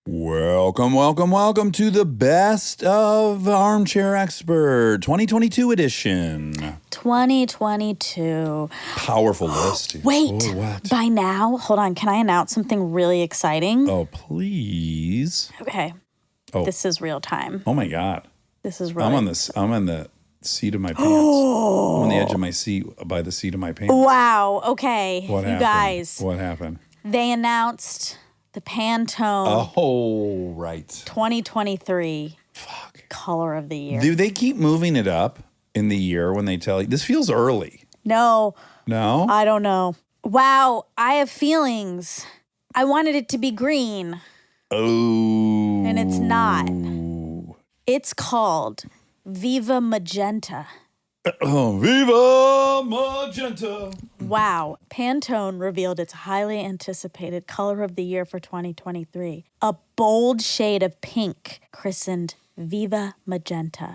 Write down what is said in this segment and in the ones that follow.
Welcome, welcome, welcome to the best of Armchair Expert 2022 edition. 2022. Powerful list. Wait, what? By now, hold on, can I announce something really exciting? Oh, please. Okay. Oh. This is real time. Oh my God. This is really... I'm on the seat of my pants. I'm on the edge of my seat by the seat of my pants. Wow. Okay. What happened? Guys. What happened? They announced the Pantone. Oh, right. 2023 color of the year. Do they keep moving it up in the year when they tell you? This feels early. No. No? I don't know. Wow. I have feelings. I wanted it to be green. Oh. And it's not. It's called Viva Magenta. Oh, Viva Magenta. Wow. Pantone revealed its highly anticipated color of the year for 2023. A bold shade of pink christened Viva Magenta.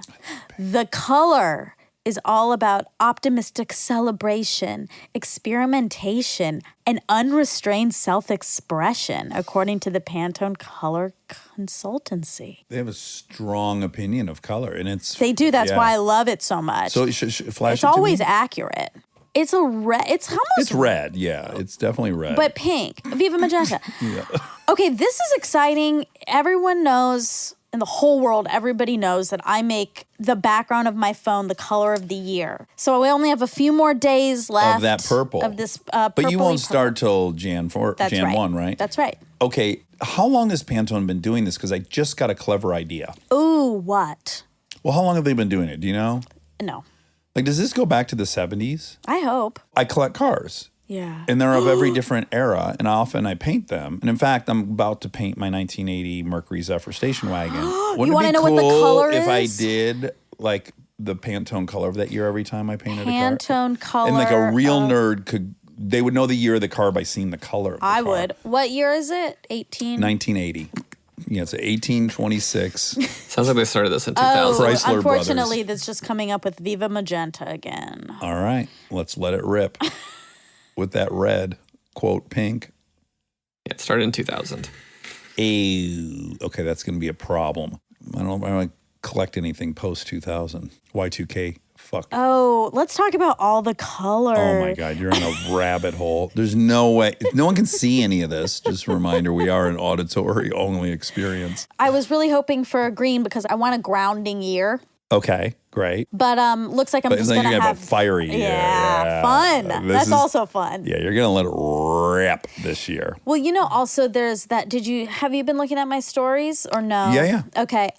The color is all about optimistic celebration, experimentation, and unrestrained self-expression, according to the Pantone Color Consultancy. They have a strong opinion of color, and They do. That's why I love it so much. So flash it's it to always me? accurate. It's a red. It's almost. It's red. Yeah, it's definitely red. But pink. Viva Magenta. Yeah. Okay, this is exciting. Everyone knows, in the whole world, everybody knows that I make the background of my phone the color of the year. So we only have a few more days left of that purple. Of this purple. But you won't start till Jan 1, right? That's right. Okay, how long has Pantone been doing this? Because I just got a clever idea. Ooh, what? Well, how long have they been doing it? Do you know? No. Like, does this go back to the 70s? I hope. I collect cars. Yeah. And they're of every different era, and often I paint them. And in fact, I'm about to paint my 1980 Mercury Zephyr station wagon. You want to know what the color is? If I did like the Pantone color of that year every time I painted a car? Pantone color. And like a real nerd they would know the year of the car by seeing the color of the car. I would. What year is it? 1980. Yeah, it's 1826. Sounds like they started this in 2000. Chrysler unfortunately, Brothers. that's just coming up with Viva Magenta again. All right, let's let it rip with that red, quote, pink. Yeah, it started in 2000. Okay, that's going to be a problem. I don't know if I want to collect anything post-2000. Y2K, fuck. Oh, let's talk about all the color. Oh my God, you're in a rabbit hole. There's no way. No one can see any of this. Just a reminder, we are an auditory-only experience. I was really hoping for a green because I want a grounding year. Okay, great. But looks like I'm just going to have a fiery year. Yeah, fun. That's also fun. Yeah, you're going to let it rip this year. Well, also there's that. Have you been looking at my stories or no? Yeah. Okay.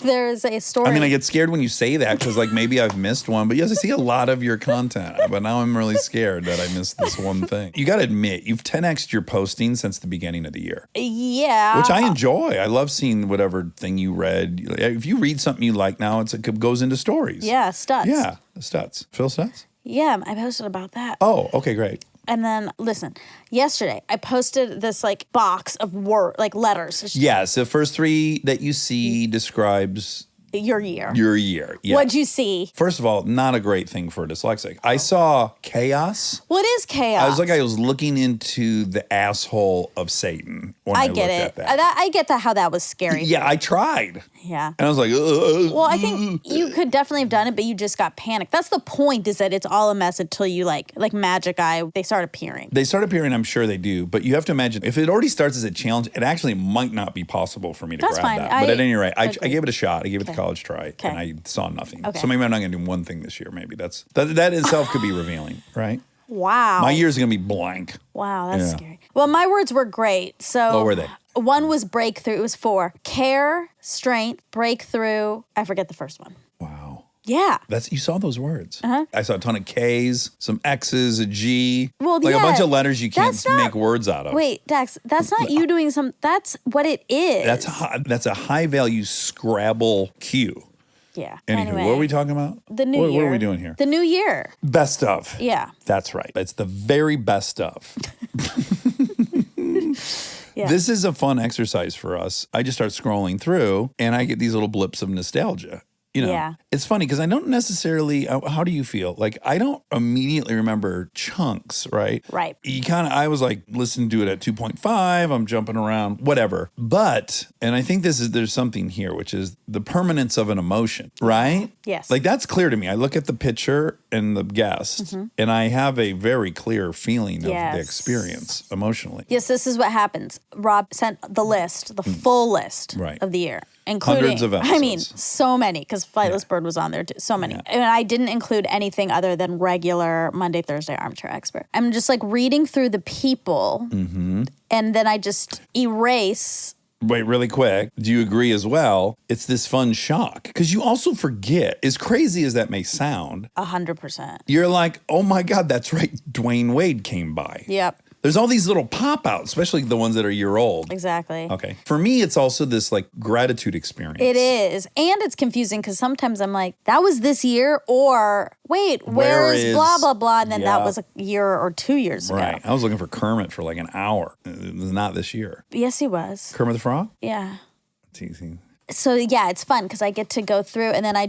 There's a story. I mean, I get scared when you say that because like maybe I've missed one, but yes, I see a lot of your content, but now I'm really scared that I missed this one thing. You got to admit, you've 10x'd your posting since the beginning of the year. Yeah. Which I enjoy. I love seeing whatever thing you read. If you read something you like now, it goes into stories. Yeah, Stutz. Yeah, Stutz. Phil Stutz? Yeah, I posted about that. Oh, okay, great. And then, listen, yesterday I posted this box of letters. Yes, the first three that you see describes your year. Your year. Yeah. What'd you see? First of all, not a great thing for a dyslexic. I saw chaos. What is chaos? I was looking into the asshole of Satan when I get looked it. at that. I get that how that was scary. Yeah, I tried. Yeah. And I was like, well, I think you could definitely have done it, but you just got panicked. That's the point, is that it's all a mess until you like Magic Eye, they start appearing. They start appearing, I'm sure they do. But you have to imagine, if it already starts as a challenge, it actually might not be possible for me to grab that. But at any rate, I gave it a shot. I gave it the college try, and I saw nothing. So maybe I'm not going to do one thing this year. Maybe that itself could be revealing, right? Wow. My year's going to be blank. Wow, that's scary. Well, my words were great. So what were they? One was breakthrough. It was 4. Care, strength, breakthrough. I forget the first one. Wow. Yeah. You saw those words. I saw a ton of K's, some X's, a G. Well, a bunch of letters you can't make words out of. Wait, Dax, that's not you doing that's what it is. That's a high value Scrabble cue. Yeah. Anyway, what are we talking about? The new year. What are we doing here? The new year. Best of. Yeah. That's right. It's the very best of. Yeah. This is a fun exercise for us. I just start scrolling through and I get these little blips of nostalgia. You know, it's funny because I don't necessarily, how do you feel? Like, I don't immediately remember chunks, right? Right. I was like, listen to it at 2.5, I'm jumping around, whatever. But, and I think there's something here, which is the permanence of an emotion, right? Yes. Like, that's clear to me. I look at the picture and the guest, and I have a very clear feeling of the experience emotionally. Yes, this is what happens. Rob sent the list, the full list of the year. Including, hundreds of episodes. I mean, so many, because Flightless Bird was on there too. So many. And I didn't include anything other than regular Monday, Thursday Armchair Expert. I'm just like reading through the people, and then I just erase. Wait, really quick. Do you agree as well? It's this fun shock because you also forget, as crazy as that may sound, 100%. You're like, oh my God, that's right. Dwayne Wade came by. Yep. There's all these little pop-outs, especially the ones that are a year old. Exactly. Okay. For me, it's also this like gratitude experience. It is. And it's confusing because sometimes I'm like, that was this year, or wait, where is blah, blah, blah. And then that was a year or 2 years ago. Right. I was looking for Kermit for like an hour. It was not this year. Yes, he was. Kermit the Frog? Yeah. Teasing. So yeah, it's fun because I get to go through and then I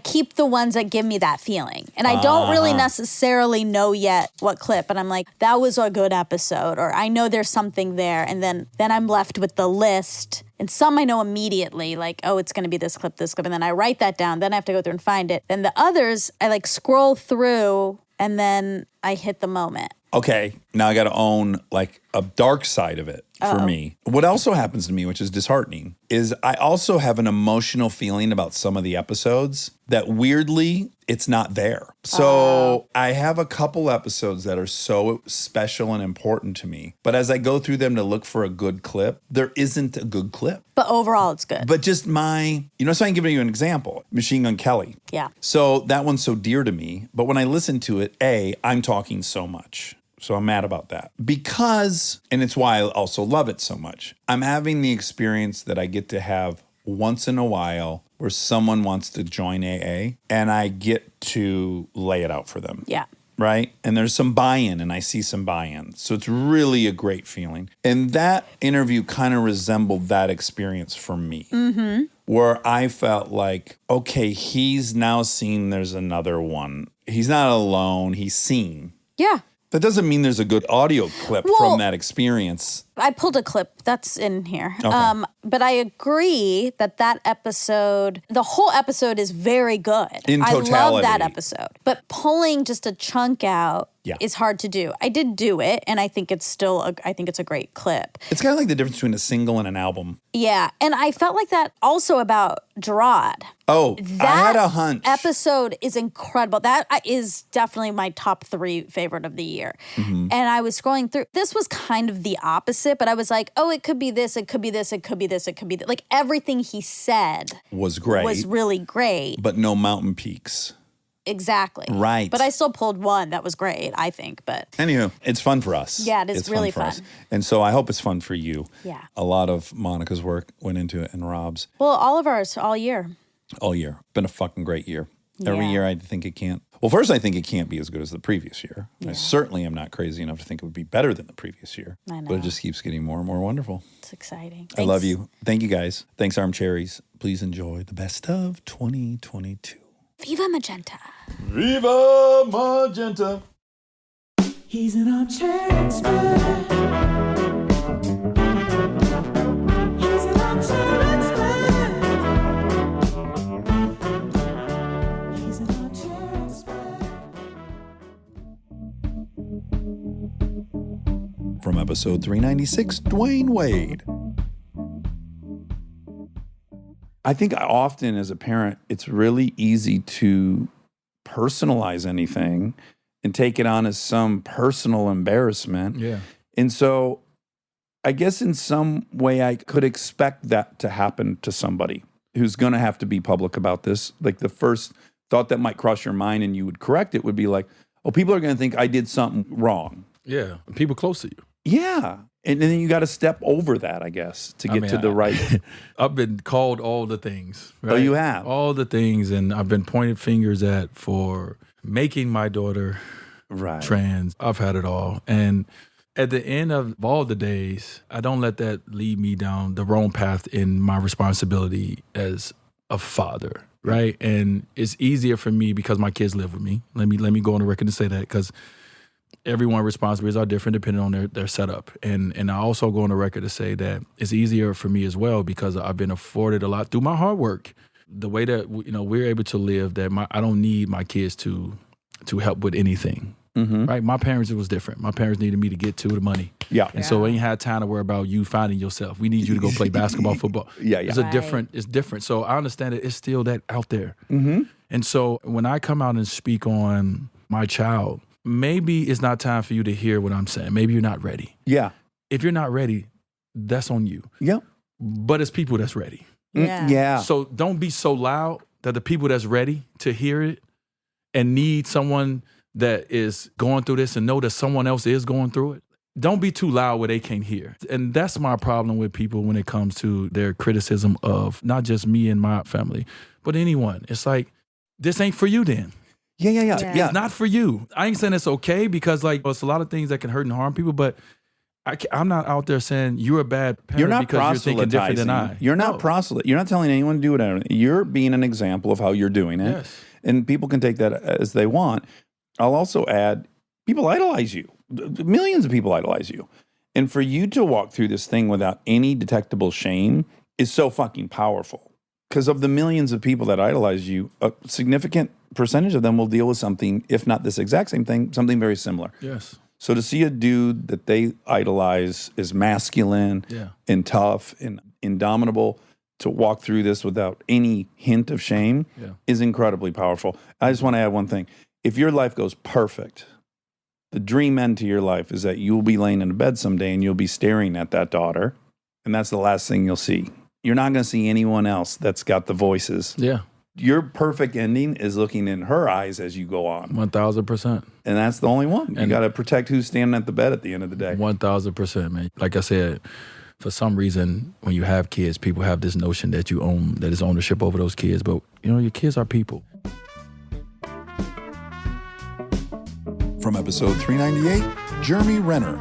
keep the ones that give me that feeling. And I don't really necessarily know yet what clip, and I'm like, that was a good episode, or I know there's something there. And then I'm left with the list. And some I know immediately, like, oh, it's going to be this clip, and then I write that down. Then I have to go through and find it. Then the others, I like scroll through and then I hit the moment. Okay, now I got to own like a dark side of it for me. What also happens to me, which is disheartening, is I also have an emotional feeling about some of the episodes that weirdly, it's not there. So I have a couple episodes that are so special and important to me. But as I go through them to look for a good clip, there isn't a good clip. But overall, it's good. But just so I can give you an example. Machine Gun Kelly. Yeah. So that one's so dear to me. But when I listen to it, I'm talking so much. So I'm mad about that because, and it's why I also love it so much, I'm having the experience that I get to have once in a while where someone wants to join AA and I get to lay it out for them. Yeah. Right? And there's some buy-in and I see some buy-in. So it's really a great feeling. And that interview kind of resembled that experience for me. Mm-hmm. Where I felt like, okay, he's now seen there's another one. He's not alone. He's seen. Yeah. That doesn't mean there's a good audio clip from that experience. I pulled a clip that's in here. Okay. But I agree that episode, the whole episode is very good. In totality. I love that episode. But pulling just a chunk out is hard to do. I did do it, and I think it's still, I think it's a great clip. It's kind of like the difference between a single and an album. Yeah, and I felt like that also about Gerard. Oh, I had a hunch. Episode is incredible. That is definitely my top 3 favorite of the year. Mm-hmm. And I was scrolling through. This was kind of the opposite, but I was like, oh, it could be this, it could be this, it could be this, it could be that. Like everything he said was great. Was really great. But no mountain peaks. Exactly. Right. But I still pulled one that was great, I think. But anywho, it's fun for us. Yeah, it's really fun. And so I hope it's fun for you. Yeah. A lot of Monica's work went into it and Rob's. Well, all of ours, all year. All year. Been a fucking great year. Every year I think it can't. Well, first I think it can't be as good as the previous year. Yeah. I certainly am not crazy enough to think it would be better than the previous year. I know. But it just keeps getting more and more wonderful. It's exciting. Thanks. I love you. Thank you guys. Thanks, Armchairies. Please enjoy the best of 2022. Viva Magenta. Viva Magenta. He's an armchair expert. He's an armchair expert. He's an armchair expert. From episode 396, Dwayne Wade. I think often as a parent, it's really easy to personalize anything and take it on as some personal embarrassment. Yeah. And so I guess in some way I could expect that to happen to somebody who's going to have to be public about this. Like the first thought that might cross your mind and you would correct it would be like, oh, people are going to think I did something wrong. Yeah. People close to you. Yeah. And then you got to step over that, I guess, to get to the right. I've been called all the things. Right? Oh, you have? All the things. And I've been pointed fingers at for making my daughter trans. I've had it all. And at the end of all the days, I don't let that lead me down the wrong path in my responsibility as a father. right? And it's easier for me because my kids live with me. Let me go on the record and say that, because everyone's responsibilities are different depending on their setup. And I also go on the record to say that it's easier for me as well because I've been afforded a lot through my hard work. The way that we're able to live, that I don't need my kids to help with anything. Right? My parents, it was different. My parents needed me to get to the money. Yeah. And so we ain't had time to worry about you finding yourself. We need you to go play basketball, football. Yeah. It's it's different. So I understand that it's still that out there. And so when I come out and speak on my child, maybe it's not time for you to hear what I'm saying. Maybe you're not ready. Yeah. If you're not ready, that's on you. Yeah. But it's people that's ready. Yeah. So don't be so loud that the people that's ready to hear it and need someone that is going through this and know that someone else is going through it, don't be too loud where they can't hear. And that's my problem with people when it comes to their criticism of not just me and my family, but anyone. It's like, this ain't for you then. Yeah. It's not for you. I ain't saying it's okay because it's a lot of things that can hurt and harm people, but I'm not out there saying you're a bad parent you're not because you're thinking different than I. You're not proselyte. You're not telling anyone to do it. You're being an example of how you're doing it. Yes. And people can take that as they want. I'll also add, people idolize you. Millions of people idolize you. And for you to walk through this thing without any detectable shame is so fucking powerful. Because of the millions of people that idolize you, a significant percentage of them will deal with something, if not this exact same thing, something very similar. Yes. So to see a dude that they idolize is masculine and tough and indomitable, to walk through this without any hint of shame is incredibly powerful. I just want to add one thing. If your life goes perfect, the dream end to your life is that you'll be laying in a bed someday and you'll be staring at that daughter, and that's the last thing you'll see. You're not going to see anyone else that's got the voices. Yeah. Your perfect ending is looking in her eyes as you go on. 1,000%. And that's the only one. You got to protect who's standing at the bed at the end of the day. 1,000%, man. Like I said, for some reason, when you have kids, people have this notion that you own, that is ownership over those kids. But, your kids are people. From episode 398, Jeremy Renner.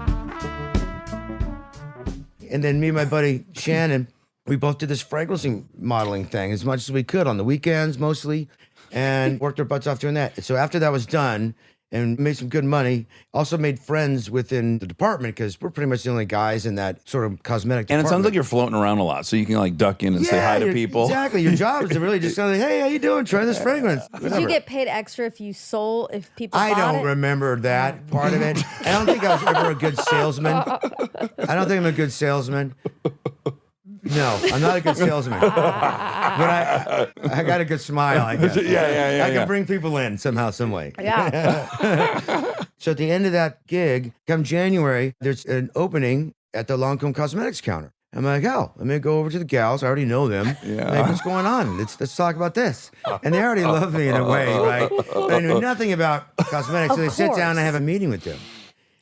And then me and my buddy Shannon, we both did this fragrancing modeling thing as much as we could on the weekends mostly, and worked our butts off doing that. So after that was done and made some good money, also made friends within the department because we're pretty much the only guys in that sort of cosmetic department. And it sounds like you're floating around a lot, so you can duck in and say hi to people. Exactly. Your job is to really just go, hey, how you doing? Try this fragrance. Did you get paid extra if people I bought don't it? remember that part of it. I don't think I was ever a good salesman. I don't think I'm a good salesman. No, I'm not a good salesman. But I got a good smile, I guess. Yeah. I can bring people in somehow, some way. Yeah. So at the end of that gig, come January, there's an opening at the Lancome Cosmetics counter. I'm like, let me go over to the gals. I already know them. Yeah. Like, what's going on? Let's talk about this. And they already love me in a way, right? But I knew nothing about cosmetics. So they sit down and I have a meeting with them.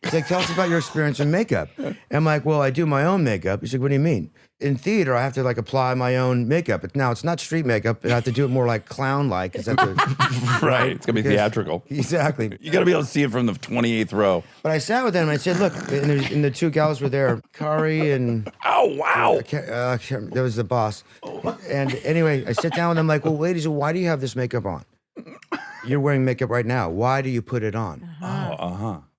He's like, tell us about your experience in makeup. And I'm like, well, I do my own makeup. He's like, what do you mean? In theater, I have to apply my own makeup. Now, it's not street makeup. I have to do it more like clown-like. Right. It's going to be theatrical. Exactly. You got to be able to see it from the 28th row. But I sat with them and I said, look, and the two gals were there, Kari and... Oh, wow. That was the boss. And anyway, I sit down with them like, well, ladies, why do you have this makeup on? You're wearing makeup right now. Why do you put it on?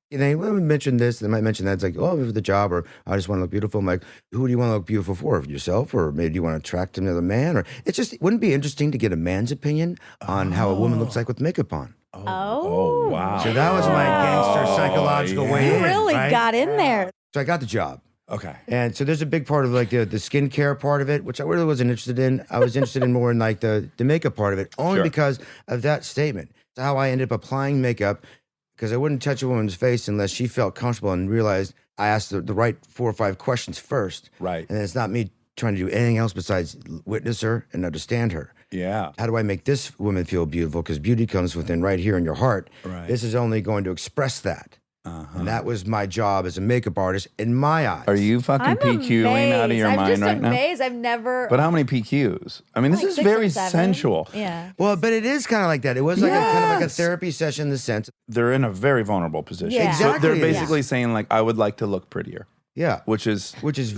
And they might mention this, they might mention that. It's like, for the job, or I just want to look beautiful. I'm like, who do you want to look beautiful for? Yourself? Or maybe you want to attract another man? Or wouldn't it be interesting to get a man's opinion on how a woman looks like with makeup on? Oh, wow. So that was my gangster psychological way in. You really right? got in there. So I got the job. Okay. And so there's a big part of the skincare part of it, which I really wasn't interested in. I was interested in more in the makeup part of it, only because of that statement. It's how I ended up applying makeup. Because I wouldn't touch a woman's face unless she felt comfortable and realized I asked the right 4 or 5 questions first. Right. And it's not me trying to do anything else besides witness her and understand her. Yeah. How do I make this woman feel beautiful? Because beauty comes within right here in your heart. Right. This is only going to express that. And that was my job as a makeup artist in my eyes. Are you fucking PQing out of your mind right now? I'm just amazed. I've never... But how many PQs? I mean, this is 6 or very 7. sensual. Yeah. Well, but it is kind of like that. It was kind of a therapy session in the sense. They're in a very vulnerable position. Yeah. So they're Exactly. basically saying, I would like to look prettier. Yeah. Which is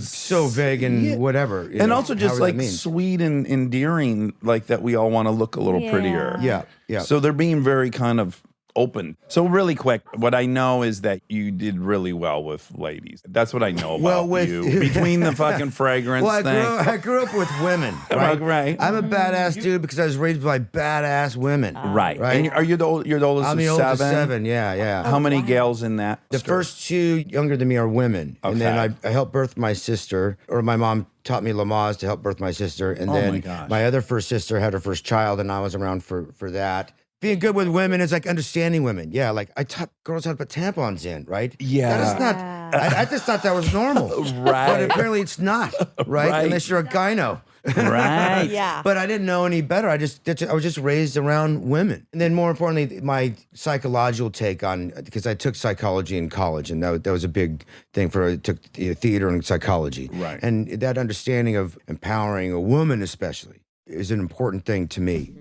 so vague and whatever. And also just like sweet and endearing, like that we all want to look a little prettier. Yeah. So they're being very kind of open. So really quick, what I know is that you did really well with ladies. That's what I know about you. Between the fucking fragrance thing. I grew up with women. Right? I'm a badass dude because I was raised by badass women. Right. And are you the oldest I'm the oldest of 7, yeah. How many gals in that? The first 2 younger than me are women. Okay. And then I helped birth my sister, or my mom taught me Lamaze to help birth my sister. And then my other first sister had her first child, and I was around for that. Being good with women is like understanding women. Yeah, like I taught girls how to put tampons in, right? Yeah. That is not, I just thought that was normal. Right. But apparently it's not, right? Unless you're a gyno. Right. Yeah. But I didn't know any better. I was just raised around women. And then more importantly, my psychological take on, because I took psychology in college, and that was a big thing I took theater and psychology. Right. And that understanding of empowering a woman especially is an important thing to me.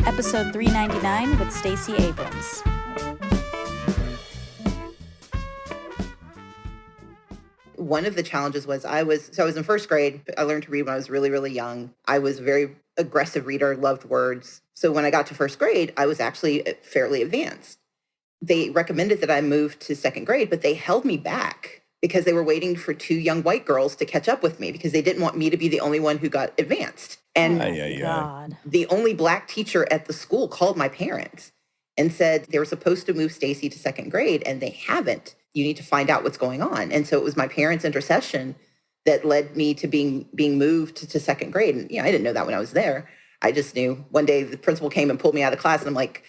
Episode 399 with Stacey Abrams. One of the challenges was I was in first grade. I learned to read when I was really, really young. I was a very aggressive reader, loved words. So when I got to first grade, I was actually fairly advanced. They recommended that I move to second grade, but they held me back because they were waiting for 2 young white girls to catch up with me because they didn't want me to be the only one who got advanced. And God. the only black teacher at the school called my parents and said they were supposed to move Stacey to second grade and they haven't. You need to find out what's going on. And so it was my parents' intercession that led me to being moved to second grade. And I didn't know that when I was there. I just knew one day the principal came and pulled me out of class and I'm like,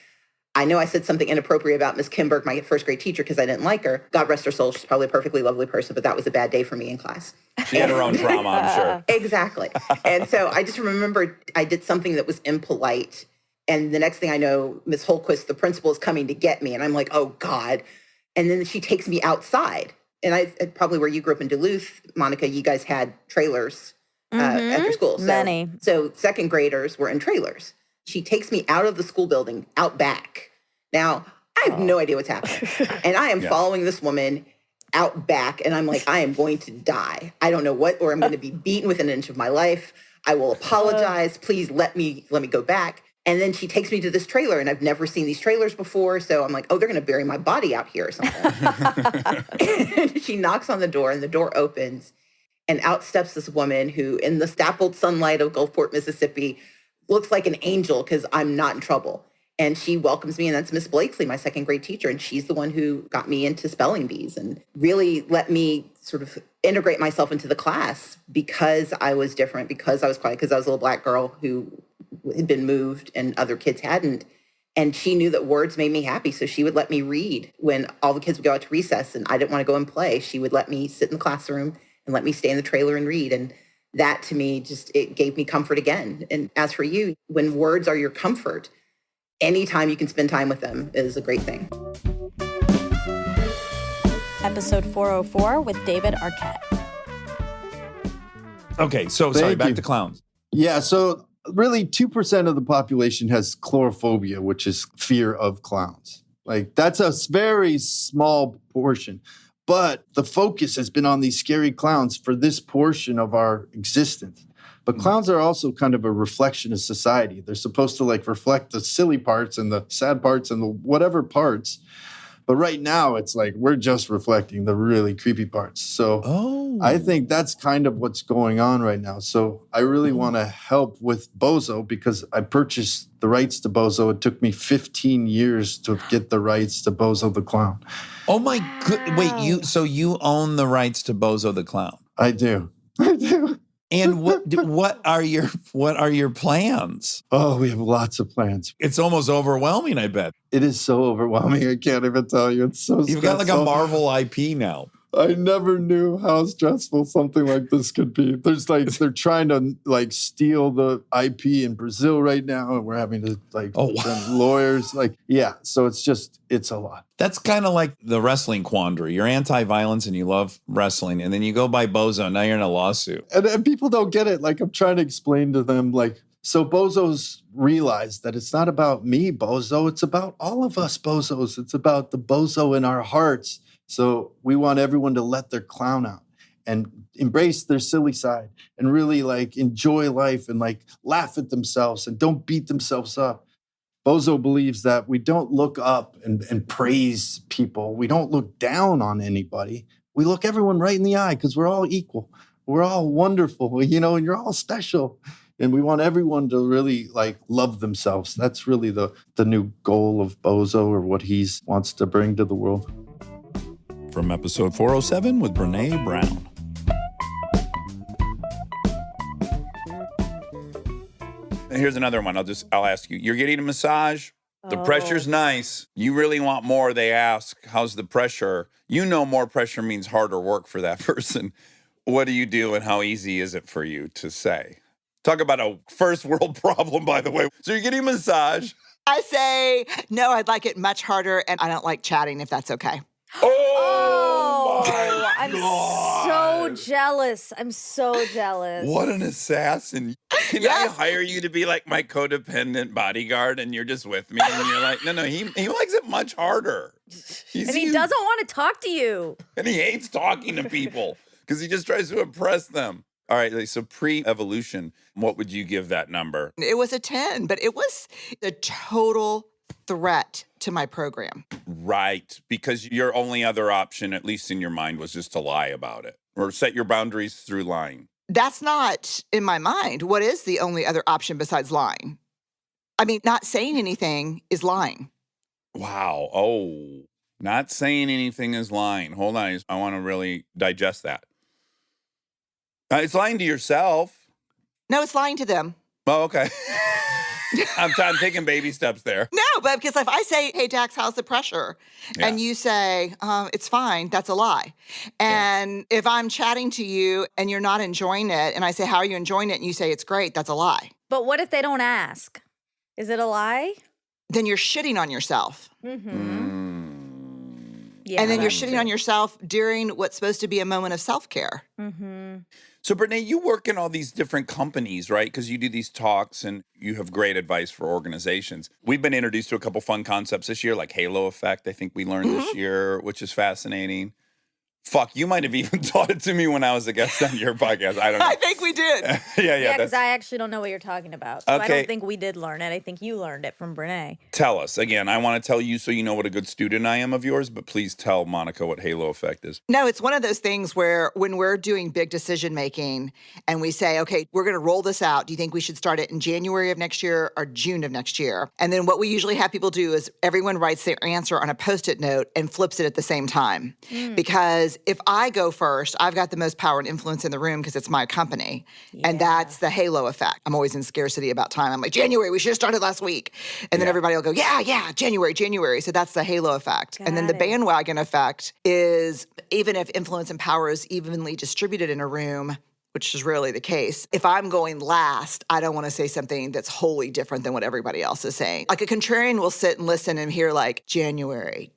I know I said something inappropriate about Miss Kimberg, my first grade teacher, because I didn't like her. God rest her soul. She's probably a perfectly lovely person, but that was a bad day for me in class. She had her own trauma, I'm sure. Exactly. And so I just remember I did something that was impolite. And the next thing I know, Miss Holquist, the principal, is coming to get me. And I'm like, oh, God. And then she takes me outside. And probably where you grew up in Duluth, Monica, you guys had trailers at your school. Many. So second graders were in trailers. She takes me out of the school building, out back. Now, I have no idea what's happening. And I am following this woman out back, and I'm like, I am going to die. I don't know what, or I'm going to be beaten within an inch of my life. I will apologize. Please let me go back. And then she takes me to this trailer, and I've never seen these trailers before. So I'm like, oh, they're going to bury my body out here or something. And she knocks on the door, and the door opens, and out steps this woman who, in the dappled sunlight of Gulfport, Mississippi, looks like an angel because I'm not in trouble. And she welcomes me, and that's Miss Blakesley, my second grade teacher. And she's the one who got me into spelling bees and really let me sort of integrate myself into the class because I was different, because I was quiet, because I was a little black girl who had been moved and other kids hadn't. And she knew that words made me happy. So she would let me read when all the kids would go out to recess and I didn't want to go and play. She would let me sit in the classroom and let me stay in the trailer and read. And that to me, it gave me comfort again. And as for you, when words are your comfort, anytime you can spend time with them is a great thing. Episode 404 with David Arquette. Okay, so sorry, back to clowns. Yeah, so really 2% of the population has chlorophobia, which is fear of clowns. Like that's a very small portion. But the focus has been on these scary clowns for this portion of our existence. But clowns are also kind of a reflection of society. They're supposed to like reflect the silly parts and the sad parts and the whatever parts. But right now, it's like we're just reflecting the really creepy parts. So I think that's kind of what's going on right now. So I really want to help with Bozo because I purchased the rights to Bozo. It took me 15 years to get the rights to Bozo the Clown. Oh my good! Wait, you own the rights to Bozo the Clown? I do. I do. And what are your plans? Oh, we have lots of plans. It's almost overwhelming, I bet. It is so overwhelming. I can't even tell you. It's so You've got like a Marvel IP now. I never knew how stressful something like this could be. There's like, they're trying to like steal the IP in Brazil right now. And we're having to like send lawyers. Like, yeah. So it's a lot. That's kind of like the wrestling quandary. You're anti-violence and you love wrestling. And then you go buy Bozo. Now you're in a lawsuit. And people don't get it. Like I'm trying to explain to them like, so Bozos realized that it's not about me, Bozo. It's about all of us Bozos. It's about the Bozo in our hearts. So we want everyone to let their clown out and embrace their silly side and really like enjoy life and like laugh at themselves and don't beat themselves up. Bozo believes that we don't look up and praise people. We don't look down on anybody. We look everyone right in the eye because we're all equal. We're all wonderful, and you're all special. And we want everyone to really like love themselves. That's really the new goal of Bozo, or what he wants to bring to the world. From episode 407 with Brene Brown. Here's another one. I'll ask you. You're getting a massage. The pressure's nice. You really want more. They ask, how's the pressure? You know more pressure means harder work for that person. What do you do, and how easy is it for you to say? Talk about a first world problem, by the way. So you're getting a massage. I say, no, I'd like it much harder, and I don't like chatting, if that's okay. I'm so jealous. I'm so jealous. What an assassin. Can I hire you to be like my codependent bodyguard, and you're just with me, and you're like, no, he likes it much harder. And he doesn't want to talk to you. And he hates talking to people because he just tries to impress them. All right, so pre-evolution, what would you give that number? It was a 10, but it was a total threat to my program. Right, because your only other option, at least in your mind, was just to lie about it or set your boundaries through lying. That's not in my mind. What is the only other option besides lying? I mean, not saying anything is lying. Wow. Oh, not saying anything is lying. Hold on. I want to really digest that. It's lying to yourself. No, it's lying to them. Oh, okay. I'm taking baby steps there. No, but because if I say, hey, Dax, how's the pressure? Yeah. And you say, it's fine, that's a lie. And if I'm chatting to you and you're not enjoying it, and I say, how are you enjoying it? And you say, it's great, that's a lie. But what if they don't ask? Is it a lie? Then you're shitting on yourself. Mm-hmm. Yeah, and then you're shitting on yourself during what's supposed to be a moment of self-care. Mm-hmm. So, Brene, you work in all these different companies, right? Because you do these talks and you have great advice for organizations. We've been introduced to a couple fun concepts this year, like halo effect, I think we learned this year, which is fascinating. Fuck, you might have even taught it to me when I was a guest on your podcast. I don't know. I think we did. Yeah, because I actually don't know what you're talking about. So okay. I don't think we did learn it. I think you learned it from Brene. Tell us. Again, I want to tell you so you know what a good student I am of yours, but please tell Monica what halo effect is. No, it's one of those things where when we're doing big decision making and we say, okay, we're going to roll this out. Do you think we should start it in January of next year or June of next year? And then what we usually have people do is everyone writes their answer on a Post-it note and flips it at the same time. Because if I go first, I've got the most power and influence in the room because it's my company. Yeah. And that's the halo effect. I'm always in scarcity about time. I'm like, January, we should have started last week. And then everybody will go, yeah, January. So that's the halo effect. And then the bandwagon effect is even if influence and power is evenly distributed in a room, which is really the case. If I'm going last, I don't want to say something that's wholly different than what everybody else is saying. Like a contrarian will sit and listen and hear like January.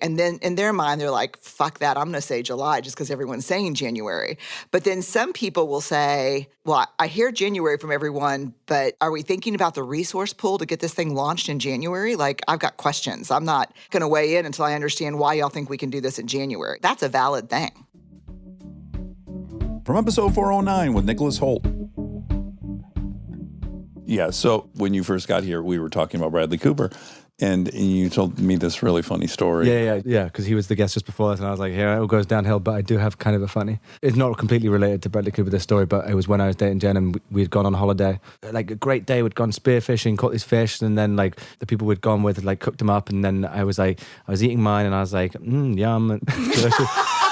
And then in their mind, they're like, fuck that, I'm going to say July just because everyone's saying January. But then some people will say, well, I hear January from everyone, but are we thinking about the resource pool to get this thing launched in January? Like, I've got questions. I'm not going to weigh in until I understand why y'all think we can do this in January. That's a valid thing. From episode 409 with Nicholas Holt. Yeah, so when you first got here, we were talking about Bradley Cooper, and you told me this really funny story. Yeah, because he was the guest just before us, and I was like, it all goes downhill, but I do have kind of a funny. It's not completely related to Bradley Cooper, this story, but it was when I was dating Jen, and we'd gone on holiday. Like, a great day, we'd gone spearfishing, caught these fish, and then, like, the people we'd gone with had, like, cooked them up, and then I was eating mine, and I was like, yum.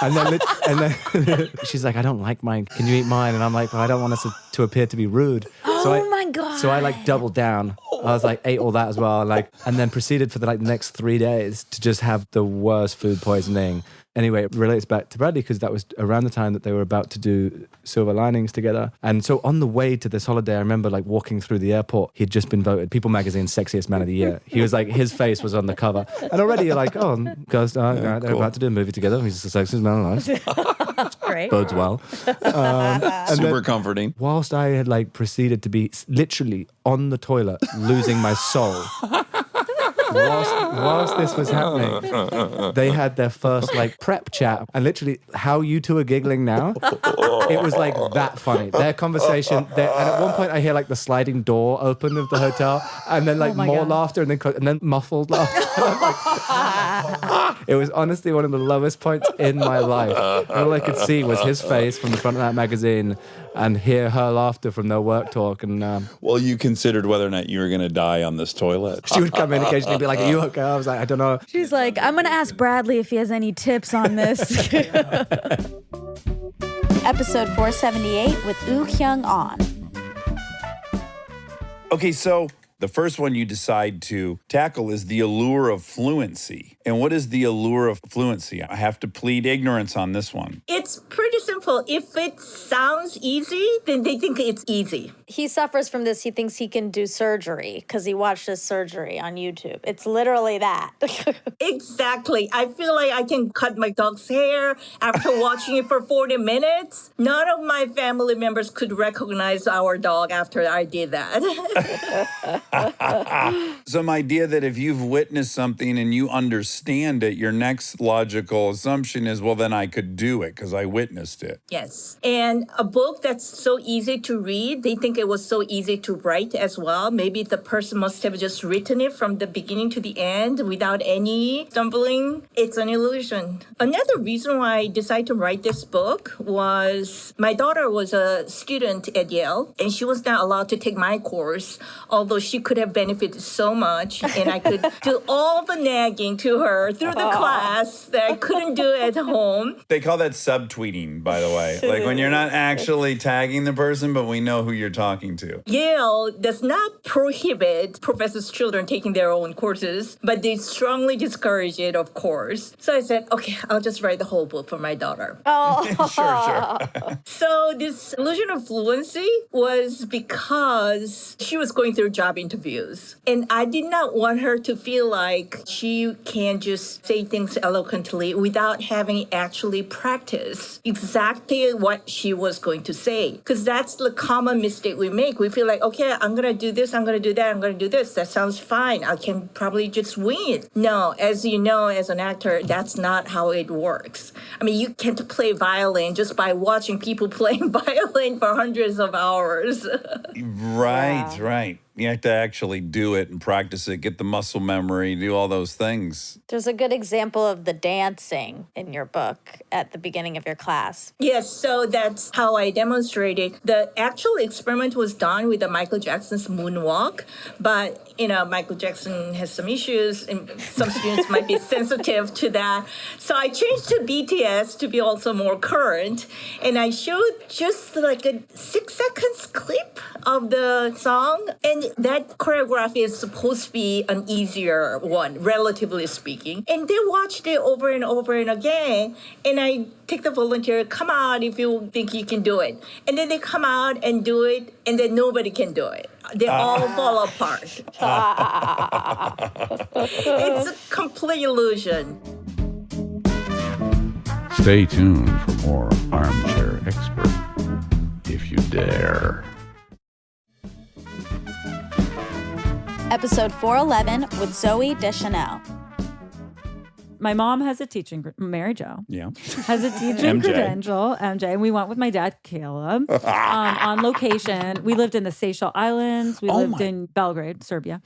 And then she's like, I don't like mine. Can you eat mine? And I'm like, well, I don't want us to appear to be rude. My God. So I like doubled down. I was like, ate all that as well. And then proceeded for the next 3 days to just have the worst food poisoning. Anyway, it relates back to Bradley because that was around the time that they were about to do Silver Linings together. And so on the way to this holiday, I remember like walking through the airport. He'd just been voted People Magazine's Sexiest Man of the Year. He was like, his face was on the cover. And already you're like, oh, girls, they're about to do a movie together. He's the sexiest man alive. Great. Bodes well. Super comforting. Whilst I had proceeded to be literally on the toilet, losing my soul. whilst this was happening, they had their first like prep chat, and literally how you two are giggling now, it was like that funny. Their conversation, and at one point I hear like the sliding door open of the hotel, and then like more laughter, and then muffled laughter. It was honestly one of the lowest points in my life. All I could see was his face from the front of that magazine and hear her laughter from their work talk. And well, you considered whether or not you were going to die on this toilet. She would come in occasionally and be like, "Are you okay?" I was like, "I don't know." She's like, "I'm going to ask Bradley if he has any tips on this." Episode 478 with Oo Kyung On. Okay, so the first one you decide to tackle is the allure of fluency. And what is the allure of fluency? I have to plead ignorance on this one. It's pretty simple. If it sounds easy, then they think it's easy. He suffers from this. He thinks he can do surgery because he watched his surgery on YouTube. It's literally that. Exactly. I feel like I can cut my dog's hair after watching it for 40 minutes. None of my family members could recognize our dog after I did that. Some idea that if you've witnessed something and you understand it, your next logical assumption is, well, then I could do it because I witnessed it. Yes. And a book that's so easy to read, they think it was so easy to write as well. Maybe the person must have just written it from the beginning to the end without any stumbling. It's an illusion. Another reason why I decided to write this book was my daughter was a student at Yale, and she was not allowed to take my course, although she could have benefited so much, and I could do all the nagging to her through the class that I couldn't do at home. They call that subtweeting, by the way. Like when you're not actually tagging the person, but we know who you're talking to. Yale does not prohibit professors' children taking their own courses, but they strongly discourage it, of course. So I said, okay, I'll just write the whole book for my daughter. Oh, Sure. So this illusion of fluency was because she was going through job interviews. And I did not want her to feel like she can just say things eloquently without having actually practiced exactly what she was going to say. Because that's the common mistake we make. We feel like, okay, I'm going to do this, I'm going to do that, I'm going to do this. That sounds fine. I can probably just wing it. No, as you know, as an actor, that's not how it works. I mean, you can't play violin just by watching people playing violin for hundreds of hours. Right. You have to actually do it and practice it, get the muscle memory, do all those things. There's a good example of the dancing in your book at the beginning of your class. Yes, so that's how I demonstrated. The actual experiment was done with the Michael Jackson's moonwalk, but Michael Jackson has some issues and some students might be sensitive to that. So I changed to BTS to be also more current, and I showed just like a 6 seconds clip of the song, and that choreography is supposed to be an easier one, relatively speaking. And they watched it over and over and again, and I take the volunteer, come out if you think you can do it. And then they come out and do it, and then nobody can do it. They all fall apart. It's a complete illusion. Stay tuned for more Armchair Expert, if you dare. Episode 411 with Zoe Deschanel. My mom has a teaching, Mary Jo. Yeah. Has a teaching credential, MJ. And we went with my dad, Caleb, on location. We lived in the Seychelles Islands. We lived in Belgrade, Serbia.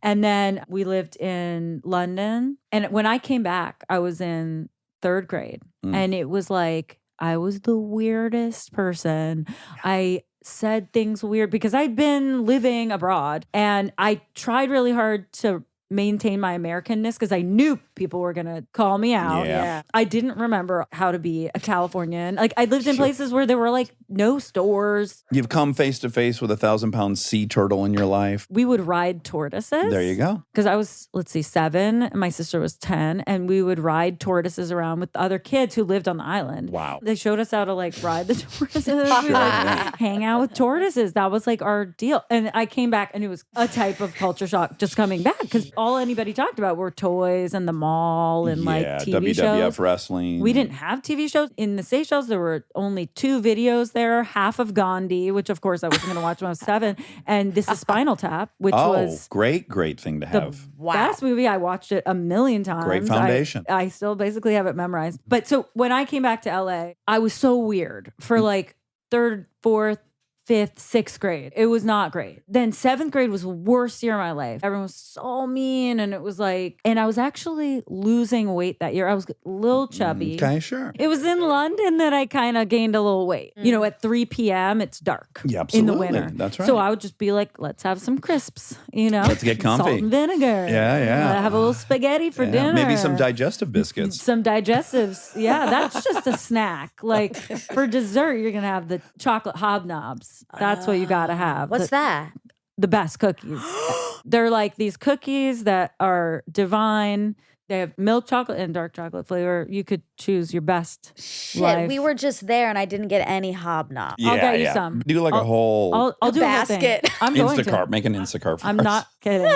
And then we lived in London. And when I came back, I was in 3rd grade. And it was like, I was the weirdest person. I said things weird because I'd been living abroad. And I tried really hard to maintain my Americanness because I knew people were going to call me out. Yeah. I didn't remember how to be a Californian. Like I lived in places where there were like no stores. You've come face to face with a 1,000-pound sea turtle in your life. We would ride tortoises. There you go. Because I was, 7, and my sister was 10, and we would ride tortoises around with other kids who lived on the island. Wow. They showed us how to like ride the tortoises. We like hang out with tortoises. That was like our deal. And I came back and it was a type of culture shock just coming back because all anybody talked about were toys and the mall mall and like TV WWF shows. wrestling. We didn't have TV shows. In the Seychelles, there were only 2 videos there, half of Gandhi, which of course I wasn't going to watch when I was 7, and This is Spinal Tap, which was great thing to have. best movie. I watched it a million times. Great foundation. I still basically have it memorized. But so when I came back to LA, I was so weird for like 3rd, 4th, 5th, 6th grade. It was not great. Then 7th grade was the worst year of my life. Everyone was so mean. And it was like, and I was actually losing weight that year. I was a little chubby. Okay, sure. It was in London that I kind of gained a little weight. You know, at 3 p.m., it's dark Yeah, absolutely. in the winter. That's right. So I would just be like, let's have some crisps, you know? Let's get comfy. Salt and vinegar. Yeah. Have a little spaghetti for dinner. Maybe some digestive biscuits. Some digestives. Yeah, that's just a snack. Like for dessert, you're going to have the chocolate hobnobs. That's what you got to have. What's that? The best cookies. They're like these cookies that are divine. They have milk chocolate and dark chocolate flavor. You could choose your best. Shit, we were just there and I didn't get any hobnob. I'll get you some. Do like a whole I'll do basket. a whole thing. I'm going Instacart. to. Make an Instacart for I'm us. not kidding.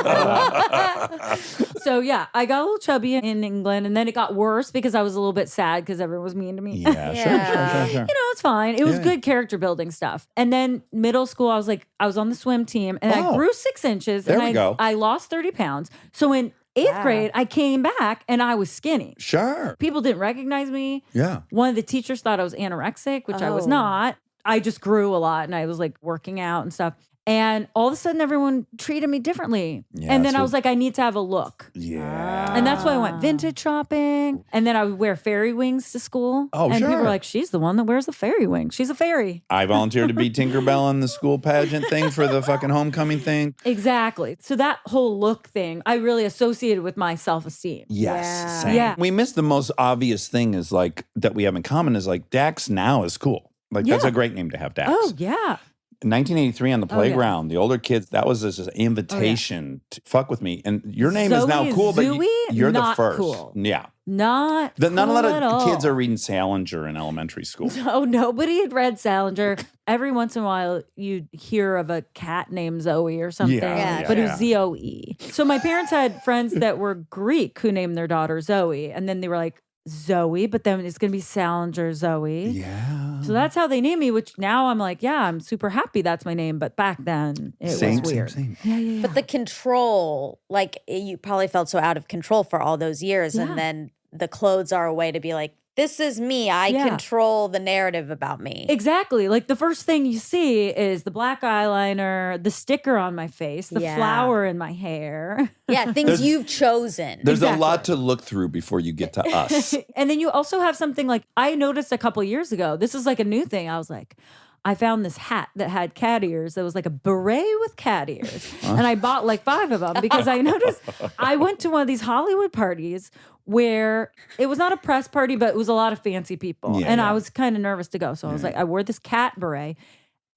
So yeah, I got a little chubby in England, and then it got worse because I was a little bit sad because everyone was mean to me. Yeah, sure. You know, it's fine. It was good character building stuff. And then middle school, I was on the swim team, and I grew 6 inches. There and we go. I lost 30 pounds. So in 8th grade, I came back and I was skinny. Sure. People didn't recognize me. Yeah. One of the teachers thought I was anorexic, which I was not. I just grew a lot and I was like working out and stuff. And all of a sudden, everyone treated me differently. Yeah, and then so- I was like, I need to have a look. Yeah. And that's why I went vintage shopping. And then I would wear fairy wings to school. Oh, and people sure. were like, she's the one that wears the fairy wing. She's a fairy. I volunteered to be Tinkerbell in the school pageant thing for the fucking homecoming thing. Exactly. So that whole look thing, I really associated with my self-esteem. Yes. Same. Yeah. We missed the most obvious thing is like that we have in common is like Dax now is cool. Like that's Yeah. a great name to have, Dax. Oh, yeah. In 1983 on the Oh, yeah. playground, the older kids, that was just an invitation to fuck with me. And your name is now Zoe cool, but Zooey? you're the Not first. cool. Yeah. Not Not a cool lot at of all. kids are reading Salinger in elementary school. No, nobody had read Salinger. Every once in a while, you'd hear of a cat named Zoe or something, but it was Z-O-E. So my parents had friends that were Greek who named their daughter Zoe, and then they were like, Zoe, but then it's going to be Salinger Zoe. Yeah. So that's how they named me, which now I'm like, yeah, I'm super happy that's my name. But back then, it was weird. Same. Yeah. But the control, like you probably felt so out of control for all those years. Yeah. And then the clothes are a way to be like, this is me. I control the narrative about me. Exactly. Like the first thing you see is the black eyeliner, the sticker on my face, the flower in my hair. Yeah, things you've chosen. There's a lot to look through before you get to us. And then you also have something like I noticed a couple years ago. This is like a new thing. I was like, I found this hat that had cat ears. That was like a beret with cat ears. And I bought like 5 of them because I noticed I went to one of these Hollywood parties where it was not a press party, but it was a lot of fancy people. Yeah, and yeah. I was kind of nervous to go. So I was like, I wore this cat beret.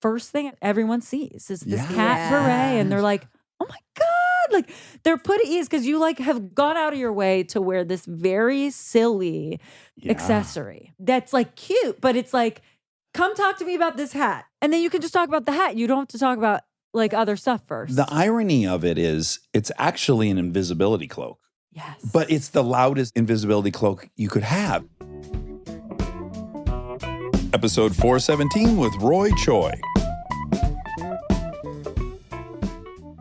First thing everyone sees is this cat beret. And they're like, oh my God. Like they're put at ease because you like have gone out of your way to wear this very silly accessory that's like cute, but it's like, come talk to me about this hat. And then you can just talk about the hat. You don't have to talk about like other stuff first. The irony of it is it's actually an invisibility cloak. Yes. But it's the loudest invisibility cloak you could have. Episode 417 with Roy Choi.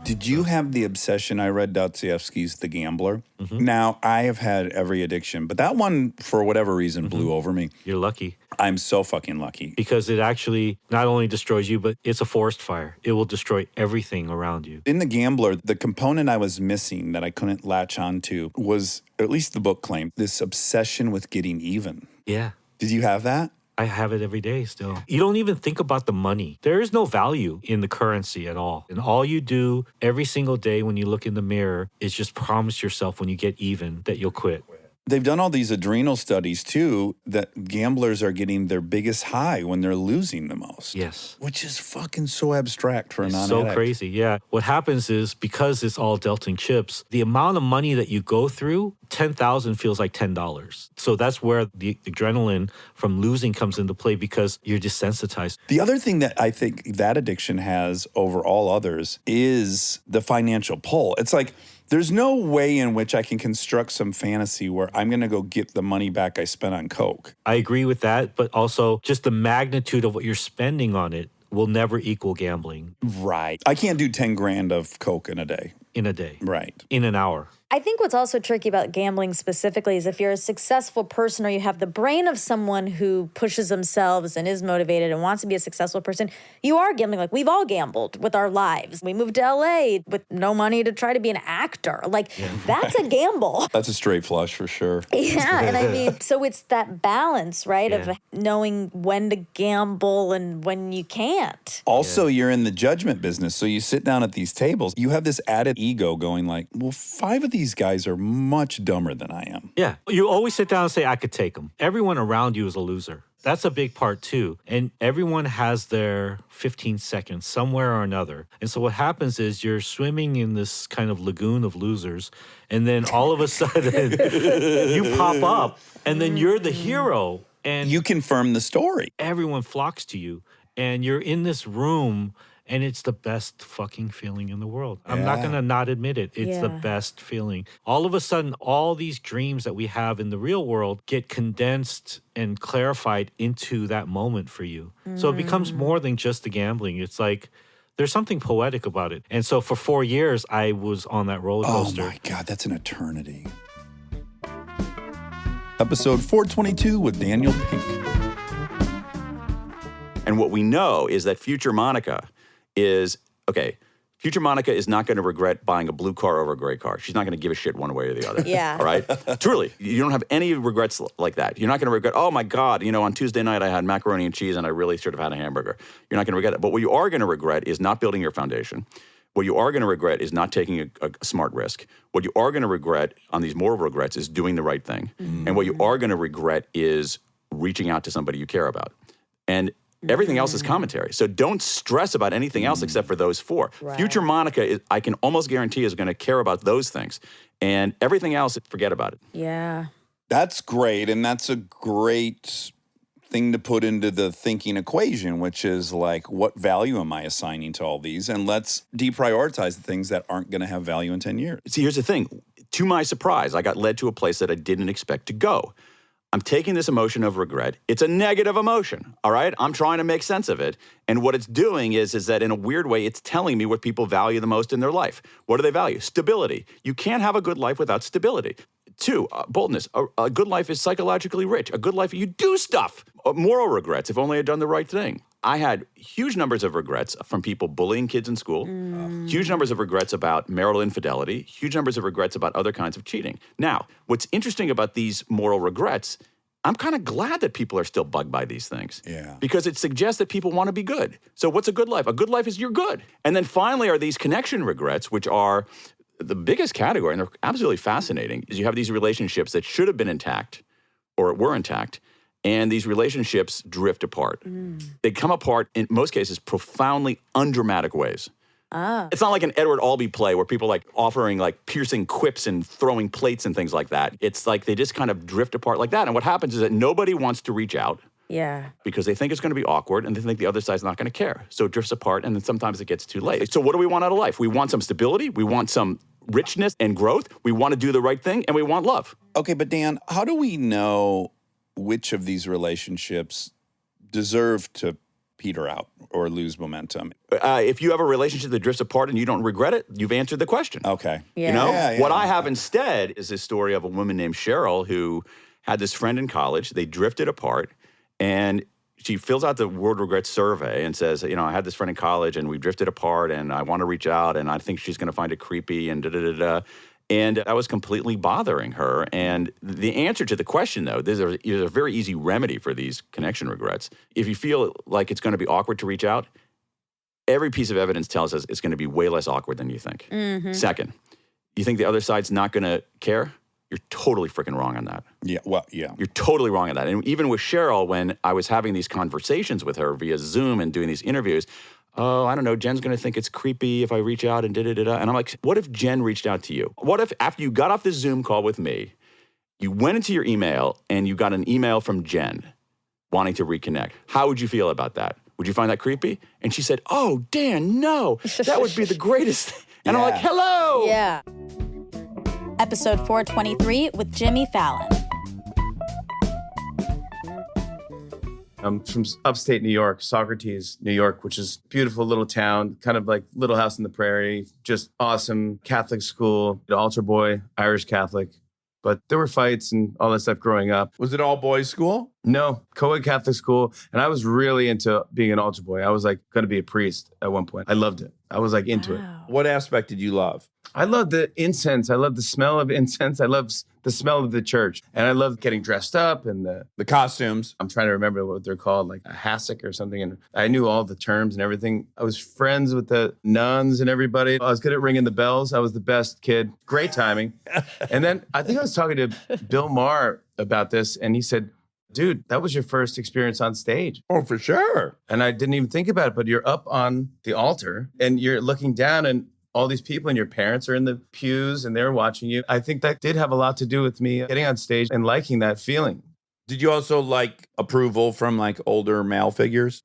Did you have the obsession? I read Dostoevsky's The Gambler. Mm-hmm. Now, I have had every addiction, but that one, for whatever reason, blew over me. You're lucky. I'm so fucking lucky. Because it actually not only destroys you, but it's a forest fire. It will destroy everything around you. In The Gambler, the component I was missing that I couldn't latch onto was, at least the book claimed, this obsession with getting even. Yeah. Did you have that? I have it every day still. You don't even think about the money. There is no value in the currency at all. And all you do every single day when you look in the mirror is just promise yourself when you get even that you'll quit. They've done all these adrenal studies too that gamblers are getting their biggest high when they're losing the most. Yes. Which is fucking so abstract for a non-addict. So crazy, yeah. What happens is because it's all dealt in chips, the amount of money that you go through, $10,000 feels like $10. So that's where the adrenaline from losing comes into play because you're desensitized. The other thing that I think that addiction has over all others is the financial pull. It's like There's no way in which I can construct some fantasy where I'm going to go get the money back I spent on Coke. I agree with that, but also just the magnitude of what you're spending on it will never equal gambling. Right. I can't do 10 grand of Coke in a day. In a day. Right. In an hour. I think what's also tricky about gambling specifically is if you're a successful person or you have the brain of someone who pushes themselves and is motivated and wants to be a successful person, you are gambling. Like, we've all gambled with our lives. We moved to LA with no money to try to be an actor. Like, that's a gamble. That's a straight flush for sure. Yeah, and I mean, so it's that balance, right, of knowing when to gamble and when you can't. Also, you're in the judgment business, so you sit down at these tables. You have this added ego going like, well, 5 of these guys are much dumber than I am. Yeah. You always sit down and say, I could take them. Everyone around you is a loser. That's a big part too. And everyone has their 15 seconds somewhere or another. And so what happens is you're swimming in this kind of lagoon of losers. And then all of a sudden you pop up and then you're the hero. And you confirm the story. Everyone flocks to you. And you're in this room. And it's the best fucking feeling in the world. I'm not going to not admit it. It's the best feeling. All of a sudden, all these dreams that we have in the real world get condensed and clarified into that moment for you. So it becomes more than just the gambling. It's like there's something poetic about it. And so for 4 years, I was on that roller coaster. Oh my God, that's an eternity. Episode 422 with Daniel Pink. And what we know is that future Monica is, future Monica is not going to regret buying a blue car over a gray car. She's not going to give a shit one way or the other. Yeah. All right? Truly. You don't have any regrets like that. You're not going to regret, oh my God, on Tuesday night I had macaroni and cheese and I really should have had a hamburger. You're not going to regret it. But what you are going to regret is not building your foundation. What you are going to regret is not taking a smart risk. What you are going to regret on these moral regrets is doing the right thing. And what you are going to regret is reaching out to somebody you care about. And everything else is commentary. So don't stress about anything else except for those 4. Right. Future Monica, I can almost guarantee, is going to care about those things. And everything else, forget about it. Yeah. That's great. And that's a great thing to put into the thinking equation, which is like, what value am I assigning to all these? And let's deprioritize the things that aren't going to have value in 10 years. See, here's the thing. To my surprise, I got led to a place that I didn't expect to go. I'm taking this emotion of regret. It's a negative emotion, all right? I'm trying to make sense of it. And what it's doing is that in a weird way, it's telling me what people value the most in their life. What do they value? Stability. You can't have a good life without stability. 2, boldness. A good life is psychologically rich. A good life, you do stuff. Moral regrets, if only I'd done the right thing. I had huge numbers of regrets from people bullying kids in school, huge numbers of regrets about marital infidelity, huge numbers of regrets about other kinds of cheating. Now, what's interesting about these moral regrets, I'm kind of glad that people are still bugged by these things. Yeah. Because it suggests that people want to be good. So what's a good life? A good life is you're good. And then finally are these connection regrets, which are the biggest category, and they're absolutely fascinating, is you have these relationships that should have been intact or were intact, and these relationships drift apart. They come apart, in most cases, profoundly undramatic ways. It's not like an Edward Albee play where people like offering like piercing quips and throwing plates and things like that. It's like they just kind of drift apart like that. And what happens is that nobody wants to reach out. Yeah. Because they think it's going to be awkward and they think the other side's not going to care. So it drifts apart and then sometimes it gets too late. So what do we want out of life? We want some stability. We want some richness and growth. We want to do the right thing and we want love. Okay, but Dan, how do we know which of these relationships deserve to peter out or lose momentum? If you have a relationship that drifts apart and you don't regret it, you've answered the question. Okay. Yeah. What I have instead is this story of a woman named Cheryl who had this friend in college. They drifted apart and she fills out the word regret survey and says, I had this friend in college and we drifted apart and I want to reach out and I think she's going to find it creepy and da-da-da-da. And that was completely bothering her. And the answer to the question, though, there's a very easy remedy for these connection regrets. If you feel like it's going to be awkward to reach out, every piece of evidence tells us it's going to be way less awkward than you think. Second, you think the other side's not going to care? You're totally freaking wrong on that. Yeah, well, yeah. You're totally wrong on that. And even with Cheryl, when I was having these conversations with her via Zoom and doing these interviews, I don't know, Jen's going to think it's creepy if I reach out and da-da-da-da. And I'm like, what if Jen reached out to you? What if after you got off this Zoom call with me, you went into your email and you got an email from Jen wanting to reconnect? How would you feel about that? Would you find that creepy? And she said, oh, Dan, no, that would be the greatest thing. And I'm like, hello. Yeah. Episode 423 with Jimmy Fallon. I'm from upstate New York, Socrates, New York, which is a beautiful little town, kind of like Little House on the Prairie, just awesome Catholic school, altar boy, Irish Catholic. But there were fights and all that stuff growing up. Was it all boys school? No, co-ed Catholic school. And I was really into being an altar boy. I was like going to be a priest at one point. I loved it. I was like into it. What aspect did you love? I loved the incense. I loved the smell of incense. I loved the smell of the church. And I loved getting dressed up and the costumes. I'm trying to remember what they're called, like a hassock or something. And I knew all the terms and everything. I was friends with the nuns and everybody. I was good at ringing the bells. I was the best kid. Great timing. And then I think I was talking to Bill Maher about this, and he said, dude, that was your first experience on stage. Oh, for sure. And I didn't even think about it, but you're up on the altar and you're looking down and all these people and your parents are in the pews and they're watching you. I think that did have a lot to do with me getting on stage and liking that feeling. Did you also like approval from like older male figures?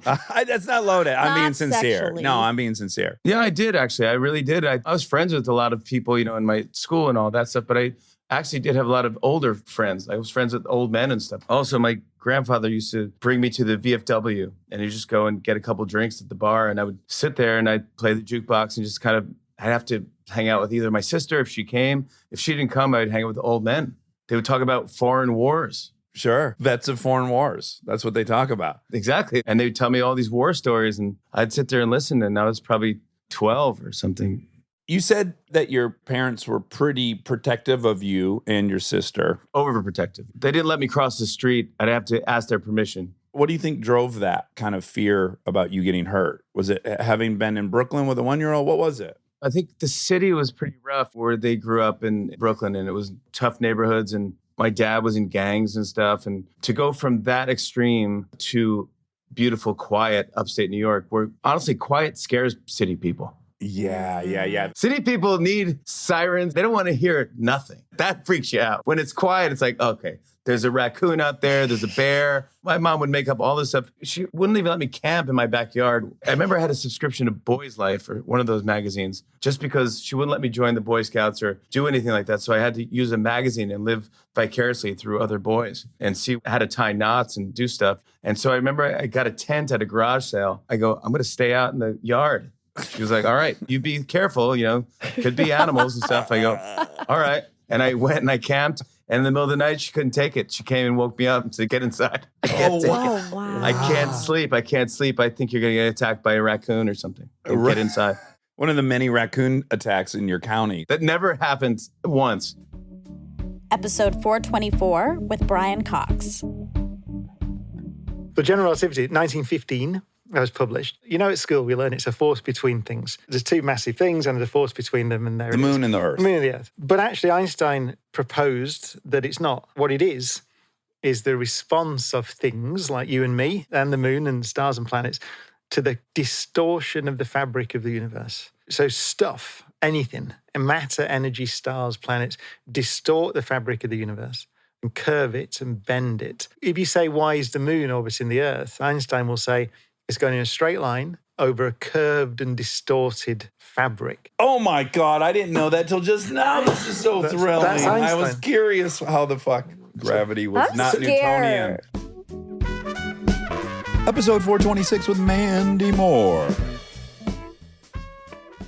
That's not loaded. I'm being sincere. sexually. No, I'm being sincere. Yeah, I did actually. I really did. I was friends with a lot of people, in my school and all that stuff, but I actually did have a lot of older friends. I was friends with old men and stuff. Also, my grandfather used to bring me to the VFW and he'd just go and get a couple drinks at the bar and I would sit there and I'd play the jukebox and just kind of, I'd have to hang out with either my sister if she came. If she didn't come, I'd hang out with the old men. They would talk about foreign wars. Sure. Vets of foreign wars. That's what they talk about. Exactly. And they would tell me all these war stories and I'd sit there and listen, and I was probably 12 or something. You said that your parents were pretty protective of you and your sister. Overprotective. They didn't let me cross the street. I'd have to ask their permission. What do you think drove that kind of fear about you getting hurt? Was it having been in Brooklyn with a 1-year-old? What was it? I think the city was pretty rough where they grew up in Brooklyn, and it was tough neighborhoods, and my dad was in gangs and stuff. And to go from that extreme to beautiful, quiet upstate New York, where honestly quiet scares city people. Yeah. City people need sirens. They don't want to hear nothing. That freaks you out. When it's quiet, it's like, okay, there's a raccoon out there. There's a bear. My mom would make up all this stuff. She wouldn't even let me camp in my backyard. I remember I had a subscription to Boy's Life or one of those magazines just because she wouldn't let me join the Boy Scouts or do anything like that. So I had to use a magazine and live vicariously through other boys and see how to tie knots and do stuff. And so I remember I got a tent at a garage sale. I go, I'm going to stay out in the yard. She was like, all right, you be careful, could be animals and stuff. I go, all right. And I went and I camped. And in the middle of the night, she couldn't take it. She came and woke me up and said, get inside. I can't take it. Wow. I can't sleep. I think you're going to get attacked by a raccoon or something. Get inside. One of the many raccoon attacks in your county. That never happened once. Episode 424 with Brian Cox. The General Relativity, 1915. That was published. At school we learn it's a force between things. There's two massive things and there's a force between them, and the moon and the earth. The moon and the earth. But actually Einstein proposed that it's not. What it is the response of things like you and me and the moon and stars and planets to the distortion of the fabric of the universe. So stuff, anything, matter, energy, stars, planets, distort the fabric of the universe and curve it and bend it. If you say, why is the moon orbiting the earth? Einstein will say, it's going in a straight line over a curved and distorted fabric. Oh my God, I didn't know that till just now. This is so thrilling. That's I was curious how the fuck gravity was I'm not scared. Newtonian. Episode 426 with Mandy Moore.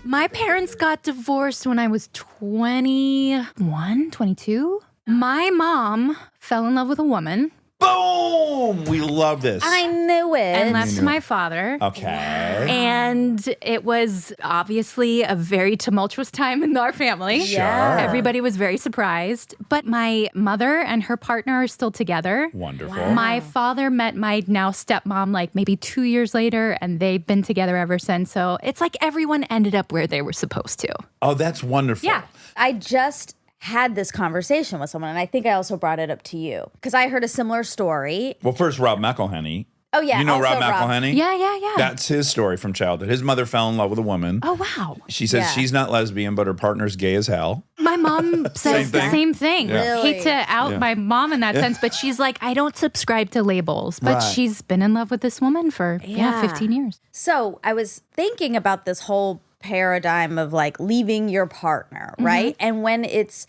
My parents got divorced when I was 21, 22. My mom fell in love with a woman. Boom! We love this. I knew it. And left my father. Okay. And it was obviously a very tumultuous time in our family. Sure. Everybody was very surprised. But my mother and her partner are still together. Wonderful. Wow. My father met my now stepmom like maybe 2 years later, and they've been together ever since. So it's like everyone ended up where they were supposed to. Oh, that's wonderful. Yeah. I just had this conversation with someone, and I think I also brought it up to you because I heard a similar story. Well, first, Rob McElhenney. Oh, yeah. You know also Rob McElhenney? Yeah. That's his story from childhood. His mother fell in love with a woman. Oh, wow. She says she's not lesbian, but her partner's gay as hell. My mom says the same thing. Yeah. Really? Hate to out my mom in that sense, but she's like, I don't subscribe to labels. But she's been in love with this woman for 15 years. So I was thinking about this whole paradigm of like leaving your partner, right? And when it's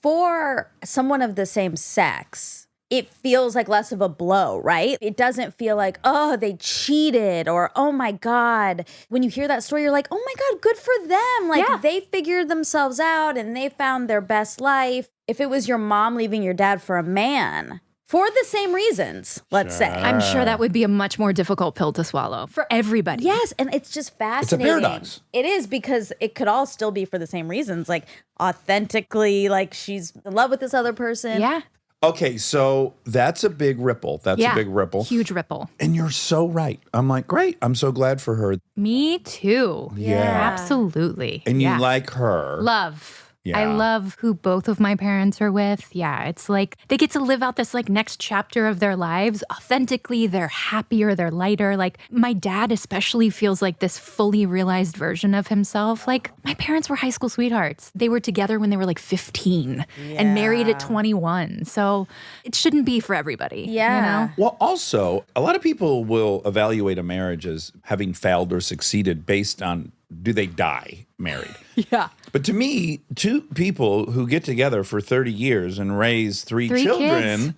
for someone of the same sex, it feels like less of a blow, right? It doesn't feel like, oh, they cheated or, oh my God. When you hear that story, you're like, oh my God, good for them. Like they figured themselves out and they found their best life. If it was your mom leaving your dad for a man, for the same reasons, let's say. I'm sure that would be a much more difficult pill to swallow for everybody. Yes, and it's just fascinating. It's a paradox. It is, because it could all still be for the same reasons, like authentically, like she's in love with this other person. Yeah. Okay, so that's a big ripple. That's a big ripple. Huge ripple. And you're so right. I'm like, great. I'm so glad for her. Me too. Yeah. Absolutely. And you like her. Love. Yeah. I love who both of my parents are with. Yeah, it's like they get to live out this like next chapter of their lives authentically. They're happier, they're lighter. Like my dad especially feels like this fully realized version of himself. Like my parents were high school sweethearts. They were together when they were like 15 and married at 21. So it shouldn't be for everybody. Yeah. You know? Well, also, a lot of people will evaluate a marriage as having failed or succeeded based on, do they die married? Yeah. But to me, two people who get together for 30 years and raise three children, kids.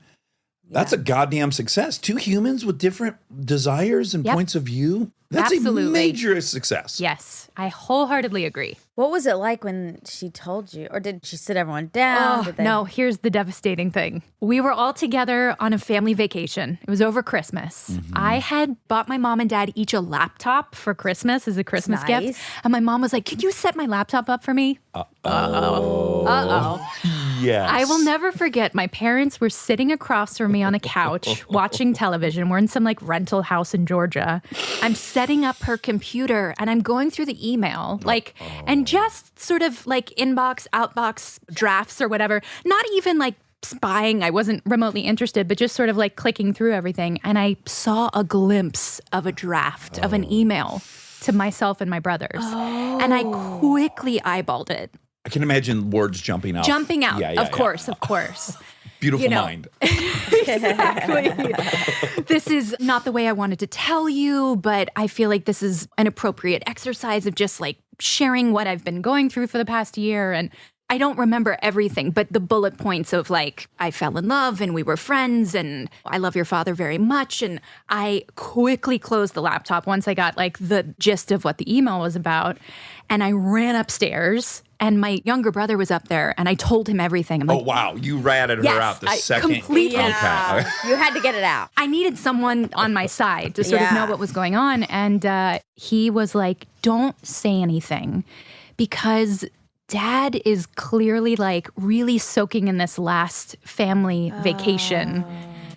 that's a goddamn success. Two humans with different desires and points of view. That's Absolutely. a major success. Yes, I wholeheartedly agree. What was it like when she told you? Or did she sit everyone down? Oh, Did they- no, here's the devastating thing. We were all together on a family vacation. It was over Christmas. I had bought my mom and dad each a laptop for Christmas as a Christmas nice. gift. And my mom was like, "Can you set my laptop up for me?" Uh-oh. Yes. I will never forget, my parents were sitting across from me on a couch watching television. We're in some like rental house in Georgia. I'm setting up her computer and I'm going through the email, and just sort of like inbox, outbox drafts or whatever. Not even like spying. I wasn't remotely interested, but just sort of like clicking through everything. And I saw a glimpse of a draft of an email to myself and my brothers. And I quickly eyeballed it. I can imagine words jumping out. Jumping out, Yeah, of course. Beautiful mind. Exactly. This is not the way I wanted to tell you, but I feel like this is an appropriate exercise of just like sharing what I've been going through for the past year. And I don't remember everything, but the bullet points of like, I fell in love and we were friends and I love your father very much. And I quickly closed the laptop once I got like the gist of what the email was about. And I ran upstairs and my younger brother was up there and I told him everything. I'm like, Oh, wow. You ratted Yes, her out the I second. completely- Okay. You had to get it out. I needed someone on my side to sort of know what was going on. And he was like, don't say anything because Dad is clearly like really soaking in this last family vacation.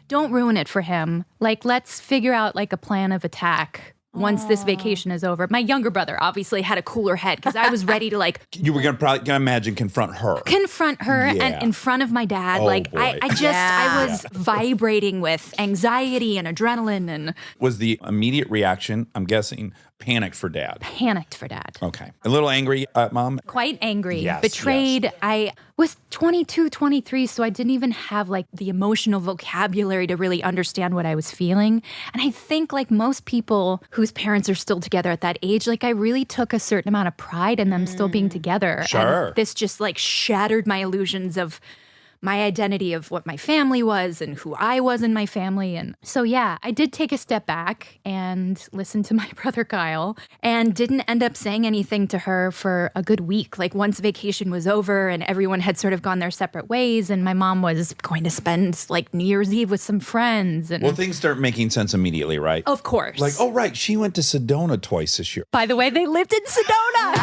Don't ruin it for him. Like, let's figure out like a plan of attack once this vacation is over. My younger brother obviously had a cooler head because I was ready to like You were gonna imagine confront her. confront her Yeah. and in front of my dad. Oh, like boy. I was vibrating with anxiety and adrenaline and Was the immediate reaction, I'm guessing, panic for dad? panicked for Dad. Okay. A little angry at mom? Quite angry, Yes, betrayed. I was 22, 23, so I didn't even have like the emotional vocabulary to really understand what I was feeling. And I think like most people whose parents are still together at that age, like I really took a certain amount of pride in them still being together. Sure. And this just like shattered my illusions of my identity of what my family was and who I was in my family. And so, yeah, I did take a step back and listen to my brother Kyle and didn't end up saying anything to her for a good week. Like once vacation was over and everyone had sort of gone their separate ways and my mom was going to spend like New Year's Eve with some friends. And Well, things start making sense immediately, right? of course. Like, oh, right, she went to Sedona twice this year. By the way, they lived in Sedona.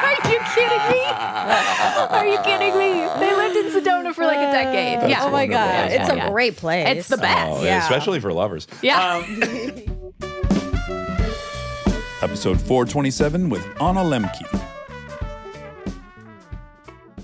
Are you kidding me? Are you kidding me? They lived in Sedona for like a decade. That's Yeah. Oh my God. wonderful. It's a great place. It's the best. Oh, especially for lovers. Yeah. Episode 427 with Anna Lemke.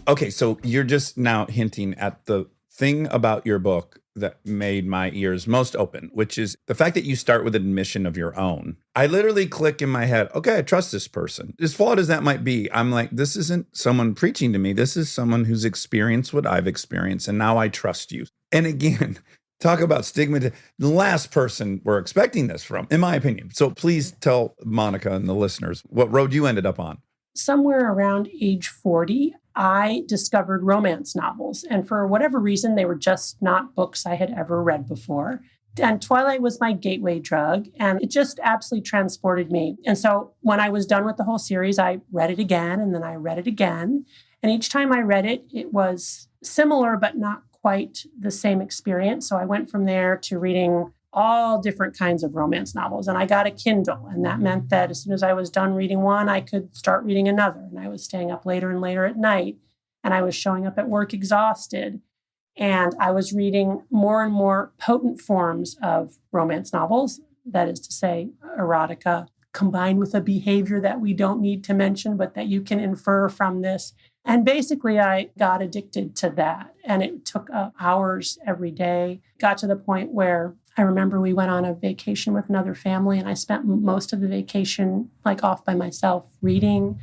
Okay, so you're just now hinting at the thing about your book that made my ears most open, which is the fact that you start with an admission of your own. I literally click in my head, okay, I trust this person. As flawed as that might be, I'm like, this isn't someone preaching to me. This is someone who's experienced what I've experienced, and now I trust you. And again, Talk about stigma. The last person we're expecting this from, in my opinion. So please tell Monica and the listeners what road you ended up on. Somewhere around age 40, I discovered romance novels. And for whatever reason, they were just not books I had ever read before. And Twilight was my gateway drug, and it just absolutely transported me. And so when I was done with the whole series, I read it again, and then I read it again. And each time I read it, it was similar, but not quite the same experience. So I went from there to reading all different kinds of romance novels. And I got a Kindle, and that meant that as soon as I was done reading one, I could start reading another. And I was staying up later and later at night, and I was showing up at work exhausted. And I was reading more and more potent forms of romance novels, that is to say, erotica, combined with a behavior that we don't need to mention, but that you can infer from this. And basically, I got addicted to that. And it took hours every day. Got to the point where I remember we went on a vacation with another family, and I spent most of the vacation like off by myself reading.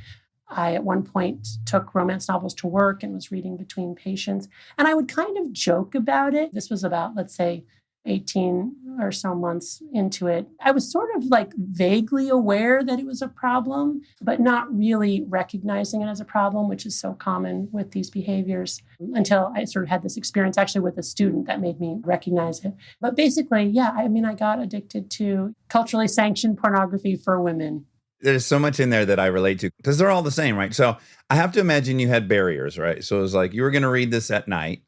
I, at one point, took romance novels to work and was reading between patients. And I would kind of joke about it. This was about, let's say, 18 or so months into it. I was sort of like vaguely aware that it was a problem, but not really recognizing it as a problem, which is so common with these behaviors, until I sort of had this experience actually with a student that made me recognize it. But basically, yeah, I mean, I got addicted to culturally sanctioned pornography for women. There's so much in there that I relate to because they're all the same, right? So I have to imagine you had barriers, right? So it was like you were going to read this at night.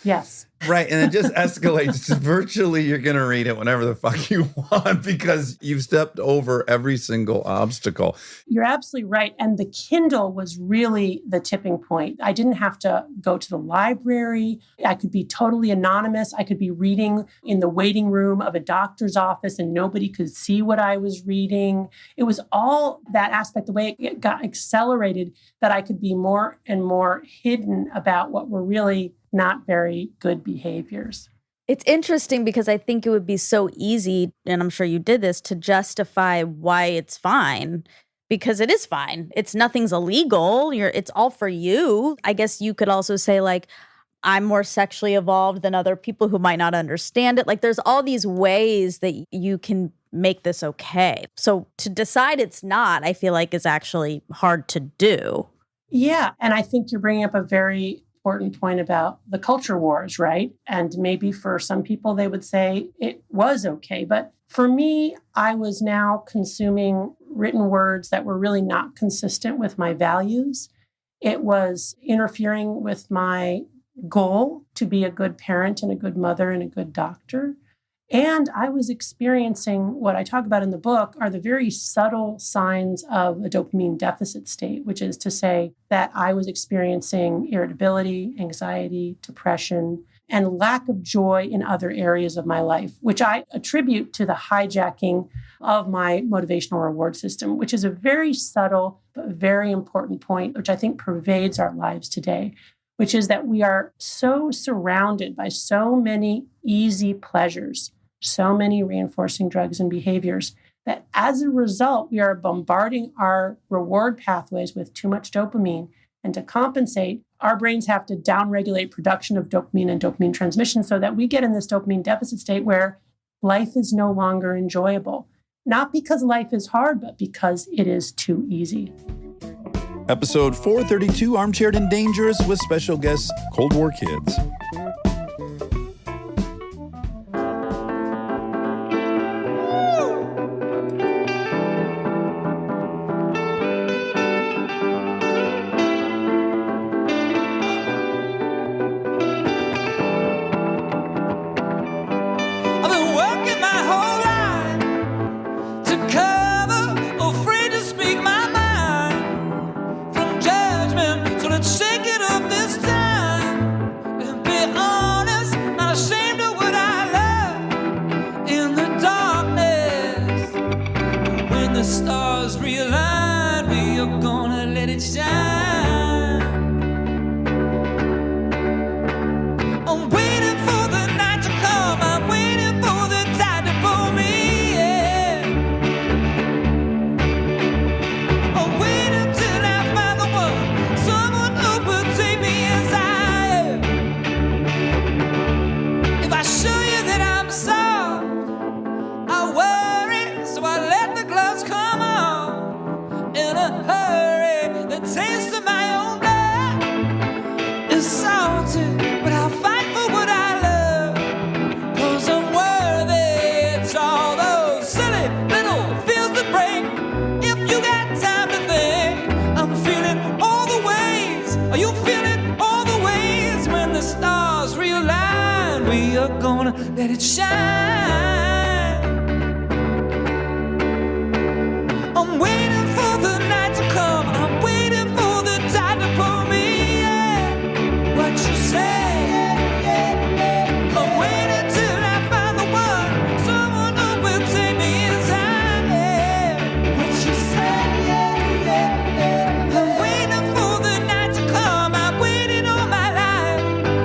Yes. Right. And it just escalates to virtually you're going to read it whenever the fuck you want because you've stepped over every single obstacle. You're absolutely right. And the Kindle was really the tipping point. I didn't have to go to the library. I could be totally anonymous. I could be reading in the waiting room of a doctor's office and nobody could see what I was reading. It was all that aspect, the way it got accelerated, that I could be more and more hidden about what were really not very good behaviors. It's interesting because I think it would be so easy, and I'm sure you did this, to justify why it's fine. Because it is fine. Nothing's illegal. It's all for you. I guess you could also say, like, I'm more sexually evolved than other people who might not understand it. Like, there's all these ways that you can make this okay. So to decide it's not, I feel like is actually hard to do. Yeah. And I think you're bringing up a very important point about the culture wars, right? And maybe for some people, they would say it was okay. But for me, I was now consuming written words that were really not consistent with my values. It was interfering with my goal to be a good parent and a good mother and a good doctor. And I was experiencing what I talk about in the book are the very subtle signs of a dopamine deficit state, which is to say that I was experiencing irritability, anxiety, depression, and lack of joy in other areas of my life, which I attribute to the hijacking of my motivational reward system, which is a very subtle but very important point, which I think pervades our lives today, which is that we are so surrounded by so many easy pleasures, so many reinforcing drugs and behaviors, that as a result, we are bombarding our reward pathways with too much dopamine. And to compensate, our brains have to downregulate production of dopamine and dopamine transmission so that we get in this dopamine deficit state where life is no longer enjoyable. Not because life is hard, but because it is too easy. Episode 432, Armchaired and Dangerous, with special guests, Cold War Kids. Show it shine. I'm waiting for the night to come. I'm waiting for the tide to pull me in. What you say? I'm waiting till I find the one, someone who will take me inside. What you say? I'm waiting for the night to come. I've waited all my life.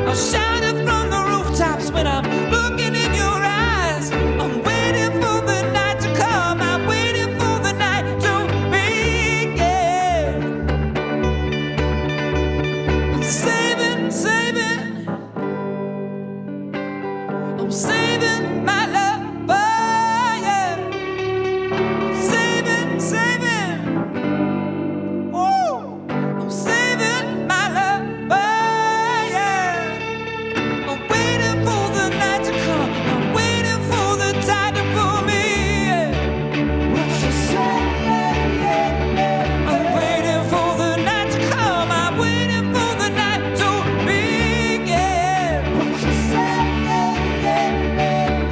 I'll shout it from the rooftops when I'm looking in your eyes. I'm waiting for the night to come. I'm waiting for the night to begin. I'm saving, saving. I'm saving my love for you. Saving, saving. Ooh. I'm saving my love for you. I'm waiting for the night to come. I'm waiting for the tide to pull me in. What you say? I'm waiting for the night to come. I'm waiting for the night to begin. What you say?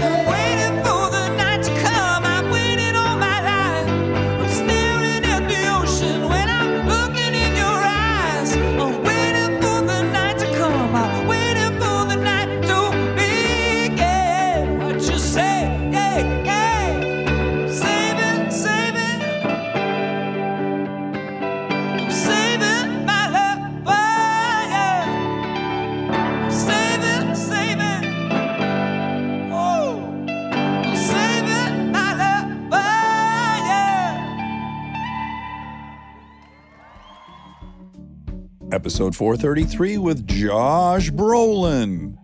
I'm waiting for the night to come. I'm waiting all my life. I'm staring at the ocean when I'm looking in your eyes. I'm waiting for the night to come. I'm waiting for the night to begin. What you say? Saving, saving. I'm saving my love for you. I'm saving, saving. Ooh. I'm saving my love for you. Episode 433 with Josh Brolin.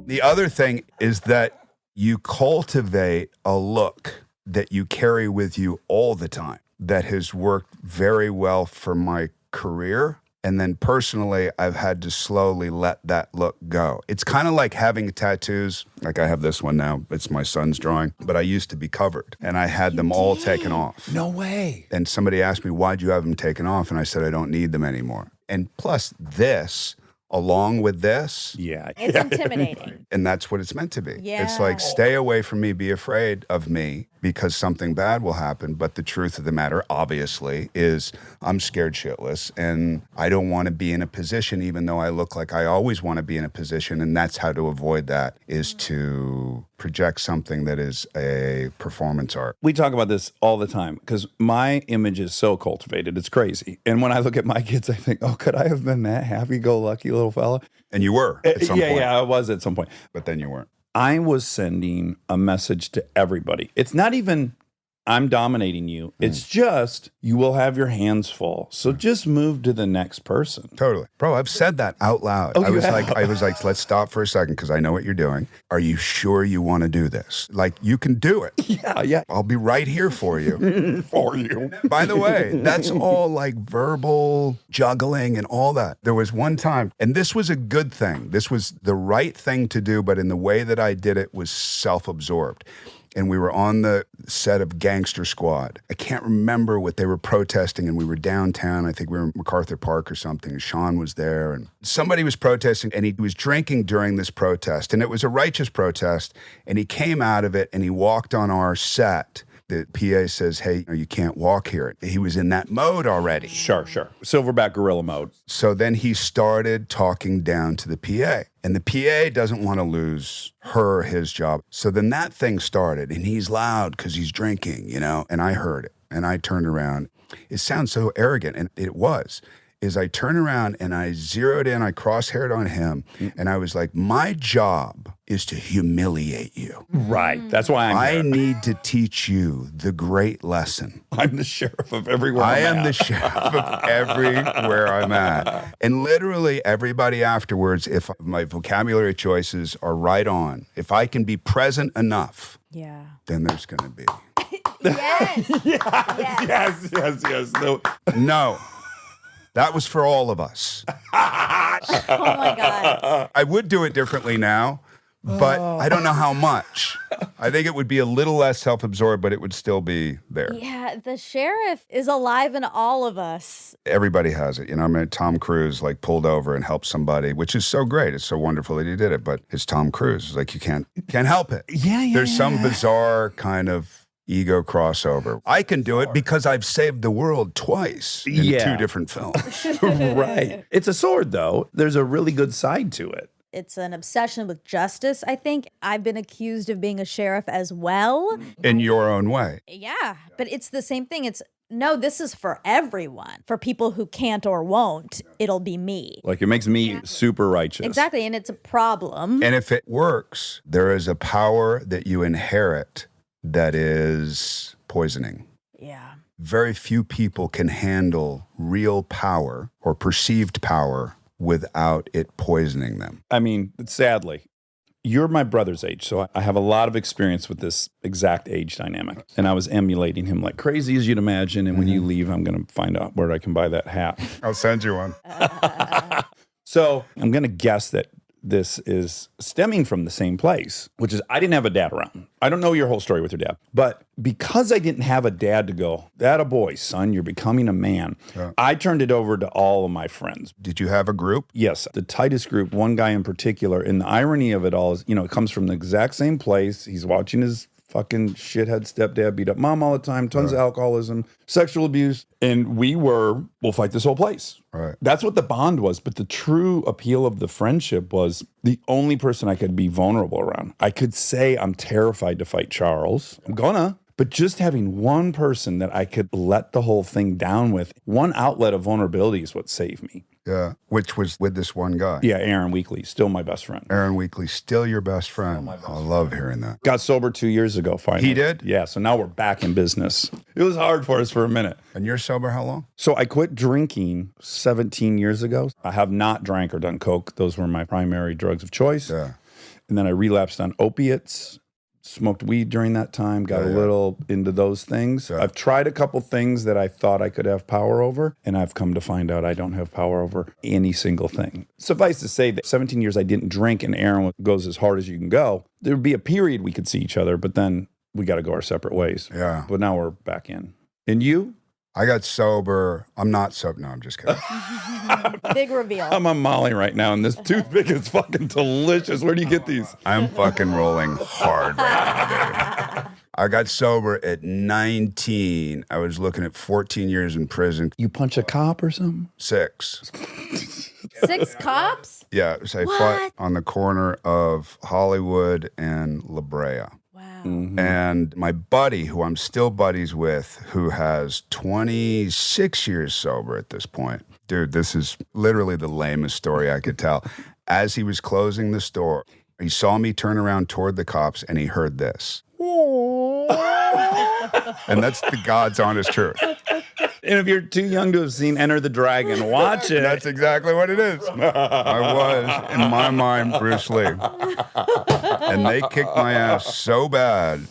The other thing is that you cultivate a look that you carry with you all the time that has worked very well for my career. And then personally, I've had to slowly let that look go. It's kind of like having tattoos. Like I have this one now. It's my son's drawing. But I used to be covered. And I had them all taken off. No way. And somebody asked me, why'd you have them taken off? And I said, I don't need them anymore. And plus this, along with this. Yeah. It's intimidating. And that's what it's meant to be. Yeah. It's like, stay away from me, be afraid of me, because something bad will happen. But the truth of the matter, obviously, is I'm scared shitless. And I don't want to be in a position, even though I look like I always want to be in a position. And that's how to avoid that, is to project something that is a performance art. We talk about this all the time because my image is so cultivated. It's crazy. And when I look at my kids, I think, oh, could I have been that happy-go-lucky little fella? And you were at some point. Yeah, I was at some point. But then you weren't. I was sending a message to everybody. It's not even I'm dominating you. It's just you will have your hands full. So just move to the next person. Totally. Bro, I've said that out loud. Oh, I was like, let's stop for a second because I know what you're doing. Are you sure you want to do this? Like, you can do it. Yeah. I'll be right here for you. For you. By the way, that's all like verbal juggling and all that. There was one time, and this was a good thing. This was the right thing to do, but in the way that I did it was self-absorbed. And we were on the set of Gangster Squad. I can't remember what they were protesting, and we were downtown. I think we were in MacArthur Park or something. And Sean was there, and somebody was protesting, and he was drinking during this protest. And it was a righteous protest, and he came out of it, and he walked on our set. The PA says, hey, you can't walk here. He was in that mode already. Sure. Silverback gorilla mode. So then he started talking down to the PA. And the PA doesn't want to lose her or his job. So then that thing started, and he's loud because he's drinking, you know, and I heard it. And I turned around. It sounds so arrogant, and it was. Is I turned around and I zeroed in, I crosshaired on him, and I was like, my job is to humiliate you. Right. That's why I need to teach you the great lesson. I'm the sheriff of everywhere I I'm am at. the sheriff of everywhere I'm at. And literally everybody afterwards, if my vocabulary choices are right on, if I can be present enough, then there's going to be. Yes. No. That was for all of us. Oh my God. I would do it differently now, but I don't know how much. I think it would be a little less self-absorbed, but it would still be there. Yeah, the sheriff is alive in all of us. Everybody has it. I mean, Tom Cruise like pulled over and helped somebody, which is so great. It's so wonderful that he did it, but it's Tom Cruise. It's like you can't help it. There's some bizarre kind of ego crossover. I can do it because I've saved the world twice in 2 different films. Right. It's a sword, though. There's a really good side to it. It's an obsession with justice, I think. I've been accused of being a sheriff as well. In your own way. Yeah, but it's the same thing. No, this is for everyone. For people who can't or won't, it'll be me. Like, it makes me super righteous. Exactly, and it's a problem. And if it works, there is a power that you inherit that is poisoning. Yeah. Very few people can handle real power or perceived power without it poisoning them. I mean, sadly, you're my brother's age, so I have a lot of experience with this exact age dynamic. And I was emulating him like crazy as you'd imagine. And when you leave, I'm going to find out where I can buy that hat. I'll send you one. So I'm going to guess that this is stemming from the same place, which is I didn't have a dad around. I don't know your whole story with your dad, but because I didn't have a dad to go, that a boy, son, you're becoming a man. Yeah. I turned it over to all of my friends. Did you have a group? Yes, the tightest group, one guy in particular. And the irony of it all is, it comes from the exact same place. He's watching his fucking shithead stepdad beat up mom all the time, tons of alcoholism, sexual abuse. And we'll fight this whole place. Right. That's what the bond was. But the true appeal of the friendship was the only person I could be vulnerable around. I could say I'm terrified to fight Charles. I'm gonna. But just having one person that I could let the whole thing down with, one outlet of vulnerability is what saved me. Yeah, which was with this one guy. Yeah, Aaron Weekly, still my best friend. Aaron Weekly, still your best friend. I love hearing that. Got sober 2 years ago, finally. He did? Yeah, so now we're back in business. It was hard for us for a minute. And you're sober how long? So I quit drinking 17 years ago. I have not drank or done coke. Those were my primary drugs of choice. Yeah. And then I relapsed on opiates. Smoked weed during that time, got a little into those things. Yeah. I've tried a couple things that I thought I could have power over, and I've come to find out I don't have power over any single thing. Suffice to say that 17 years I didn't drink, and Aaron goes as hard as you can go. There would be a period we could see each other, but then we got to go our separate ways. Yeah. But now we're back in. And you? I got sober. I'm not sober. No, I'm just kidding. Big reveal. I'm on Molly right now, and this toothpick is fucking delicious. Where do you get these? I'm fucking rolling hard right now, baby. I got sober at 19. I was looking at 14 years in prison. You punch a cop or something? 6. 6 cops? Yeah, so I fought on the corner of Hollywood and La Brea. Mm-hmm. And my buddy, who I'm still buddies with, who has 26 years sober at this point. Dude, this is literally the lamest story I could tell. As he was closing the store, he saw me turn around toward the cops and he heard this. And that's the God's honest truth. And if you're too young to have seen Enter the Dragon, watch it. That's exactly what it is. I was, in my mind, Bruce Lee. And they kicked my ass so bad,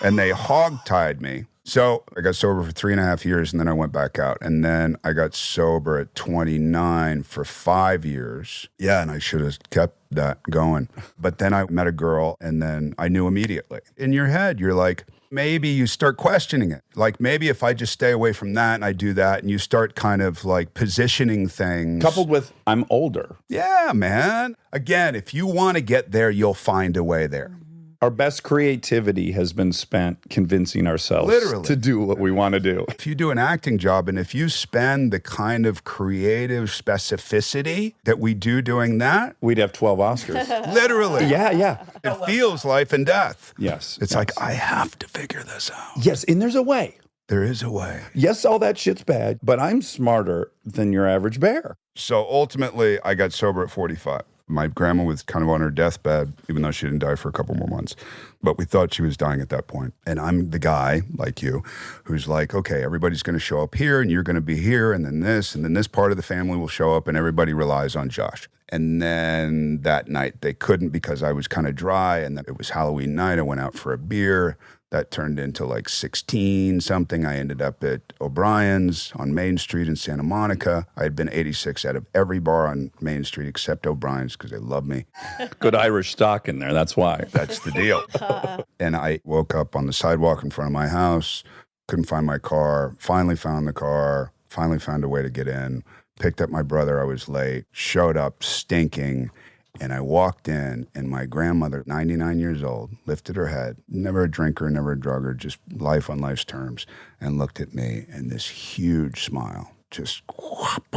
and they hog-tied me. So I got sober for 3.5 years, and then I went back out. And then I got sober at 29 for 5 years. Yeah, and I should have kept that going. But then I met a girl, and then I knew immediately. In your head, you're like, maybe you start questioning it. Like, maybe if I just stay away from that and I do that, and you start kind of like positioning things. Coupled with, I'm older. Yeah, man. Again, if you want to get there, you'll find a way there. Our best creativity has been spent convincing ourselves to do what we want to do. If you do an acting job and if you spend the kind of creative specificity that we do doing that, we'd have 12 Oscars. Literally. Yeah. It feels life and death. Yes. It's like, I have to figure this out. Yes, and there's a way. There is a way. Yes, all that shit's bad, but I'm smarter than your average bear. So ultimately, I got sober at 45. My grandma was kind of on her deathbed, even though she didn't die for a couple more months. But we thought she was dying at that point. And I'm the guy, like you, who's like, okay, everybody's going to show up here, and you're going to be here, and then this part of the family will show up, and everybody relies on Josh. And then that night, they couldn't because I was kind of dry, and it was Halloween night. I went out for a beer. That turned into like 16 something. I ended up at O'Brien's on Main Street in Santa Monica. I had been 86 out of every bar on Main Street except O'Brien's because they love me. Good Irish stock in there, that's why. That's the deal. And I woke up on the sidewalk in front of my house, couldn't find my car, finally found the car, finally found a way to get in, picked up my brother, I was late, showed up stinking, and I walked in, and my grandmother, 99 years old, lifted her head, never a drinker, never a drugger, just life on life's terms, and looked at me, and this huge smile, just whoop.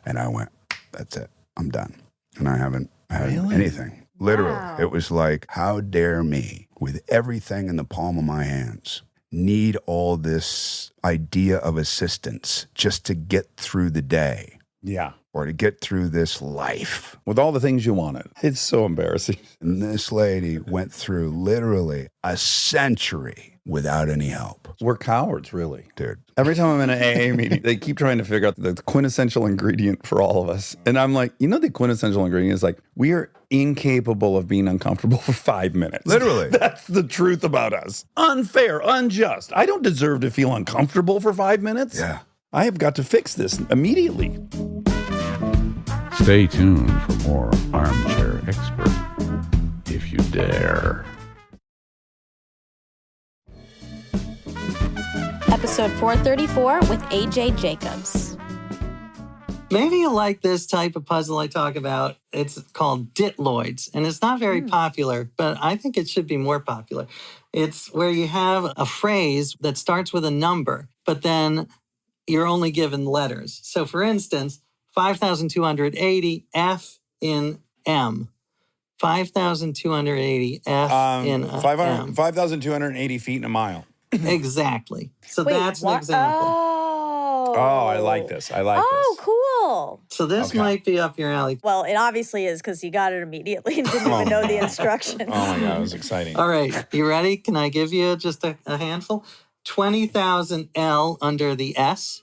And I went, that's it, I'm done. And I haven't had anything. Literally. Wow. It was like, how dare me, with everything in the palm of my hands, need all this idea of assistance just to get through the day. Yeah. Or to get through this life. With all the things you wanted. It's so embarrassing. And this lady went through literally a century without any help. We're cowards, really. Dude. Every time I'm in an AA meeting, they keep trying to figure out the quintessential ingredient for all of us. And I'm like, the quintessential ingredient is like, we are incapable of being uncomfortable for 5 minutes. Literally. That's the truth about us. Unfair, unjust. I don't deserve to feel uncomfortable for 5 minutes. Yeah. I have got to fix this immediately. Stay tuned for more Armchair Expert, if you dare. Episode 434 with AJ Jacobs. Maybe you like this type of puzzle I talk about. It's called Ditloids, and it's not very popular, but I think it should be more popular. It's where you have a phrase that starts with a number, but then you're only given letters. So for instance, 5,280 F in M. 5,280 F in M. 5,280 feet in a mile. Exactly. So that's an example. Oh, I like this. I like this. Oh, cool. So this might be up your alley. Well, it obviously is because you got it immediately and didn't even know the instructions. Oh my God, it was exciting. All right, you ready? Can I give you just a handful? 20,000 L under the S.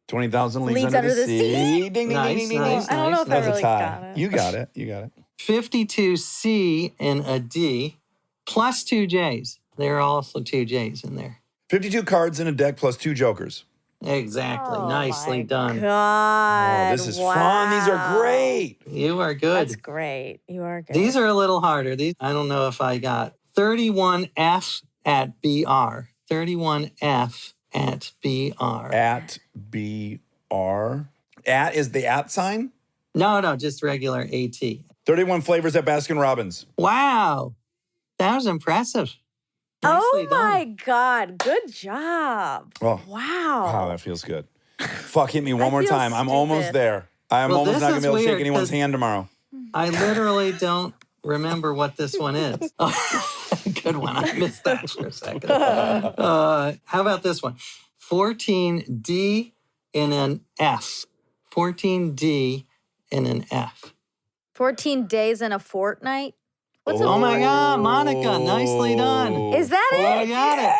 20,000 leads under the sea. Ding, ding, Nice, ding, ding, nice, ding. I don't know if I really got it. You got it. You got it. 52 C in a D plus 2 J's. There are also 2 J's in there. 52 cards in a deck plus 2 jokers. Exactly. Nicely done. God. Oh, this is fun. These are great. You are good. That's great. You are good. These are a little harder. These I don't know if I got 31F at BR. 31F at BR. At BR. At is the at sign? No, just regular AT. 31 flavors at Baskin Robbins. Wow. That was impressive. Oh my God. Good job. Oh, wow. That feels good. Fuck, hit me one more feel time. I'm almost stupid. there. I'm Well, almost this not going is to be able to shake weird, anyone's 'cause hand tomorrow. I literally don't remember what this one is. Good one. I missed that for a second. How about this one? 14D in an F. 14D in an F. 14 days in a fortnight? What's Oh my God, Monica, nicely done. Is that it? You got it.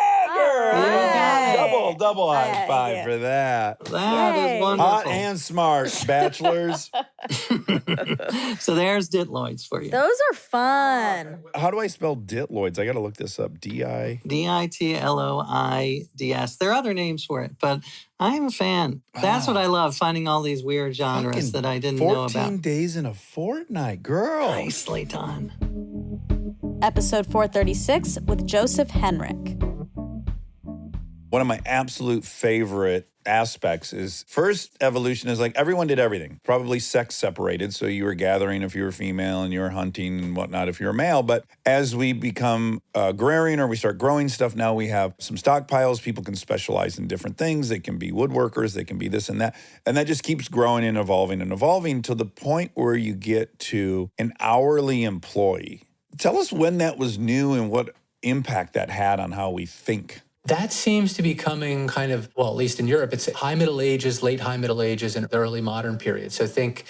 Double high five for that. That is wonderful. Hot and smart, bachelors. So there's Ditloids for you. Those are fun. How do I spell Ditloids? I got to look this up. D-I... Ditloids. There are other names for it, but I am a fan. That's what I love, finding all these weird genres that I didn't know about. 14 days in a fortnight, girl. Nicely done. Episode 436 with Joseph Henrik. One of my absolute favorite aspects is first evolution is like everyone did everything, probably sex separated. So you were gathering if you were female and you were hunting and whatnot if you were male. But as we become agrarian or we start growing stuff, now we have some stockpiles. People can specialize in different things. They can be woodworkers. They can be this and that. And that just keeps growing and evolving to the point where you get to an hourly employee. Tell us when that was new and what impact that had on how we think. That seems to be coming kind of, well, at least in Europe, it's high Middle Ages, late high Middle Ages, and early modern period. So think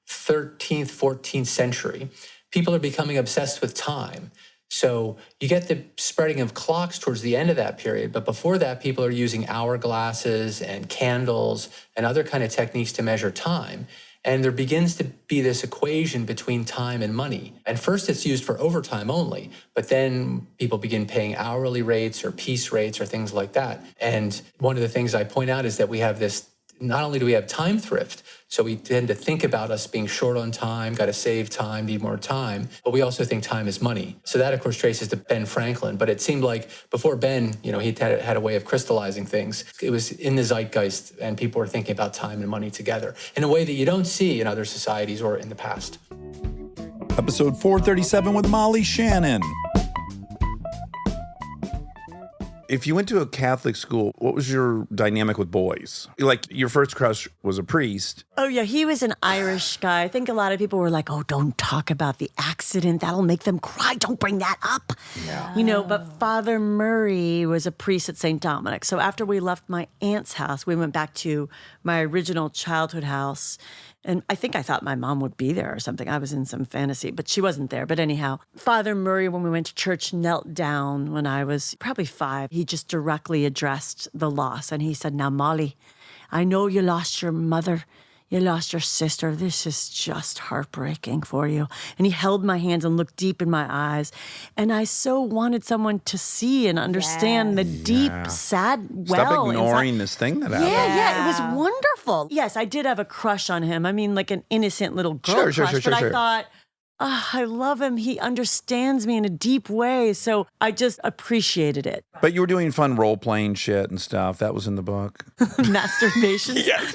13th, 14th century. People are becoming obsessed with time. So you get the spreading of clocks towards the end of that period. But before that, people are using hourglasses and candles and other kind of techniques to measure time. And there begins to be this equation between time and money. And first it's used for overtime only, but then people begin paying hourly rates or piece rates or things like that. And one of the things I point out is that we have this, not only do we have time thrift, so we tend to think about us being short on time, got to save time, need more time, but we also think time is money. So that, of course, traces to Ben Franklin. But it seemed like before Ben, he had a way of crystallizing things. It was in the zeitgeist, and people were thinking about time and money together in a way that you don't see in other societies or in the past. Episode 437 with Molly Shannon. If you went to a Catholic school, what was your dynamic with boys? Like, your first crush was a priest. Oh, yeah, he was an Irish guy. I think a lot of people were like, oh, don't talk about the accident. That'll make them cry. Don't bring that up. Yeah. But Father Murray was a priest at St. Dominic. So after we left my aunt's house, we went back to my original childhood house. And I think I thought my mom would be there or something. I was in some fantasy, but she wasn't there. But anyhow, Father Murray, when we went to church, knelt down when I was probably 5. He just directly addressed the loss. And he said, now, Molly, I know you lost your mother. You lost your sister. This is just heartbreaking for you. And he held my hands and looked deep in my eyes. And I so wanted someone to see and understand the deep, sad Stop ignoring this thing that happened. Yeah, it was wonderful. Yes, I did have a crush on him. I mean, like an innocent little girl crush. But I thought, I love him. He understands me in a deep way. So I just appreciated it. But you were doing fun role-playing shit and stuff. That was in the book. Masturbation? Yes.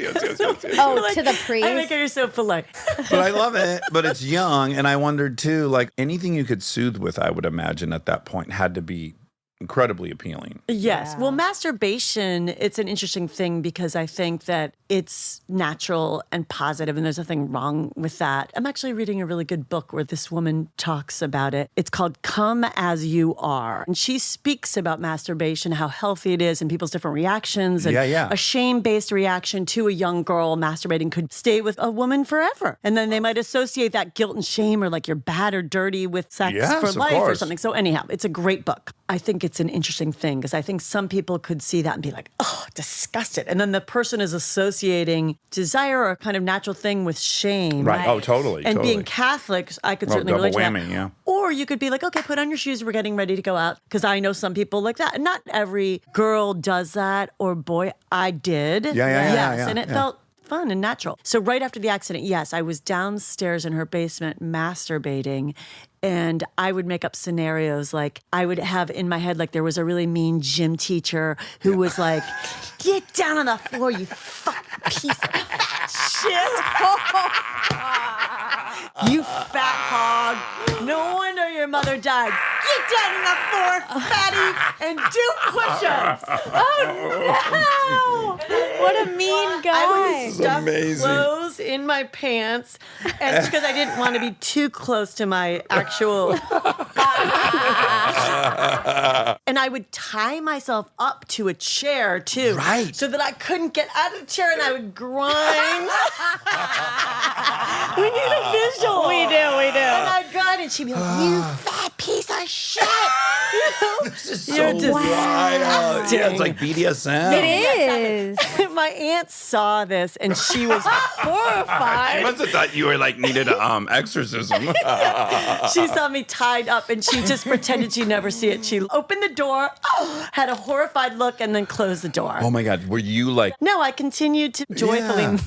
Oh, to the priest? I make her so polite. But I love it. But it's young. And I wondered, too, like anything you could soothe with, I would imagine at that point had to be incredibly appealing. Yes. Yeah. Well, masturbation, it's an interesting thing because I think that it's natural and positive and there's nothing wrong with that. I'm actually reading a really good book where this woman talks about it. It's called Come As You Are. And she speaks about masturbation, how healthy it is and people's different reactions. And a shame-based reaction to a young girl masturbating could stay with a woman forever. And then they might associate that guilt and shame or like you're bad or dirty with sex for life or something. So anyhow, it's a great book. I think it's an interesting thing because I think some people could see that and be like, oh, disgusted. And then the person is associating desire or a kind of natural thing with shame. Right. Oh, totally. And being Catholic, I could certainly relate to whammy, that. Yeah. Or you could be like, okay, put on your shoes. We're getting ready to go out. Because I know some people like that. And not every girl does that or boy, I did. Yeah. And it felt fun and natural. So right after the accident, yes, I was downstairs in her basement masturbating. And I would make up scenarios like I would have in my head like there was a really mean gym teacher who was like, get down on the floor, you fucking piece of fat shit. You fat hog. No wonder your mother died. Get down on the floor, fatty, and do push-ups. Oh, no. What a mean guy. I would stuff clothes in my pants and because I didn't want to be too close to my actual... And I would tie myself up to a chair, too. Right. So that I couldn't get out of the chair and I would grind. We need a visual. We do. And I'd grind and she'd be like, you fat piece of shit. This is so wild. Yeah, it's like BDSM. It is. My aunt saw this and she was horrified. She must have thought you were like needed an exorcism. She saw me tied up and she just pretended she'd never see it. She opened the door, had a horrified look, and then closed the door. Oh my God, were you like... No, I continued to joyfully...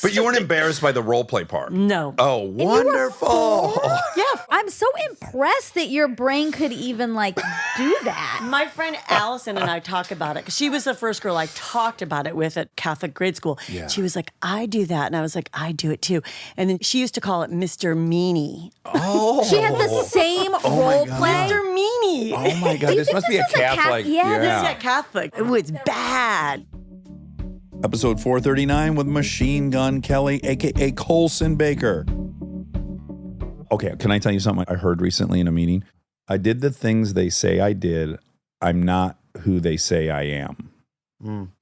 But you weren't embarrassed by the role play part? No. Oh, wonderful. Yeah, I'm so impressed that your brain could even like do that. My friend Allison and I talk about it because she was the first girl I talked about it with at Catholic grade school. Yeah. She was like, I do that. And I was like, I do it too. And then she used to call it Mr. Meanie. Oh. She had the same role play. Mr. Meanie. Oh my God, this must be a Catholic. This is a Catholic. It was bad. Episode 439 with Machine Gun Kelly, a.k.a. Colson Baker. Okay, can I tell you something I heard recently in a meeting? I did the things they say I did. I'm not who they say I am.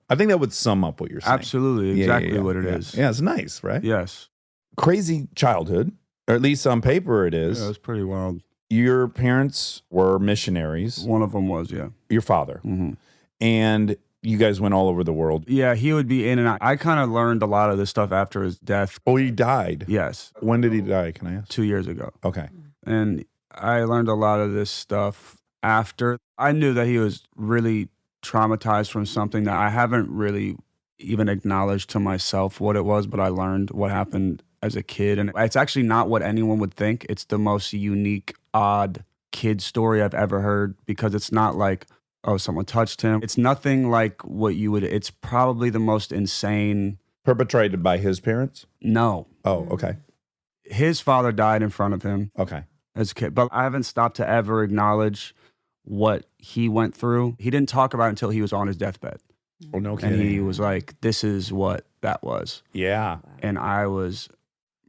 I think that would sum up what you're saying. Absolutely, exactly what it is. Yeah, it's nice, right? Yes. Crazy childhood, or at least on paper it is. Yeah, it's pretty wild. Your parents were missionaries. One of them was, yeah. Your father. Mm-hmm. And you guys went all over the world. Yeah, he would be in and out. I kind of learned a lot of this stuff after his death. Oh, he died? Yes. When did he die, can I ask? 2 years ago. Okay. And I learned a lot of this stuff after. I knew that he was really traumatized from something that I haven't really even acknowledged to myself what it was, but I learned what happened as a kid. And it's actually not what anyone would think. It's the most unique, odd kid story I've ever heard, because it's not like, oh, someone touched him. It's nothing like what you would, it's probably the most insane. Perpetrated by his parents? No. Oh, okay. His father died in front of him. Okay. As a kid. But I haven't stopped to ever acknowledge what he went through. He didn't talk about it until he was on his deathbed. Oh, no kidding. And he was like, this is what that was. Yeah. And I was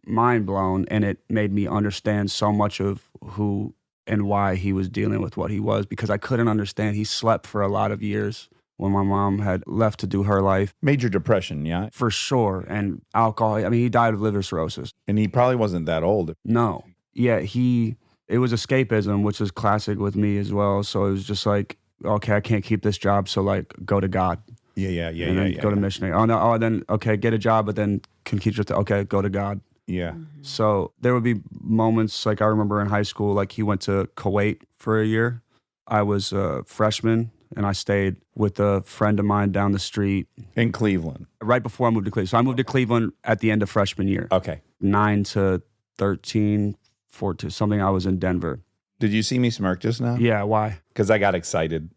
mind blown, and it made me understand so much of who and why he was dealing with what he was, because I couldn't understand. He slept for a lot of years when my mom had left to do her life. Major depression, yeah? For sure. And alcohol. I mean, he died of liver cirrhosis. And he probably wasn't that old. No. Yeah, it was escapism, which is classic with me as well. So it was just like, okay, I can't keep this job, so like go to God. Yeah. And then go to missionary. Oh, no. Oh, then, okay, get a job, but then can keep just, okay, go to God. Yeah. So there would be moments, like I remember in high school, like he went to Kuwait for a year. I was a freshman, and I stayed with a friend of mine down the street. In Cleveland? Right before I moved to Cleveland. So I moved to Cleveland at the end of freshman year. Okay. 9 to 13, 14, something. I was in Denver. Did you see me smirk just now? Yeah, why? Because I got excited.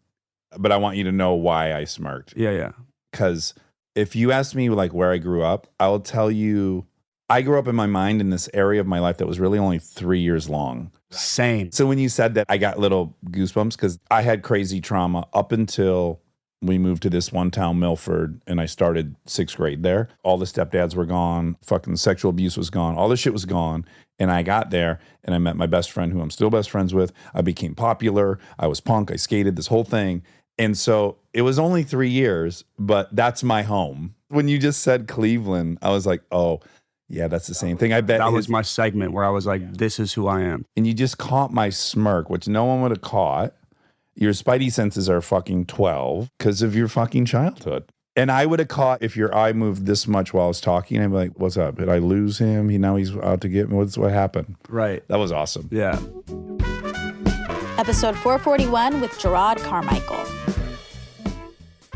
But I want you to know why I smirked. Yeah. Because if you ask me like where I grew up, I will tell you, I grew up in my mind in this area of my life that was really only 3 years long. Same. So when you said that, I got little goosebumps because I had crazy trauma up until we moved to this one town, Milford, and I started 6th grade there. All the stepdads were gone. Fucking sexual abuse was gone. All this shit was gone. And I got there and I met my best friend, who I'm still best friends with. I became popular. I was punk. I skated, this whole thing. And so it was only 3 years, but that's my home. When you just said Cleveland, I was like, oh, yeah, that's the same thing. I bet that was my segment where I was like, this is who I am. And you just caught my smirk, which no one would have caught. Your spidey senses are fucking 12 because of your fucking childhood. And I would have caught if your eye moved this much while I was talking. I'd be like, what's up? Did I lose him? Now he's out to get me. What happened? Right. That was awesome. Yeah. Episode 441 with Gerard Carmichael.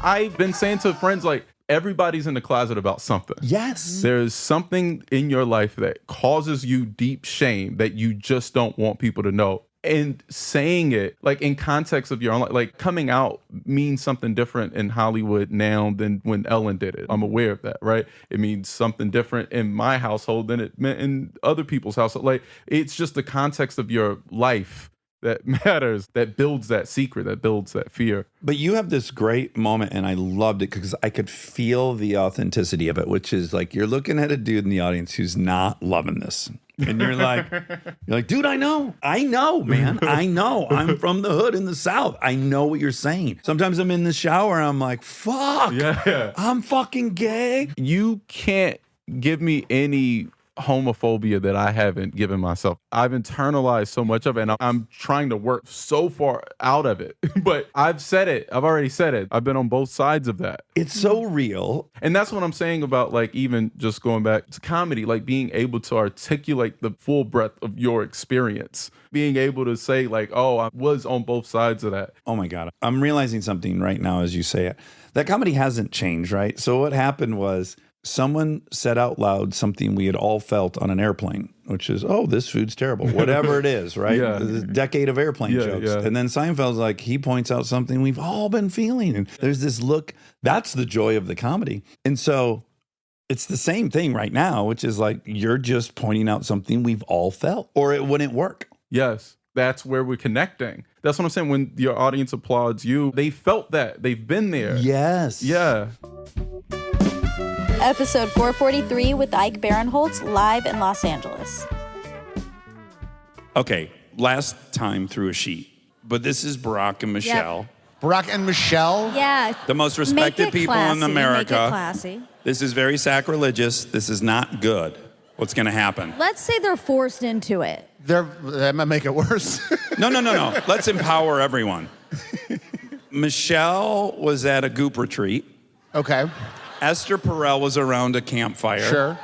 I've been saying to friends, like, everybody's in the closet about something. Yes. There's something in your life that causes you deep shame that you just don't want people to know. And saying it, like, in context of your own life, like, coming out means something different in Hollywood now than when Ellen did it. I'm aware of that, right? It means something different in my household than it meant in other people's household. Like, it's just the context of your life that matters, that builds that secret, that builds that fear. But you have this great moment, and I loved it because I could feel the authenticity of it, which is like you're looking at a dude in the audience who's not loving this. And you're like, dude, I know, man. I know. I'm from the hood in the South. I know what you're saying. Sometimes I'm in the shower and I'm like, fuck, I'm fucking gay. You can't give me any homophobia that I haven't given myself. I've internalized so much of it, and I'm trying to work so far out of it. But I've said it. I've already said it. I've been on both sides of that. It's so real. And that's what I'm saying about, like, even just going back to comedy, like being able to articulate the full breadth of your experience. Being able to say, like, oh, I was on both sides of that. Oh my God. I'm realizing something right now as you say it. That comedy hasn't changed, right? So what happened was someone said out loud something we had all felt on an airplane, which is, oh, this food's terrible. Whatever it is, right? Yeah. This decade of airplane jokes. Yeah. And then Seinfeld's like, he points out something we've all been feeling. And there's this look. That's the joy of the comedy. And so it's the same thing right now, which is like, you're just pointing out something we've all felt, or it wouldn't work. Yes. That's where we're connecting. That's what I'm saying. When your audience applauds you, they felt that. They've been there. Yes. Yeah. Episode 443 with Ike Barinholtz, live in Los Angeles. Okay, last time through a sheet, but this is Barack and Michelle. Barack and Michelle? Yeah. The most respected people in America. Make it classy. This is very sacrilegious. This is not good. What's going to happen? Let's say they're forced into it. That might make it worse. No. Let's empower everyone. Michelle was at a goop retreat. Okay. Esther Perel was around a campfire. Sure.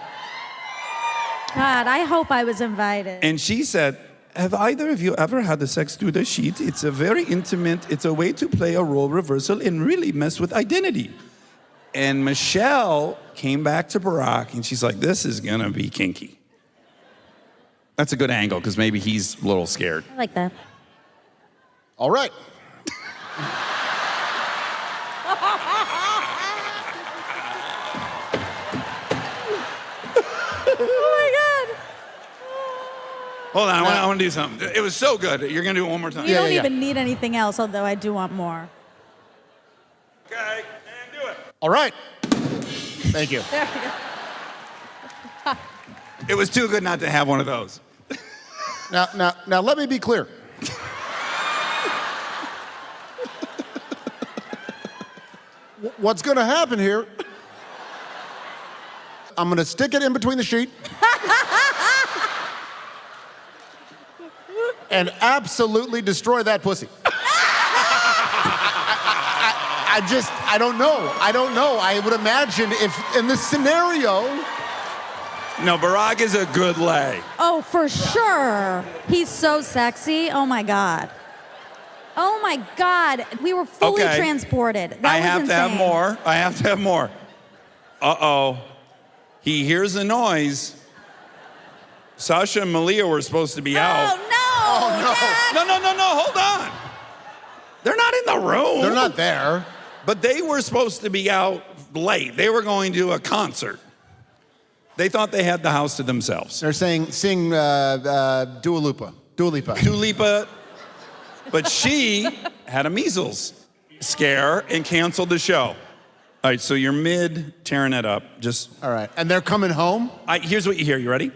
God, I hope I was invited. And she said, have either of you ever had the sex through the sheet? It's a very intimate, it's a way to play a role reversal and really mess with identity. And Michelle came back to Barack and she's like, this is gonna be kinky. That's a good angle because maybe he's a little scared. I like that. All right. Hold on, I want to do something. It was so good. You're going to do it one more time. You don't even need anything else, although I do want more. Okay, and do it. All right. Thank you. There we go. It was too good not to have one of those. Now, let me be clear. What's going to happen here? I'm going to stick it in between the sheet. And absolutely destroy that pussy. I don't know. I would imagine if in this scenario. No, Barack is a good lay. Oh, for sure. He's so sexy. Oh my God. Oh my God. We were fully transported. That I was have insane. to have more. Uh-oh. He hears a noise. Sasha and Malia were supposed to be out. Oh, no. No, hold on. They're not in the room. They're not there. But they were supposed to be out late. They were going to a concert. They thought they had the house to themselves. They're sing Dua Lipa. Dua Lipa. But she had a measles scare and canceled the show. All right, so you're mid tearing it up. All right, and they're coming home? Here's what you hear. You ready?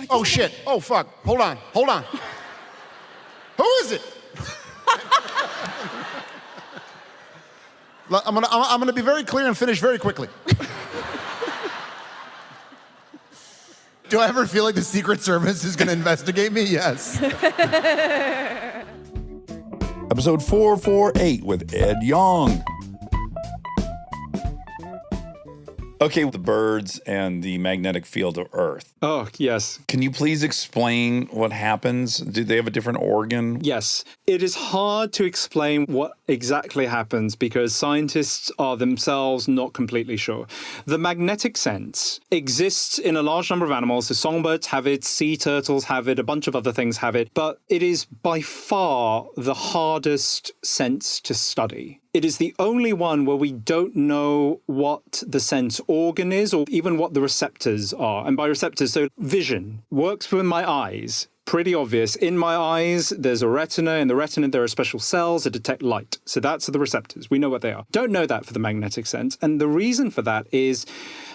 Oh, shit. Oh, fuck. Hold on. Who is it? I'm gonna be very clear and finish very quickly. Do I ever feel like the Secret Service is gonna investigate me? Yes. Episode 448 with Ed Yong. Okay, the birds and the magnetic field of Earth. Oh, yes. Can you please explain what happens? Do they have a different organ? Yes. It is hard to explain what exactly happens because scientists are themselves not completely sure. The magnetic sense exists in a large number of animals. The songbirds have it, sea turtles have it, a bunch of other things have it, but it is by far the hardest sense to study. It is the only one where we don't know what the sense organ is or even what the receptors are. And by receptors, so vision works with my eyes. Pretty obvious. In my eyes, there's a retina. In the retina, there are special cells that detect light. So that's the receptors. We know what they are. Don't know that for the magnetic sense. And the reason for that is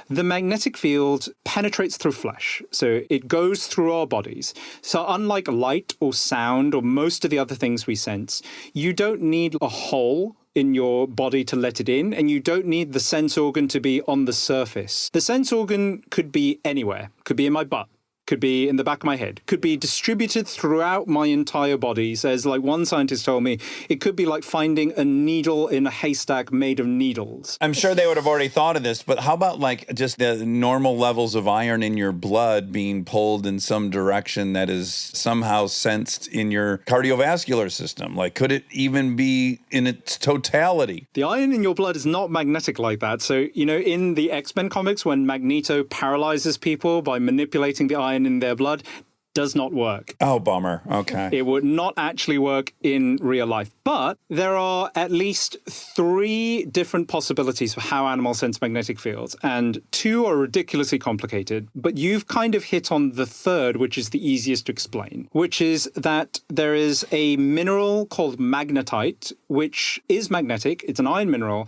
the magnetic field penetrates through flesh. So it goes through our bodies. So unlike light or sound or most of the other things we sense, you don't need a hole in your body to let it in, and you don't need the sense organ to be on the surface. The sense organ could be anywhere. Could be in my butt. Could be in the back of my head, could be distributed throughout my entire body. So as like one scientist told me, it could be like finding a needle in a haystack made of needles. I'm sure they would have already thought of this, but how about like just the normal levels of iron in your blood being pulled in some direction that is somehow sensed in your cardiovascular system? Like, could it even be in its totality? The iron in your blood is not magnetic like that. So, you know, in the X-Men comics, when Magneto paralyzes people by manipulating the iron in their blood, does not work. Oh, bummer. Okay. It would not actually work in real life. But there are at least 3 different possibilities for how animals sense magnetic fields, and 2 are ridiculously complicated. But you've kind of hit on the third, which is the easiest to explain, which is that there is a mineral called magnetite, which is magnetic. It's an iron mineral.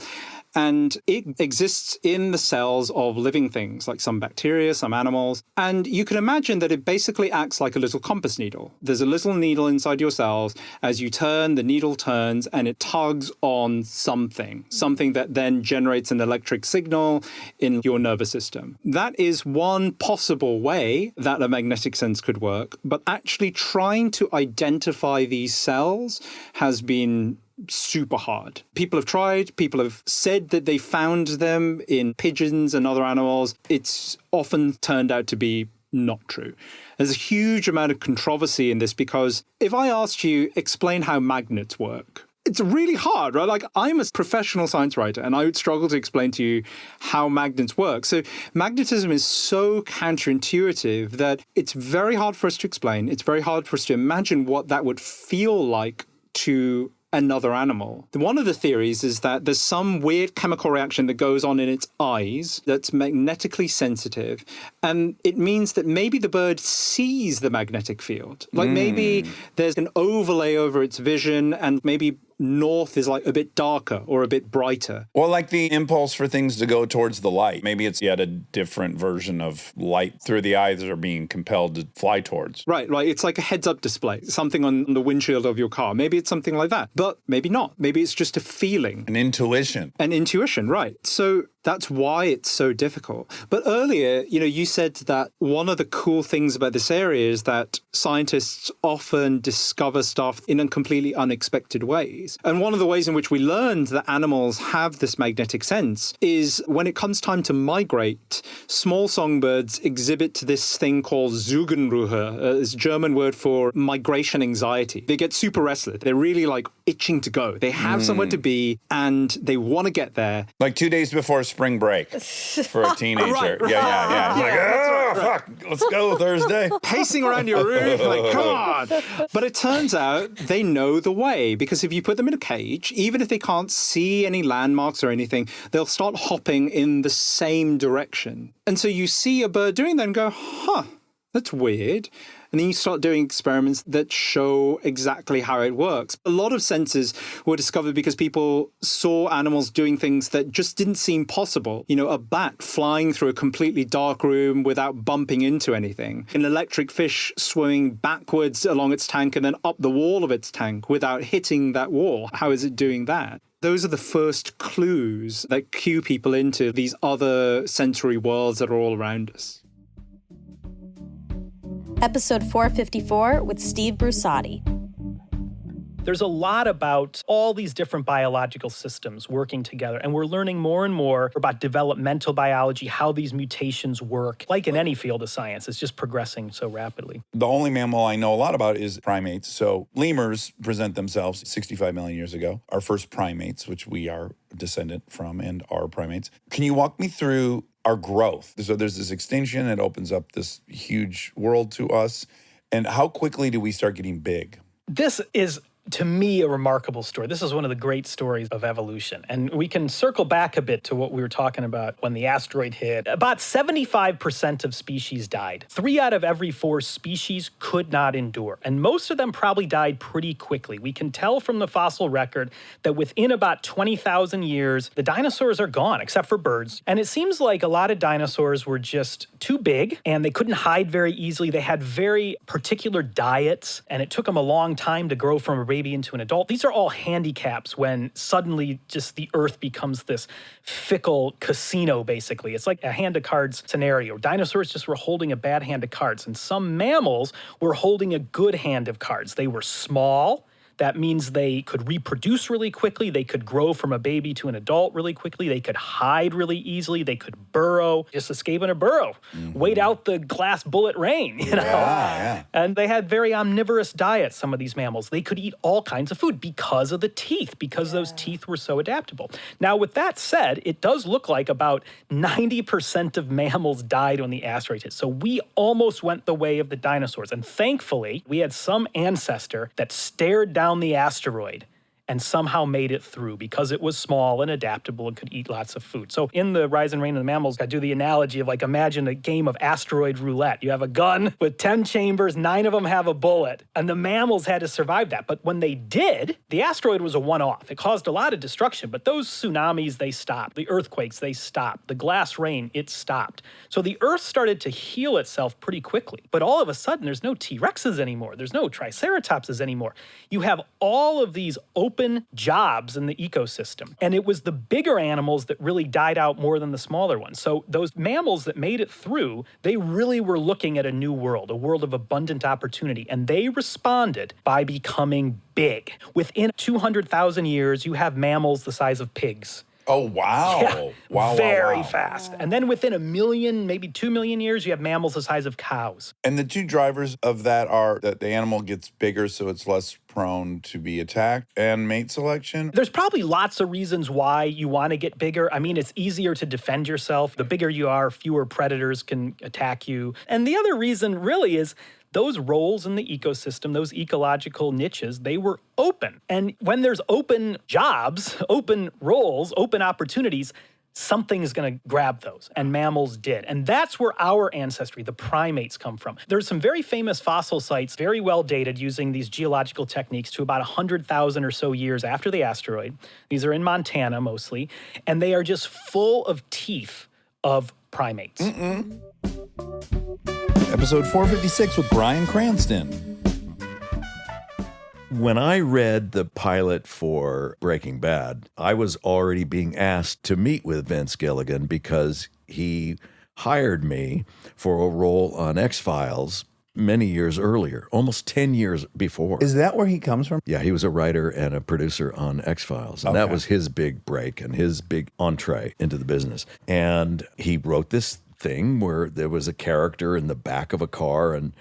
And it exists in the cells of living things, like some bacteria, some animals. And you can imagine that it basically acts like a little compass needle. There's a little needle inside your cells. As you turn, the needle turns and it tugs on something that then generates an electric signal in your nervous system. That is one possible way that a magnetic sense could work. But actually trying to identify these cells has been super hard. People have tried, people have said that they found them in pigeons and other animals. It's often turned out to be not true. There's a huge amount of controversy in this because if I asked you, explain how magnets work, it's really hard, right? Like, I'm a professional science writer and I would struggle to explain to you how magnets work. So magnetism is so counterintuitive that it's very hard for us to explain. It's very hard for us to imagine what that would feel like to another animal. One of the theories is that there's some weird chemical reaction that goes on in its eyes that's magnetically sensitive, and it means that maybe the bird sees the magnetic field. Like maybe there's an overlay over its vision, and maybe north is like a bit darker or a bit brighter. Or like the impulse for things to go towards the light. Maybe it's yet a different version of light through the eyes that are being compelled to fly towards. Right. It's like a heads-up display, something on the windshield of your car. Maybe it's something like that, but maybe not. Maybe it's just a feeling. An intuition. An intuition, right. So that's why it's so difficult. But earlier, you said that one of the cool things about this area is that scientists often discover stuff in completely unexpected ways. And one of the ways in which we learned that animals have this magnetic sense is when it comes time to migrate, small songbirds exhibit this thing called Zuggenruhe, it's a German word for migration anxiety. They get super restless. They're really like itching to go. They have somewhere to be and they want to get there. Like 2 days before spring break for a teenager. Right. Yeah. Like, oh, fuck, let's go Thursday. Pacing around your roof, like, come on. But it turns out they know the way, because if you put them in a cage, even if they can't see any landmarks or anything, they'll start hopping in the same direction. And so you see a bird doing that and go, that's weird. And then you start doing experiments that show exactly how it works. A lot of senses were discovered because people saw animals doing things that just didn't seem possible. A bat flying through a completely dark room without bumping into anything. An electric fish swimming backwards along its tank and then up the wall of its tank without hitting that wall. How is it doing that? Those are the first clues that cue people into these other sensory worlds that are all around us. Episode 454 with Steve Brusatte. There's a lot about all these different biological systems working together, and we're learning more and more about developmental biology, how these mutations work. Like in any field of science, it's just progressing so rapidly. The only mammal I know a lot about is primates. So lemurs present themselves 65 million years ago, our first primates, which we are descendant from and are primates. Can you walk me through our growth? So there's this extinction, it opens up this huge world to us. And how quickly do we start getting big? This is, to me, a remarkable story. This is one of the great stories of evolution. And we can circle back a bit to what we were talking about when the asteroid hit. About 75% of species died. 3 out of every 4 species could not endure. And most of them probably died pretty quickly. We can tell from the fossil record that within about 20,000 years, the dinosaurs are gone, except for birds. And it seems like a lot of dinosaurs were just too big and they couldn't hide very easily. They had very particular diets, and it took them a long time to grow from a baby into an adult. These are all handicaps when suddenly just the earth becomes this fickle casino, basically. It's like a hand of cards scenario. Dinosaurs just were holding a bad hand of cards, and some mammals were holding a good hand of cards. They were small. That means they could reproduce really quickly. They could grow from a baby to an adult really quickly. They could hide really easily. They could burrow, just escape in a burrow, wait out the glass bullet rain, you know? Yeah. And they had very omnivorous diets, some of these mammals. They could eat all kinds of food because of the teeth, because those teeth were so adaptable. Now, with that said, it does look like about 90% of mammals died when the asteroid hit. So we almost went the way of the dinosaurs. And thankfully, we had some ancestor that stared down the asteroid and somehow made it through because it was small and adaptable and could eat lots of food. So in the Rise and Reign of the Mammals, I do the analogy of, like, imagine a game of asteroid roulette. You have a gun with 10 chambers, 9 of them have a bullet, and the mammals had to survive that. But when they did, the asteroid was a one-off. It caused a lot of destruction, but those tsunamis, they stopped. The earthquakes, they stopped. The glass rain, it stopped. So the Earth started to heal itself pretty quickly. But all of a sudden, there's no T-Rexes anymore. There's no Triceratopses anymore. You have all of these open open jobs in the ecosystem. And it was the bigger animals that really died out more than the smaller ones. So those mammals that made it through, they really were looking at a new world, a world of abundant opportunity. And they responded by becoming big. Within 200,000 years, you have mammals the size of pigs. Oh, wow. Yeah, Wow. very fast. And then within 1 million, maybe 2 million years, you have mammals the size of cows. And the two drivers of that are that the animal gets bigger so it's less prone to be attacked and mate selection. There's probably lots of reasons why you want to get bigger. I mean, it's easier to defend yourself. The bigger you are, fewer predators can attack you. And the other reason really is those roles in the ecosystem, those ecological niches, they were open. And when there's open jobs, open roles, open opportunities, something's going to grab those. And mammals did. And that's where our ancestry, the primates, come from. There's some very famous fossil sites, very well dated using these geological techniques to about 100,000 or so years after the asteroid. These are in Montana mostly. And they are just full of teeth of primates. Episode 456 with Bryan Cranston. When I read the pilot for Breaking Bad, I was already being asked to meet with Vince Gilligan because he hired me for a role on X-Files many years earlier, almost 10 years before. Is that where he comes from? Yeah, he was a writer and a producer on X-Files. And that was his big break and his big entree into the business. And he wrote this thing where there was a character in the back of a car and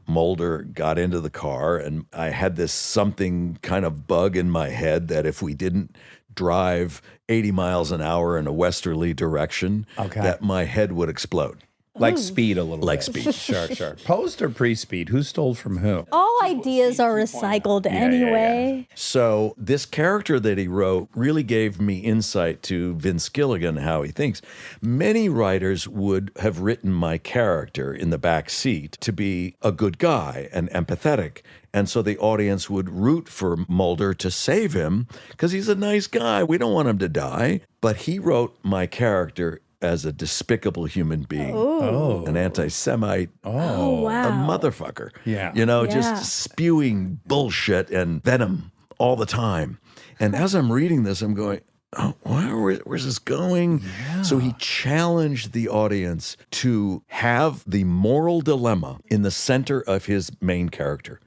Mulder got into the car, and I had this something kind of bug in my head that if we didn't drive 80 miles an hour in a westerly direction, that my head would explode. Like Speed a little like bit. Speed. Sure. Post or pre-Speed? Who stole from who? All ideas are recycled anyway. So this character that he wrote really gave me insight to Vince Gilligan, how he thinks. Many writers would have written my character in the back seat to be a good guy and empathetic. And so the audience would root for Mulder to save him because he's a nice guy. We don't want him to die. But he wrote my character as a despicable human being, an anti-Semite, a motherfucker. Yeah. You know, just spewing bullshit and venom all the time. And as I'm reading this, I'm going, oh, where's this going? Yeah. So he challenged the audience to have the moral dilemma in the center of his main character.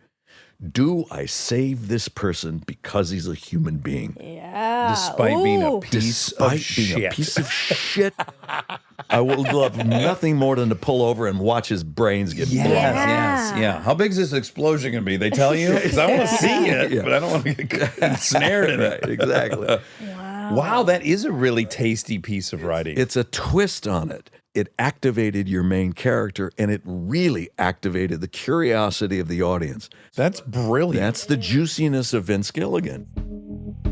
Do I save this person because he's a human being? Yeah. Despite being a piece of shit. I would love nothing more than to pull over and watch his brains get blown. Yeah. How big is this explosion going to be? They tell you? Because I want to see it, but I don't want to get ensnared in it. Exactly. Wow, that is a really tasty piece of writing. It's a twist on it. It activated your main character, and it really activated the curiosity of the audience. That's brilliant. That's the juiciness of Vince Gilligan.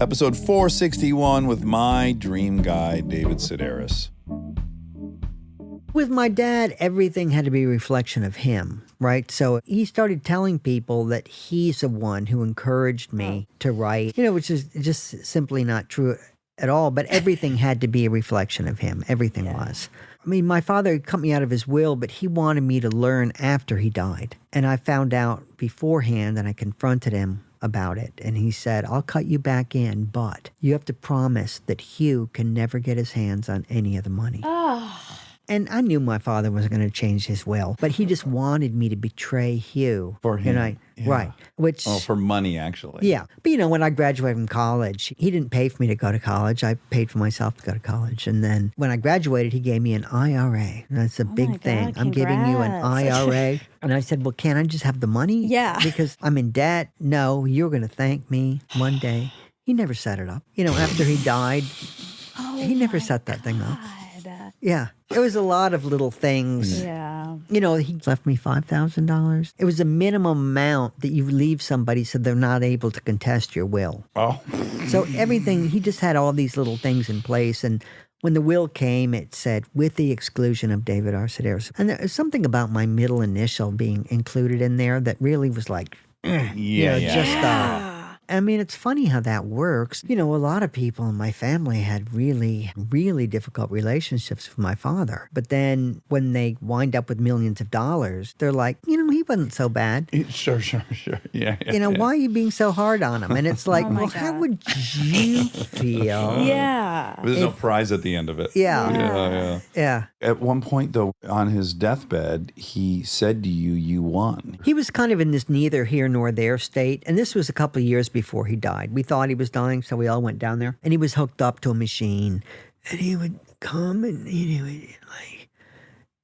Episode 461 with my dream guy, David Sedaris. With my dad, everything had to be a reflection of him, right? So he started telling people that he's the one who encouraged me to write, which is just simply not true at all. But everything had to be a reflection of him. Everything was. I mean, my father cut me out of his will, but he wanted me to learn after he died. And I found out beforehand, and I confronted him about it. And he said, I'll cut you back in, but you have to promise that Hugh can never get his hands on any of the money. And I knew my father wasn't going to change his will, but he just wanted me to betray Hugh. For him. Right. Which, for money, actually. Yeah. But, when I graduated from college, he didn't pay for me to go to college. I paid for myself to go to college. And then when I graduated, he gave me an IRA. And that's a big thing. I'm giving you an IRA. And I said, well, can't I just have the money? Yeah. Because I'm in debt. No, you're going to thank me one day. He never set it up. After he died, he never set that thing up. Yeah. There was a lot of little things. Yeah. He left me $5,000. It was a minimum amount that you leave somebody so they're not able to contest your will. Oh. So everything, he just had all these little things in place. And when the will came, it said, with the exclusion of David R. Sedaris. And there's something about my middle initial being included in there that really was like, I mean, it's funny how that works. You know, a lot of people in my family had really, really difficult relationships with my father. But then when they wind up with millions of dollars, they're like, you know, he wasn't so bad. Sure. Yeah. You know, why are you being so hard on him? And it's like, well, how would you feel? Yeah. There's no prize at the end of it. Yeah. At one point, though, on his deathbed, he said to you, you won. He was kind of in this neither here nor there state. And this was a couple of years before he died. We thought he was dying, so we all went down there. And he was hooked up to a machine. And he would come and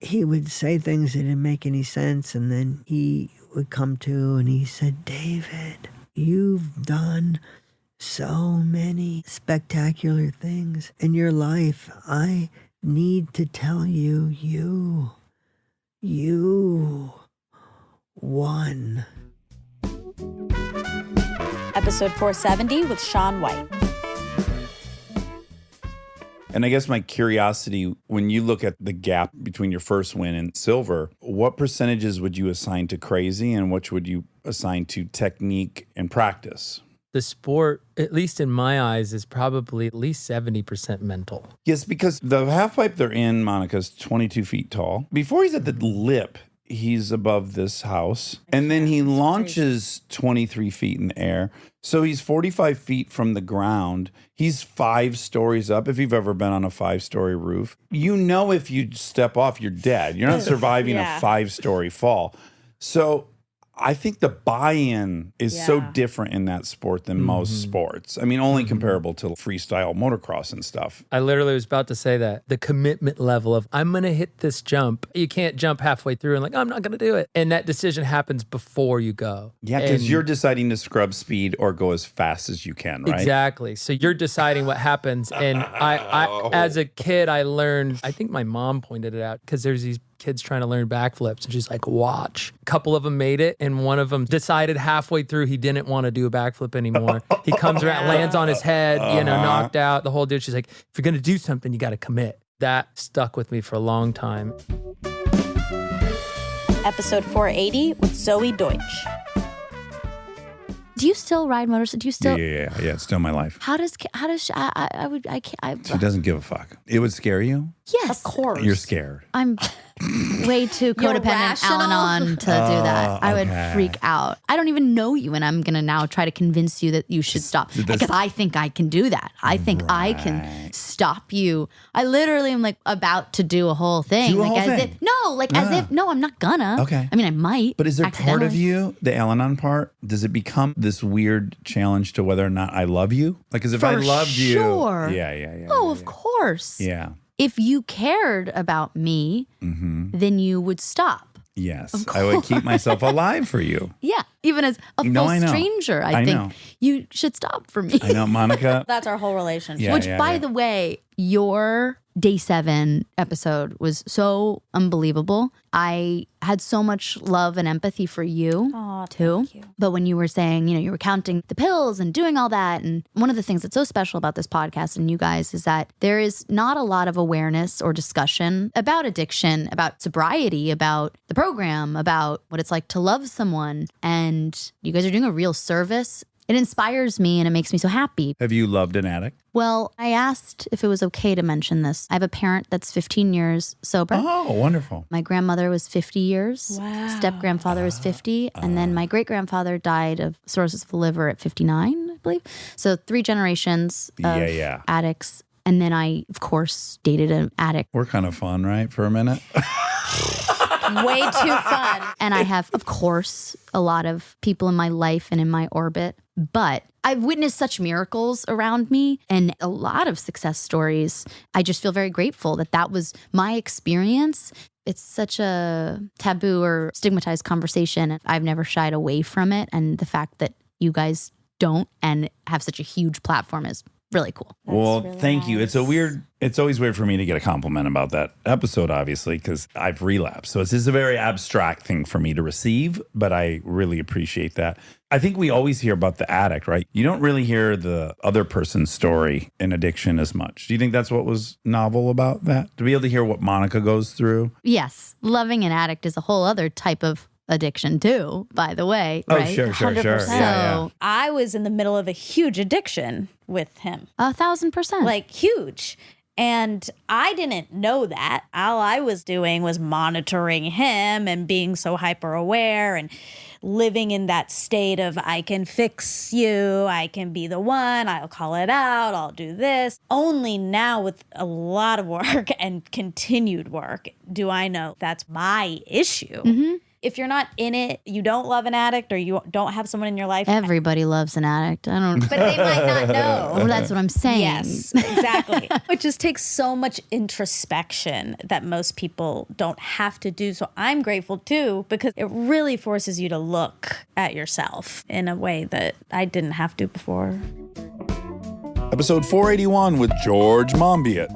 he would say things that didn't make any sense. And then he would come to and he said, David, you've done so many spectacular things in your life. I need to tell you, you won. Episode 470 with Shaun White. And I guess my curiosity, when you look at the gap between your first win and silver, what percentages would you assign to crazy and which would you assign to technique and practice? The sport, at least in my eyes, is probably at least 70% mental. Yes, because the half pipe they're in, Monica's 22 feet tall. Before he's at the lip, he's above this house. And then he launches 23 feet in the air. So he's 45 feet from the ground. He's 5 stories up. If you've ever been on a 5-story roof, you know if you step off, you're dead. You're not surviving a 5-story fall. So I think the buy-in is so different in that sport than most sports. I mean, only comparable to freestyle motocross and stuff. I literally was about to say that. The commitment level of, I'm going to hit this jump. You can't jump halfway through and like, I'm not going to do it. And that decision happens before you go. Yeah, because you're deciding to scrub speed or go as fast as you can, right? Exactly. So you're deciding what happens. And I as a kid, I learned, I think my mom pointed it out, because there's these kids trying to learn backflips and she's like, watch. A couple of them made it and one of them decided halfway through he didn't want to do a backflip anymore. He comes around, lands on his head, knocked out, the whole deal. She's like, if you're going to do something, you got to commit. That stuck with me for a long time. Episode 480 with Zoe Deutsch. Do you still ride motorcycles? Do you still? Yeah. It's still my life. How does I can't. She doesn't give a fuck. It would scare you? Yes. Of course. You're scared. I'm way too codependent Al-Anon to do that. I would freak out. I don't even know you, and I'm going to now try to convince you that you should stop. Because I think I can do that. I think I can stop you. I literally am like about to do a whole thing. Do a whole as thing? if, no, I'm not gonna. Okay. I mean, I might. But is there part of you, the Al-Anon part, does it become this weird challenge to whether or not I love you? Like, because if I loved you. Yeah. Oh, of course. Yeah. If you cared about me, then you would stop. Yes. I would keep myself alive for you. Yeah. Even as a full stranger, I think you should stop for me. I know, Monica. That's our whole relationship. Yeah, Which, by the way, your Day 7 episode was so unbelievable. I had so much love and empathy for you, too. Thank you. But when you were saying, you were counting the pills and doing all that, and one of the things that's so special about this podcast and you guys is that there is not a lot of awareness or discussion about addiction, about sobriety, about the program, about what it's like to love someone. And you guys are doing a real service. It inspires me and it makes me so happy. Have you loved an addict? Well, I asked if it was okay to mention this. I have a parent that's 15 years sober. Oh, wonderful. My grandmother was 50 years. Wow. Step-grandfather was 50. And then my great-grandfather died of cirrhosis of the liver at 59, I believe. So 3 generations of addicts. And then I, of course, dated an addict. We're kind of fun, right, for a minute? Way too fun. And I have, of course, a lot of people in my life and in my orbit. But I've witnessed such miracles around me and a lot of success stories. I just feel very grateful that was my experience. It's such a taboo or stigmatized conversation. I've never shied away from it. And the fact that you guys don't and have such a huge platform is really cool. Well, thank you. It's always weird for me to get a compliment about that episode, obviously, because I've relapsed. So it's just a very abstract thing for me to receive, but I really appreciate that. I think we always hear about the addict, right? You don't really hear the other person's story in addiction as much. Do you think that's what was novel about that? To be able to hear what Monica goes through? Yes. Loving an addict is a whole other type of addiction too, by the way. Oh, right? sure. 100%. Yeah. I was in the middle of a huge addiction with him. 1,000%. Like huge. And I didn't know that. All I was doing was monitoring him and being so hyper aware and living in that state of, I can fix you, I can be the one, I'll call it out, I'll do this. Only now, with a lot of work and continued work, do I know that's my issue. Mm-hmm. If you're not in it, you don't love an addict, or you don't have someone in your life. Everybody loves an addict. I don't. But they might not know. Well, that's what I'm saying. Yes, exactly. It just takes so much introspection that most people don't have to do. So I'm grateful too, because it really forces you to look at yourself in a way that I didn't have to before. Episode 481 with George Monbiot.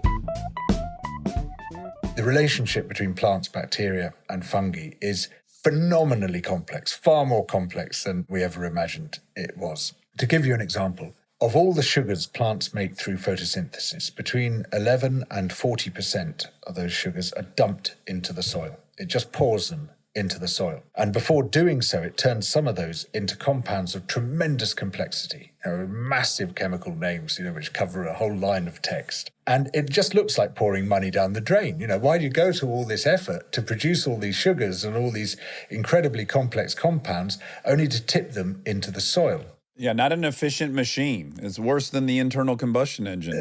The relationship between plants, bacteria, and fungi is phenomenally complex, far more complex than we ever imagined it was. To give you an example, of all the sugars plants make through photosynthesis, between 11 and 40% of those sugars are dumped into the soil. It just pours them into the soil. And before doing so, it turns some of those into compounds of tremendous complexity. There are massive chemical names, which cover a whole line of text. And it just looks like pouring money down the drain. Why do you go to all this effort to produce all these sugars and all these incredibly complex compounds only to tip them into the soil? Yeah, not an efficient machine. It's worse than the internal combustion engine.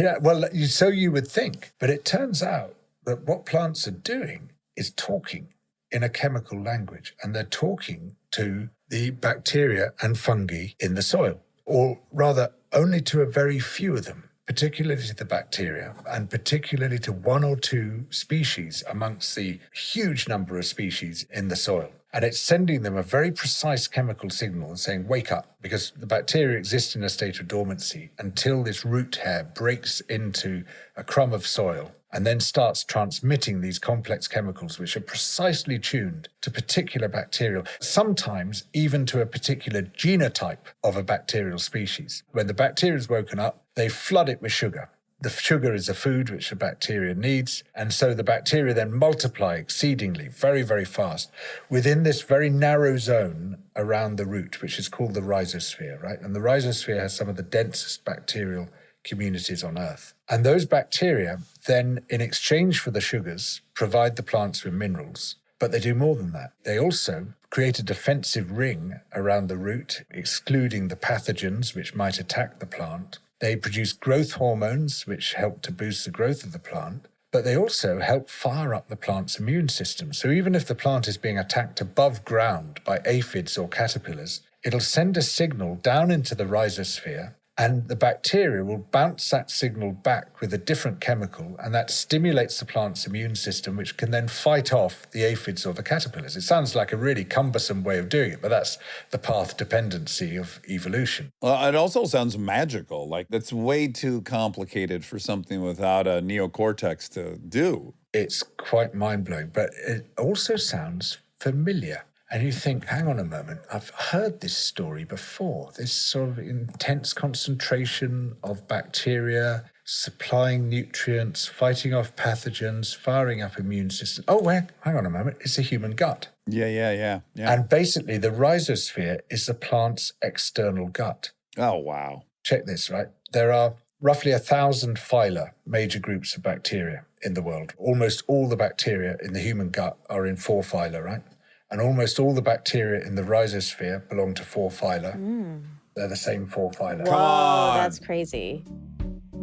Yeah, well, so you would think. But it turns out that what plants are doing is talking in a chemical language, and they're talking to the bacteria and fungi in the soil, or rather only to a very few of them, particularly to the bacteria, and particularly to one or two species amongst the huge number of species in the soil. And it's sending them a very precise chemical signal and saying, wake up, because the bacteria exist in a state of dormancy until this root hair breaks into a crumb of soil and then starts transmitting these complex chemicals which are precisely tuned to particular bacterial, sometimes even to a particular genotype of a bacterial species. When the bacteria is woken up, they flood it with sugar. The sugar is a food which the bacteria needs, and so the bacteria then multiply exceedingly, very, very fast, within this very narrow zone around the root, which is called the rhizosphere, right? And the rhizosphere has some of the densest bacterial communities on Earth. And those bacteria then, in exchange for the sugars, provide the plants with minerals. But they do more than that. They also create a defensive ring around the root, excluding the pathogens which might attack the plant. They produce growth hormones, which help to boost the growth of the plant, but they also help fire up the plant's immune system. So even if the plant is being attacked above ground by aphids or caterpillars, it'll send a signal down into the rhizosphere, and the bacteria will bounce that signal back with a different chemical, and that stimulates the plant's immune system, which can then fight off the aphids or the caterpillars. It sounds like a really cumbersome way of doing it, but that's the path dependency of evolution. Well, it also sounds magical. Like, that's way too complicated for something without a neocortex to do. It's quite mind-blowing, but it also sounds familiar. And you think, hang on a moment, I've heard this story before. This sort of intense concentration of bacteria, supplying nutrients, fighting off pathogens, firing up immune system. Oh, hang on a moment, it's a human gut. Yeah. And basically, the rhizosphere is the plant's external gut. Oh, wow. Check this, right? There are roughly 1,000 phyla, major groups of bacteria in the world. Almost all the bacteria in the human gut are in 4 phyla, right? And almost all the bacteria in the rhizosphere belong to 4 phyla. They're the same 4 phyla. Whoa, that's crazy.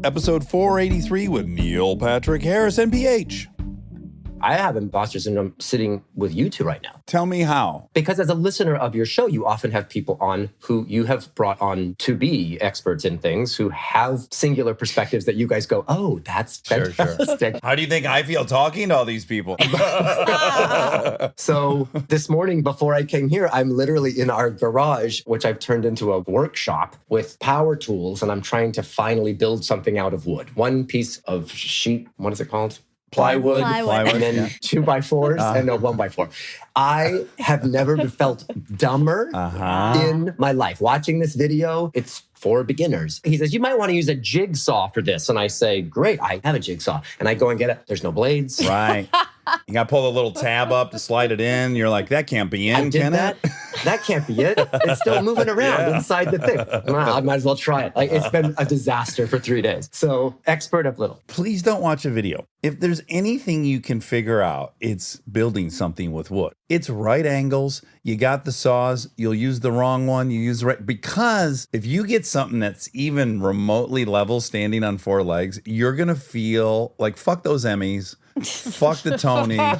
Episode 483 with Neil Patrick Harris, NPH. I have imposter syndrome sitting with you two right now. Tell me how. Because as a listener of your show, you often have people on who you have brought on to be experts in things, who have singular perspectives that you guys go, oh, that's fantastic. Sure. How do you think I feel talking to all these people? So this morning before I came here, I'm literally in our garage, which I've turned into a workshop with power tools, and I'm trying to finally build something out of wood. One piece of sheet, what is it called? Plywood, and then 2x4s and a 1x4. I have never felt dumber in my life. Watching this video, it's for beginners. He says, you might want to use a jigsaw for this. And I say, great, I have a jigsaw. And I go and get it. There's no blades. Right. You got to pull the little tab up to slide it in. You're like, that can't be in, I did can that. it? That can't be it. It's still moving around inside the thing. I might as well try it. Like, it's been a disaster for 3 days. So, expert of little. Please don't watch a video. If there's anything you can figure out, it's building something with wood. It's right angles. You got the saws. You'll use the wrong one. You use the right. Because if you get something that's even remotely level standing on 4 legs, you're going to feel like, fuck those Emmys. Fuck the Tonys.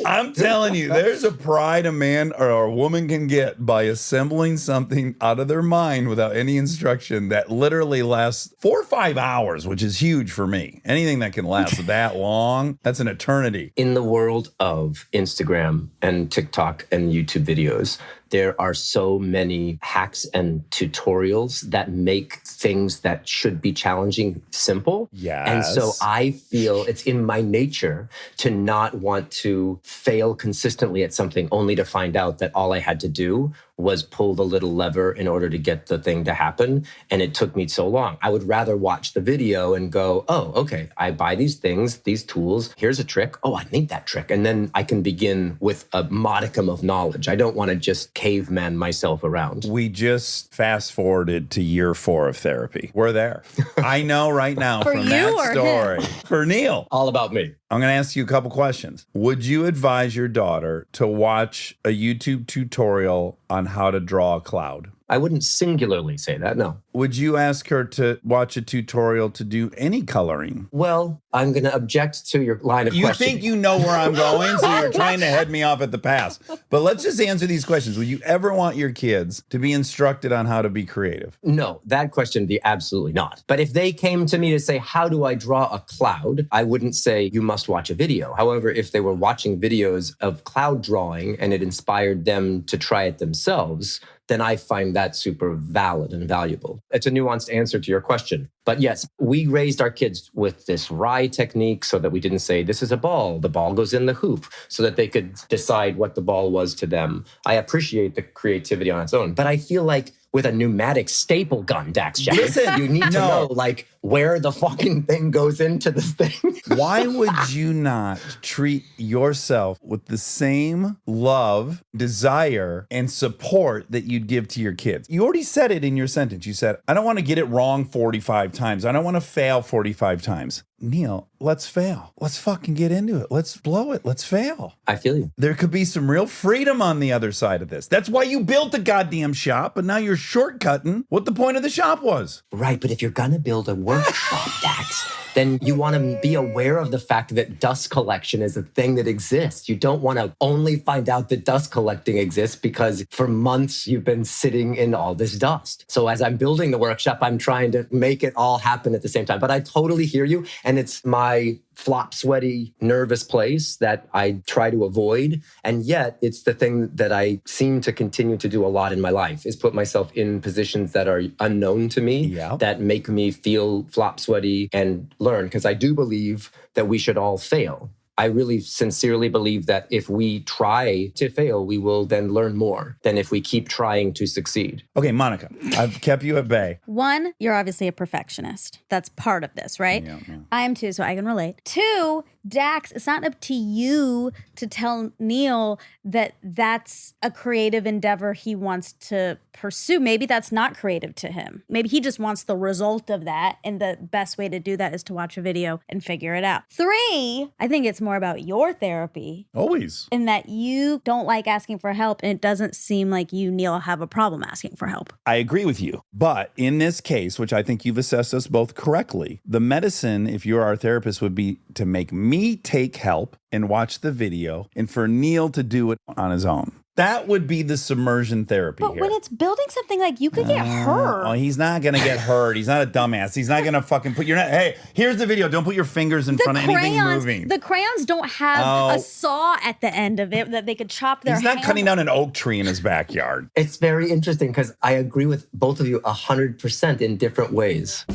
I'm telling you, there's a pride a man or a woman can get by assembling something out of their mind without any instruction that literally lasts 4 or 5 hours, which is huge for me. Anything that can last that long, that's an eternity. In the world of Instagram and TikTok and YouTube videos, there are so many hacks and tutorials that make things that should be challenging simple. Yes. And so I feel it's in my nature to not want to fail consistently at something only to find out that all I had to do was pull the little lever in order to get the thing to happen. And it took me so long. I would rather watch the video and go, oh, okay, I buy these things, these tools. Here's a trick. Oh, I need that trick. And then I can begin with a modicum of knowledge. I don't want to just caveman myself around. We just fast forwarded to year 4 of therapy. We're there. I know right now For from you that or story. him? For Neil. All about me. I'm going to ask you a couple questions. Would you advise your daughter to watch a YouTube tutorial on how to draw a cloud? I wouldn't singularly say that, no. Would you ask her to watch a tutorial to do any coloring? Well, I'm going to object to your line of questioning. You think you know where I'm going, so you're trying to head me off at the pass. But let's just answer these questions. Would you ever want your kids to be instructed on how to be creative? No, that question would be absolutely not. But if they came to me to say, how do I draw a cloud? I wouldn't say, you must watch a video. However, if they were watching videos of cloud drawing and it inspired them to try it themselves, then I find that super valid and valuable. It's a nuanced answer to your question. But yes, we raised our kids with this rye technique so that we didn't say, this is a ball, the ball goes in the hoop, so that they could decide what the ball was to them. I appreciate the creativity on its own, but I feel like with a pneumatic staple gun, Dax Shepard, Listen, you need to know, like, where the fucking thing goes into this thing. Why would you not treat yourself with the same love, desire, and support that you'd give to your kids? You already said it in your sentence. You said, I don't want to get it wrong 45 times. I don't want to fail 45 times. Neil, let's fail. Let's fucking get into it. Let's blow it. Let's fail. I feel you. There could be some real freedom on the other side of this. That's why you built the goddamn shop, but now you're shortcutting what the point of the shop was. Right, but if you're gonna build a workshop, Dax, then you want to be aware of the fact that dust collection is a thing that exists. You don't want to only find out that dust collecting exists because for months you've been sitting in all this dust. So as I'm building the workshop, I'm trying to make it all happen at the same time. But I totally hear you. And it's my flop, sweaty, nervous place that I try to avoid. And yet it's the thing that I seem to continue to do a lot in my life is put myself in positions that are unknown to me, that make me feel flop, sweaty and learn. Because I do believe that we should all fail. I really sincerely believe that if we try to fail, we will then learn more than if we keep trying to succeed. Okay, Monica, I've kept you at bay. 1, you're obviously a perfectionist. That's part of this, right? Yeah. I am too, so I can relate. 2, Dax, it's not up to you to tell Neil that that's a creative endeavor he wants to pursue. Maybe that's not creative to him. Maybe he just wants the result of that, and the best way to do that is to watch a video and figure it out. 3, I think it's more about your therapy. Always. In that you don't like asking for help, and it doesn't seem like you, Neil, have a problem asking for help. I agree with you. But in this case, which I think you've assessed us both correctly, the medicine, if you're our therapist, would be to make me take help and watch the video and for Neil to do it on his own. That would be the submersion therapy But here. when it's building something, like, you could get hurt. Oh, he's not going to get hurt. He's not a dumbass. He's not going to fucking put your... Hey, here's the video. Don't put your fingers in front of anything moving. The crayons don't have a saw at the end of it that they could chop their He's not hand cutting down an oak tree in his backyard. It's very interesting because I agree with both of you 100% in different ways.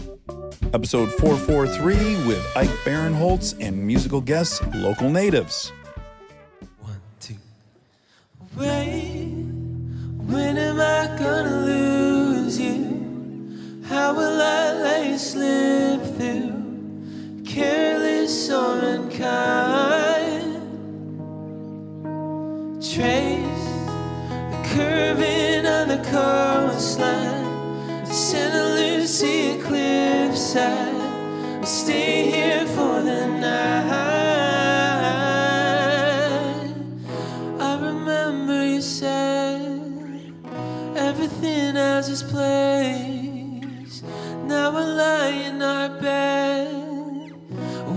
Episode 443 with Ike Barinholtz and musical guests, local natives. Wait, when am I gonna lose you? How will I let you slip through? Careless or unkind?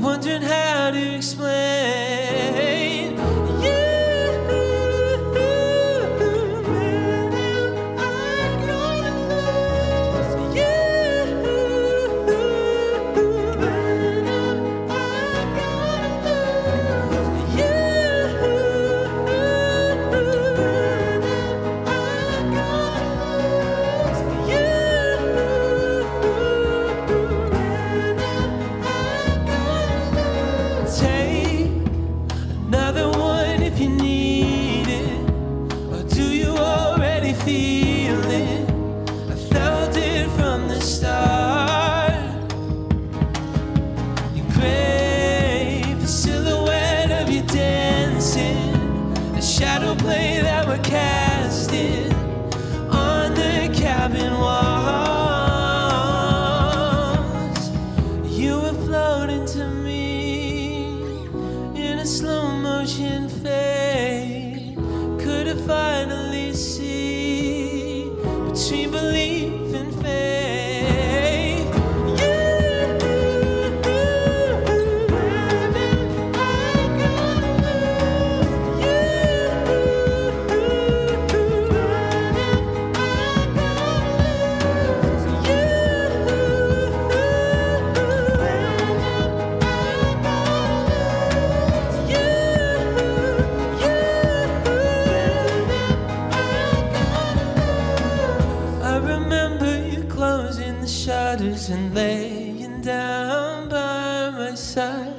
wondering how to explain. And laying down by my side,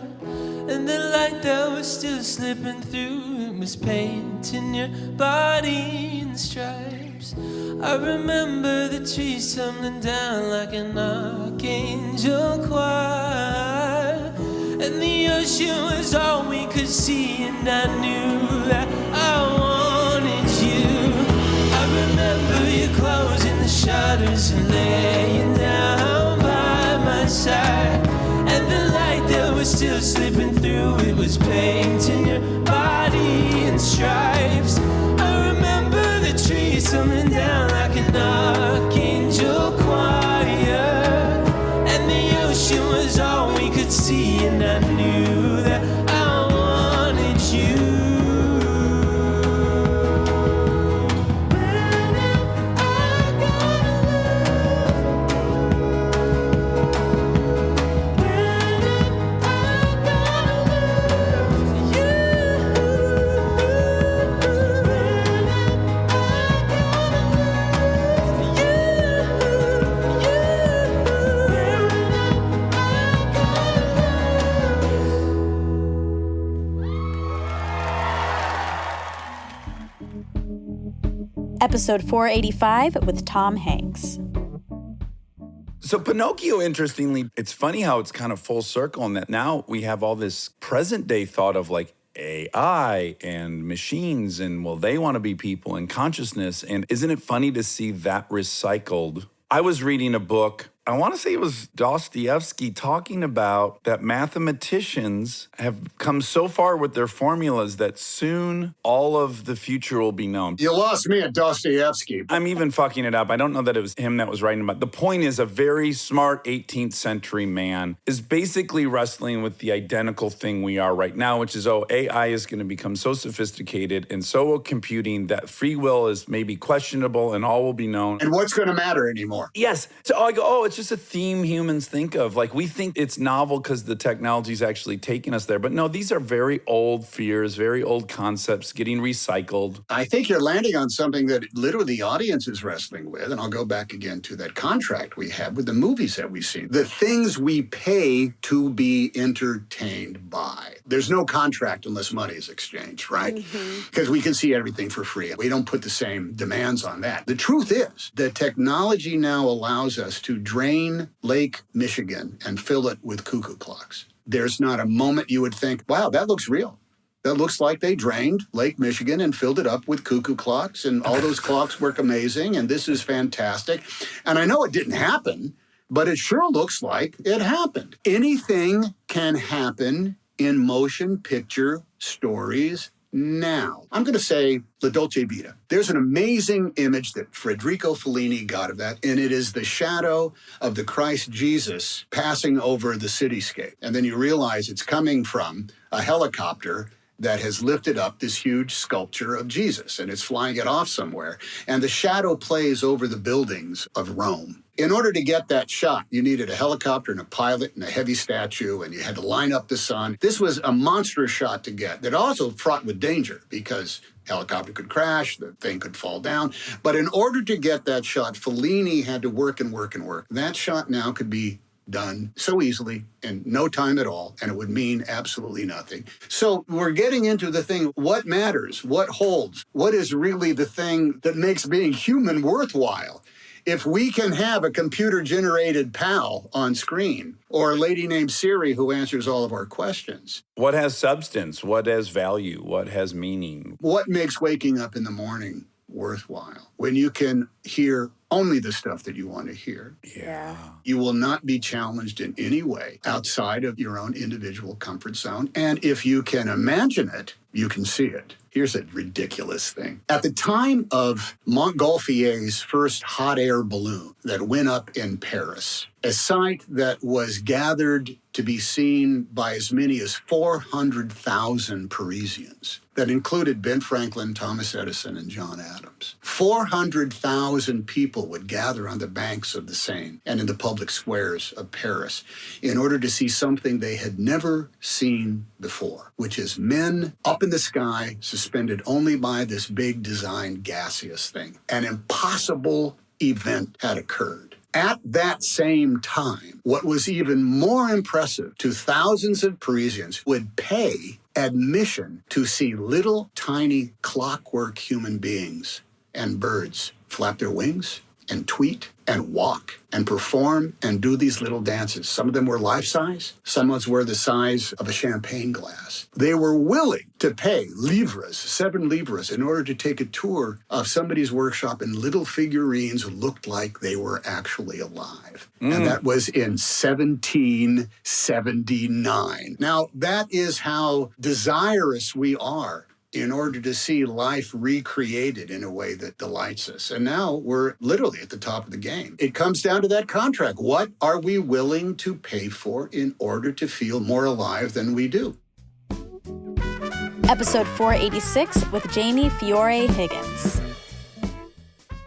and the light that was still slipping through, it was painting your body in stripes. I remember the trees tumbling down like an archangel choir, and the ocean was all we could see, and I knew that I wanted you. I remember you closing the shutters and laying down by my side, and the light that was still slipping through, it was painting your body in stripes. I remember the trees tumbling down like an archangel choir, and the ocean was all we could see, and I knew that I wanted you. Episode 485 with Tom Hanks. So Pinocchio, interestingly, it's funny how it's kind of full circle in that now we have all this present day thought of like AI and machines and will they want to be people and consciousness. And isn't it funny to see that recycled? I was reading a book, I want to say it was Dostoevsky, talking about that mathematicians have come so far with their formulas that soon all of the future will be known. You lost me at Dostoevsky. I'm even fucking it up. I don't know that it was him that was writing about it. The point is a very smart 18th century man is basically wrestling with the identical thing we are right now, which is, AI is going to become so sophisticated and so will computing that free will is maybe questionable and all will be known. And what's going to matter anymore? Yes. So I go, it's just a theme humans think of. Like, we think it's novel because the technology's actually taken us there. But no, these are very old fears, very old concepts getting recycled. I think you're landing on something that literally the audience is wrestling with. And I'll go back again to that contract we have with the movies that we've seen. The things we pay to be entertained by. There's no contract unless money is exchanged, right? Because we can see everything for free. We don't put the same demands on that. The truth is that technology now allows us to drain Lake Michigan and fill it with cuckoo clocks. There's not a moment you would think, wow, that looks real. That looks like they drained Lake Michigan and filled it up with cuckoo clocks, and all those clocks work amazing, and this is fantastic. And I know it didn't happen, but it sure looks like it happened. Anything can happen in motion picture stories Now, I'm going to say La Dolce Vita. There's an amazing image that Federico Fellini got of that, and it is the shadow of the Christ Jesus passing over the cityscape. And then you realize it's coming from a helicopter that has lifted up this huge sculpture of Jesus, and it's flying it off somewhere. And the shadow plays over the buildings of Rome. In order to get that shot, you needed a helicopter and a pilot and a heavy statue, and you had to line up the sun. This was a monstrous shot to get that also fraught with danger because helicopter could crash, the thing could fall down. But in order to get that shot, Fellini had to work and work and work. That shot now could be done so easily in no time at all, and it would mean absolutely nothing. So we're getting into the thing, what matters, what holds, what is really the thing that makes being human worthwhile? If we can have a computer-generated pal on screen, or a lady named Siri who answers all of our questions. What has substance? What has value? What has meaning? What makes waking up in the morning worthwhile? When you can hear only the stuff that you want to hear. Yeah. You will not be challenged in any way outside of your own individual comfort zone. And if you can imagine it, you can see it. Here's a ridiculous thing. At the time of Montgolfier's first hot air balloon that went up in Paris, a sight that was gathered to be seen by as many as 400,000 Parisians, that included Ben Franklin, Thomas Edison, and John Adams. 400,000 people would gather on the banks of the Seine and in the public squares of Paris in order to see something they had never seen before, which is men up in the sky, suspended only by this big designed gaseous thing. An impossible event had occurred. At that same time, what was even more impressive to thousands of Parisians would pay admission to see little tiny clockwork human beings and birds flap their wings and tweet and walk and perform and do these little dances. Some of them were life-size. Some were the size of a champagne glass. They were willing to pay livres, 7 livres, in order to take a tour of somebody's workshop, and little figurines looked like they were actually alive. And that was in 1779. Now, that is how desirous we are in order to see life recreated in a way that delights us. And now we're literally at the top of the game. It comes down to that contract. What are we willing to pay for in order to feel more alive than we do? Episode 486 with Jamie Fiore Higgins.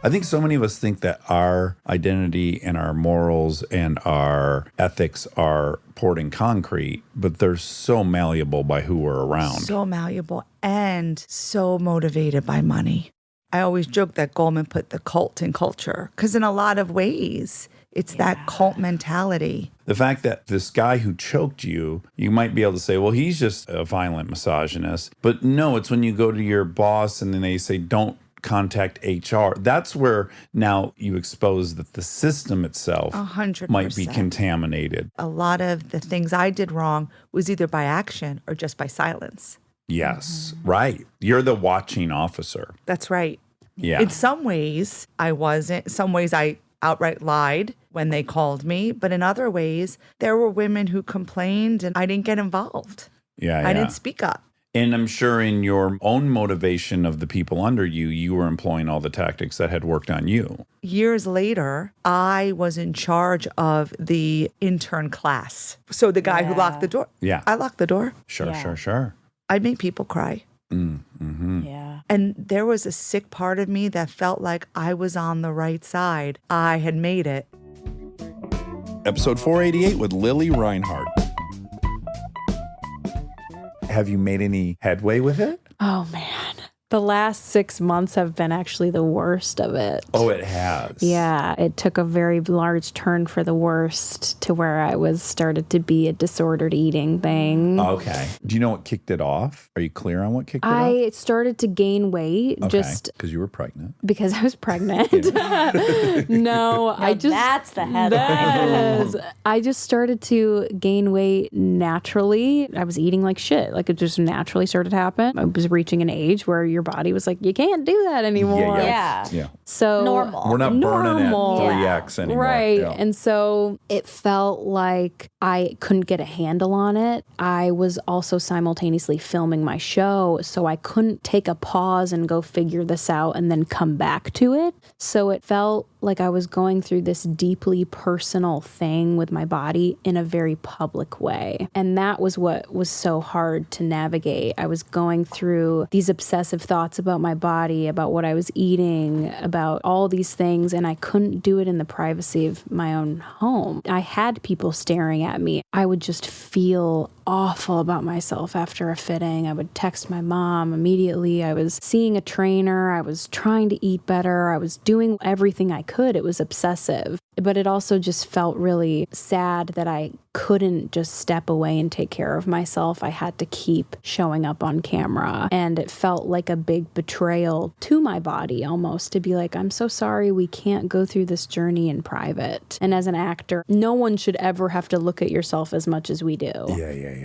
I think so many of us think that our identity and our morals and our ethics are poured in concrete, but they're so malleable by who we're around. So malleable and so motivated by money. I always joke that Goldman put the cult in culture because in a lot of ways, it's that cult mentality. The fact that this guy who choked you, you might be able to say, well, he's just a violent misogynist. But no, it's when you go to your boss and then they say, don't contact HR. That's where now you expose that the system itself 100%. Might be contaminated. A lot of the things I did wrong was either by action or just by silence. Yes, right. You're the watching officer. That's right. Yeah. In some ways, I wasn't. Some ways I outright lied when they called me. But in other ways, there were women who complained and I didn't get involved. Yeah. I didn't speak up. And I'm sure in your own motivation of the people under you, you were employing all the tactics that had worked on you. Years later, I was in charge of the intern class. So the guy who locked the door. Yeah. I locked the door. Sure. I'd make people cry. Yeah. And there was a sick part of me that felt like I was on the right side. I had made it. Episode 488 with Lily Reinhardt. Have you made any headway with it? Oh, man. The last 6 months have been actually the worst of it. Oh, it has. Yeah, it took a very large turn for the worst to where I was started to be a disordered eating thing. Okay. Do you know what kicked it off? Are you clear on what kicked it off? I started to gain weight just because you were pregnant. because I was pregnant. That's the headline. I just started to gain weight naturally. I was eating like shit. Like it just naturally started to happen. I was reaching an age where your your body was like, you can't do that anymore. Yeah. So normal. We're not burning at Normal. 3x anymore. Right. Yeah. And so it felt like I couldn't get a handle on it. I was also simultaneously filming my show, so I couldn't take a pause and go figure this out and then come back to it. So it felt like I was going through this deeply personal thing with my body in a very public way. And that was what was so hard to navigate. I was going through these obsessive thoughts about my body, about what I was eating, about all these things, and I couldn't do it in the privacy of my own home. I had people staring at me. I would just feel awful about myself after a fitting. I would text my mom immediately. I was seeing a trainer. I was trying to eat better. I was doing everything I could. It was obsessive. But it also just felt really sad that I couldn't just step away and take care of myself. I had to keep showing up on camera. And it felt like a big betrayal to my body almost, to be like, I'm so sorry, we can't go through this journey in private. And as an actor, no one should ever have to look at yourself as much as we do.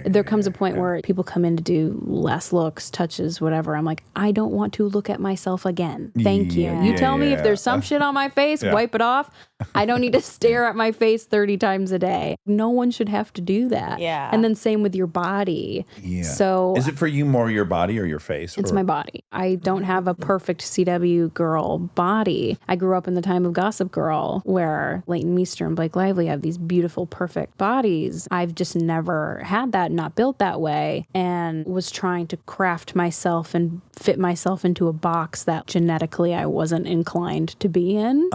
There comes a point where people come in to do less looks, touches, whatever. I'm like, I don't want to look at myself again. Thank you. You tell me if there's some shit on my face, wipe it off. I don't need to stare at my face 30 times a day. No one should have to do that. Yeah. And then same with your body. Yeah. So is it for you more your body or your face? it's or? my body. I don't have a perfect CW girl body. I grew up in the time of Gossip Girl, where Leighton Meester and Blake Lively have these beautiful, perfect bodies. I've just never had that, not built that way, and was trying to craft myself and fit myself into a box that genetically I wasn't inclined to be in.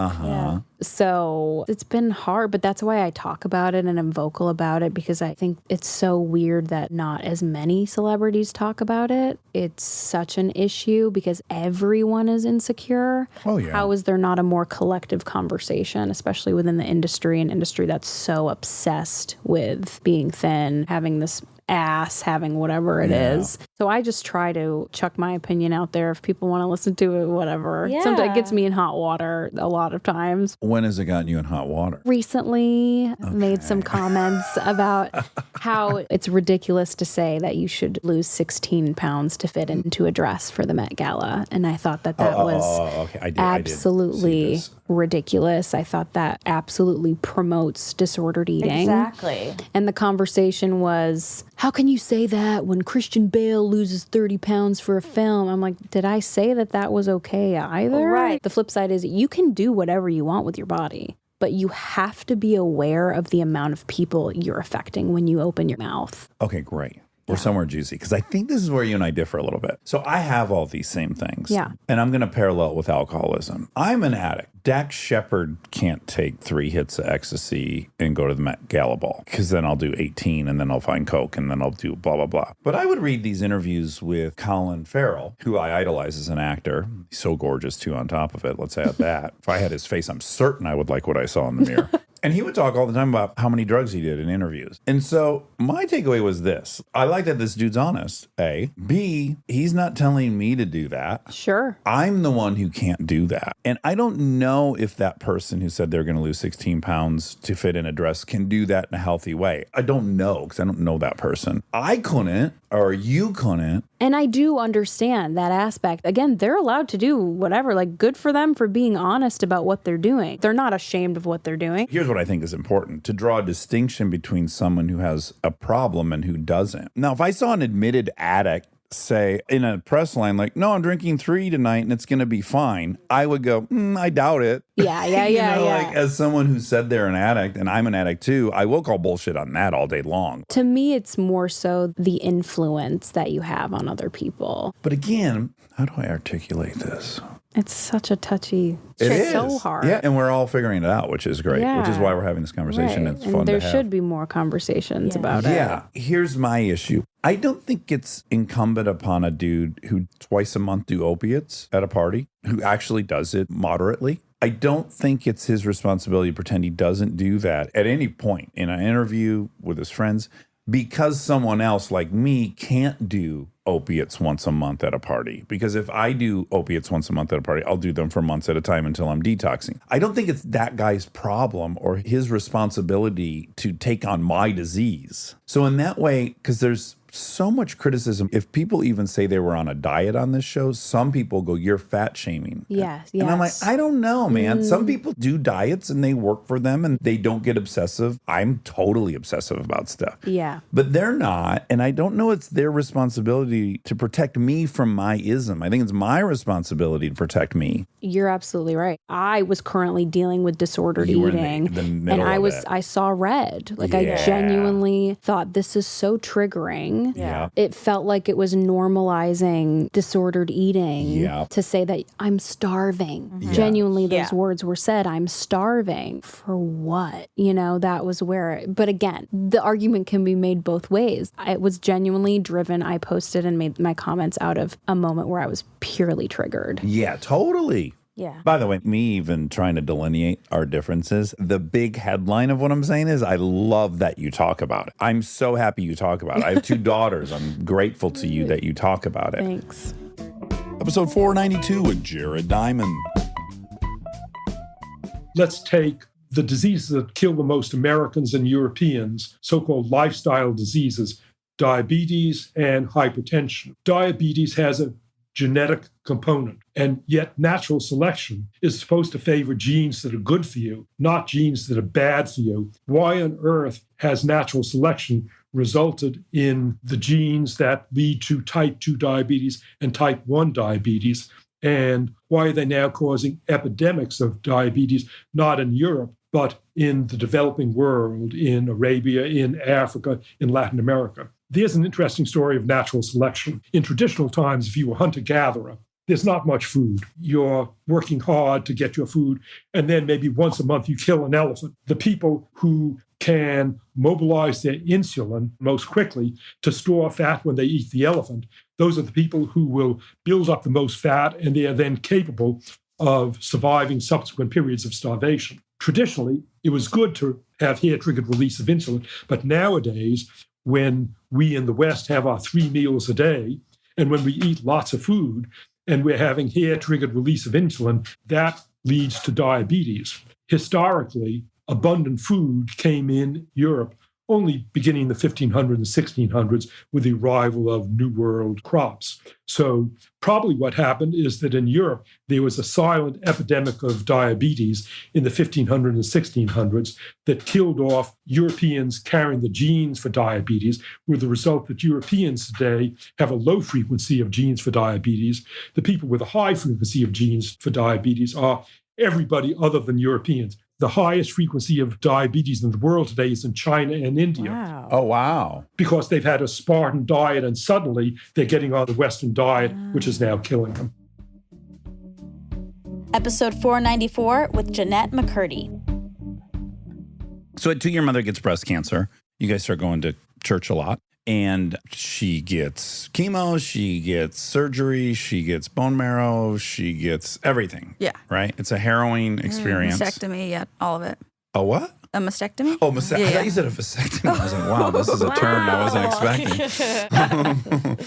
So it's been hard, but that's why I talk about it and I'm vocal about it, because I think it's so weird that not as many celebrities talk about it. It's such an issue because everyone is insecure. Oh, yeah. How is there not a more collective conversation, especially within the industry, an industry that's so obsessed with being thin, having this ass, having whatever it is. So I just try to chuck my opinion out there. If people want to listen to it, whatever. Sometimes it gets me in hot water a lot of times. When has it gotten you in hot water? Recently made some comments about how it's ridiculous to say that you should lose 16 pounds to fit into a dress for the Met Gala. And I thought that was absolutely ridiculous. I thought that absolutely promotes disordered eating. Exactly. And the conversation was, how can you say that when Christian Bale loses 30 pounds for a film? I'm like, did I say that that was okay either? Right. The flip side is you can do whatever you want with your body, but you have to be aware of the amount of people you're affecting when you open your mouth. Okay, great. We're somewhere juicy, because I think this is where you and I differ a little bit. So I have all these same things. Yeah. And I'm going to parallel it with alcoholism. I'm an addict. Dax Shepard can't take 3 hits of ecstasy and go to the Met Gala ball, because then I'll do 18 and then I'll find Coke and then I'll do blah, blah, blah. But I would read these interviews with Colin Farrell, who I idolize as an actor. He's so gorgeous, too, on top of it. Let's add that. If I had his face, I'm certain I would like what I saw in the mirror. And he would talk all the time about how many drugs he did in interviews. And so my takeaway was this. I like that this dude's honest, A. B, he's not telling me to do that. Sure. I'm the one who can't do that. And I don't know if that person who said they're going to lose 16 pounds to fit in a dress can do that in a healthy way. I don't know, because I don't know that person. I couldn't, or you couldn't. And I do understand that aspect. Again, they're allowed to do whatever. Like, good for them for being honest about what they're doing. They're not ashamed of what they're doing. Here's what I think is important, to draw a distinction between someone who has a problem and who doesn't. Now, if I saw an admitted addict say in a press line, like, no, I'm drinking 3 tonight and it's going to be fine, I would go, I doubt it. Yeah. Like, as someone who said they're an addict, and I'm an addict too, I will call bullshit on that all day long. To me, it's more so the influence that you have on other people. But again, how do I articulate this? It's such a touchy, It is so hard. Yeah, and we're all figuring it out, which is great, which is why we're having this conversation. Right. It's and fun there to have. should be more conversations about it. Yeah. Here's my issue. I don't think it's incumbent upon a dude who twice a month do opiates at a party, who actually does it moderately. I don't think it's his responsibility to pretend he doesn't do that at any point in an interview with his friends, because someone else like me can't do opiates once a month at a party. Because if I do opiates once a month at a party, I'll do them for months at a time until I'm detoxing. I don't think it's that guy's problem or his responsibility to take on my disease. So in that way, because there's so much criticism. If people even say they were on a diet on this show, some people go, you're fat shaming. Yes. And I'm like, I don't know, man. Some people do diets and they work for them and they don't get obsessive. I'm totally obsessive about stuff. Yeah. But they're not. And I don't know it's their responsibility to protect me from my ism. I think it's my responsibility to protect me. You're absolutely right. I was currently dealing with disordered eating. And I saw red. Like I genuinely thought this is so triggering. Yeah. It felt like it was normalizing disordered eating to say that I'm starving. Genuinely, those words were said, I'm starving. For what? You know, that was where, but again, the argument can be made both ways. It was genuinely driven. I posted and made my comments out of a moment where I was purely triggered. Yeah, totally. Yeah. By the way, me even trying to delineate our differences, the big headline of what I'm saying is I love that you talk about it. I'm so happy you talk about it. I have 2 daughters. I'm grateful to you that you talk about it. Thanks. Episode 492 with Jared Diamond. Let's take the diseases that kill the most Americans and Europeans, so-called lifestyle diseases, diabetes and hypertension. Diabetes has a genetic component, and yet natural selection is supposed to favor genes that are good for you, not genes that are bad for you. Why on earth has natural selection resulted in the genes that lead to type 2 diabetes and type 1 diabetes? And why are they now causing epidemics of diabetes, not in Europe, but in the developing world, in Arabia, in Africa, in Latin America? There's an interesting story of natural selection. In traditional times, if you were hunter-gatherer, there's not much food. You're working hard to get your food, and then maybe once a month you kill an elephant. The people who can mobilize their insulin most quickly to store fat when they eat the elephant, those are the people who will build up the most fat, and they are then capable of surviving subsequent periods of starvation. Traditionally, it was good to have hair-triggered release of insulin, but nowadays, when we in the West have our 3 meals a day, and when we eat lots of food, and we're having hair-triggered release of insulin, that leads to diabetes. Historically, abundant food came in Europe only beginning the 1500s and 1600s with the arrival of New World crops. So probably what happened is that in Europe, there was a silent epidemic of diabetes in the 1500s and 1600s that killed off Europeans carrying the genes for diabetes, with the result that Europeans today have a low frequency of genes for diabetes. The people with a high frequency of genes for diabetes are everybody other than Europeans. The highest frequency of diabetes in the world today is in China and India. Wow. Oh, wow. Because they've had a Spartan diet and suddenly they're getting on the Western diet, which is now killing them. Episode 494 with Jeanette McCurdy. So at 2, your mother gets breast cancer. You guys start going to church a lot. And she gets chemo, she gets surgery, she gets bone marrow, she gets everything. Yeah. Right? It's a harrowing experience. Mastectomy, yeah, all of it. A what? A mastectomy? Oh, mastectomy. Yeah, I yeah. thought you said a vasectomy. I was like, wow, this is a turn I wasn't expecting.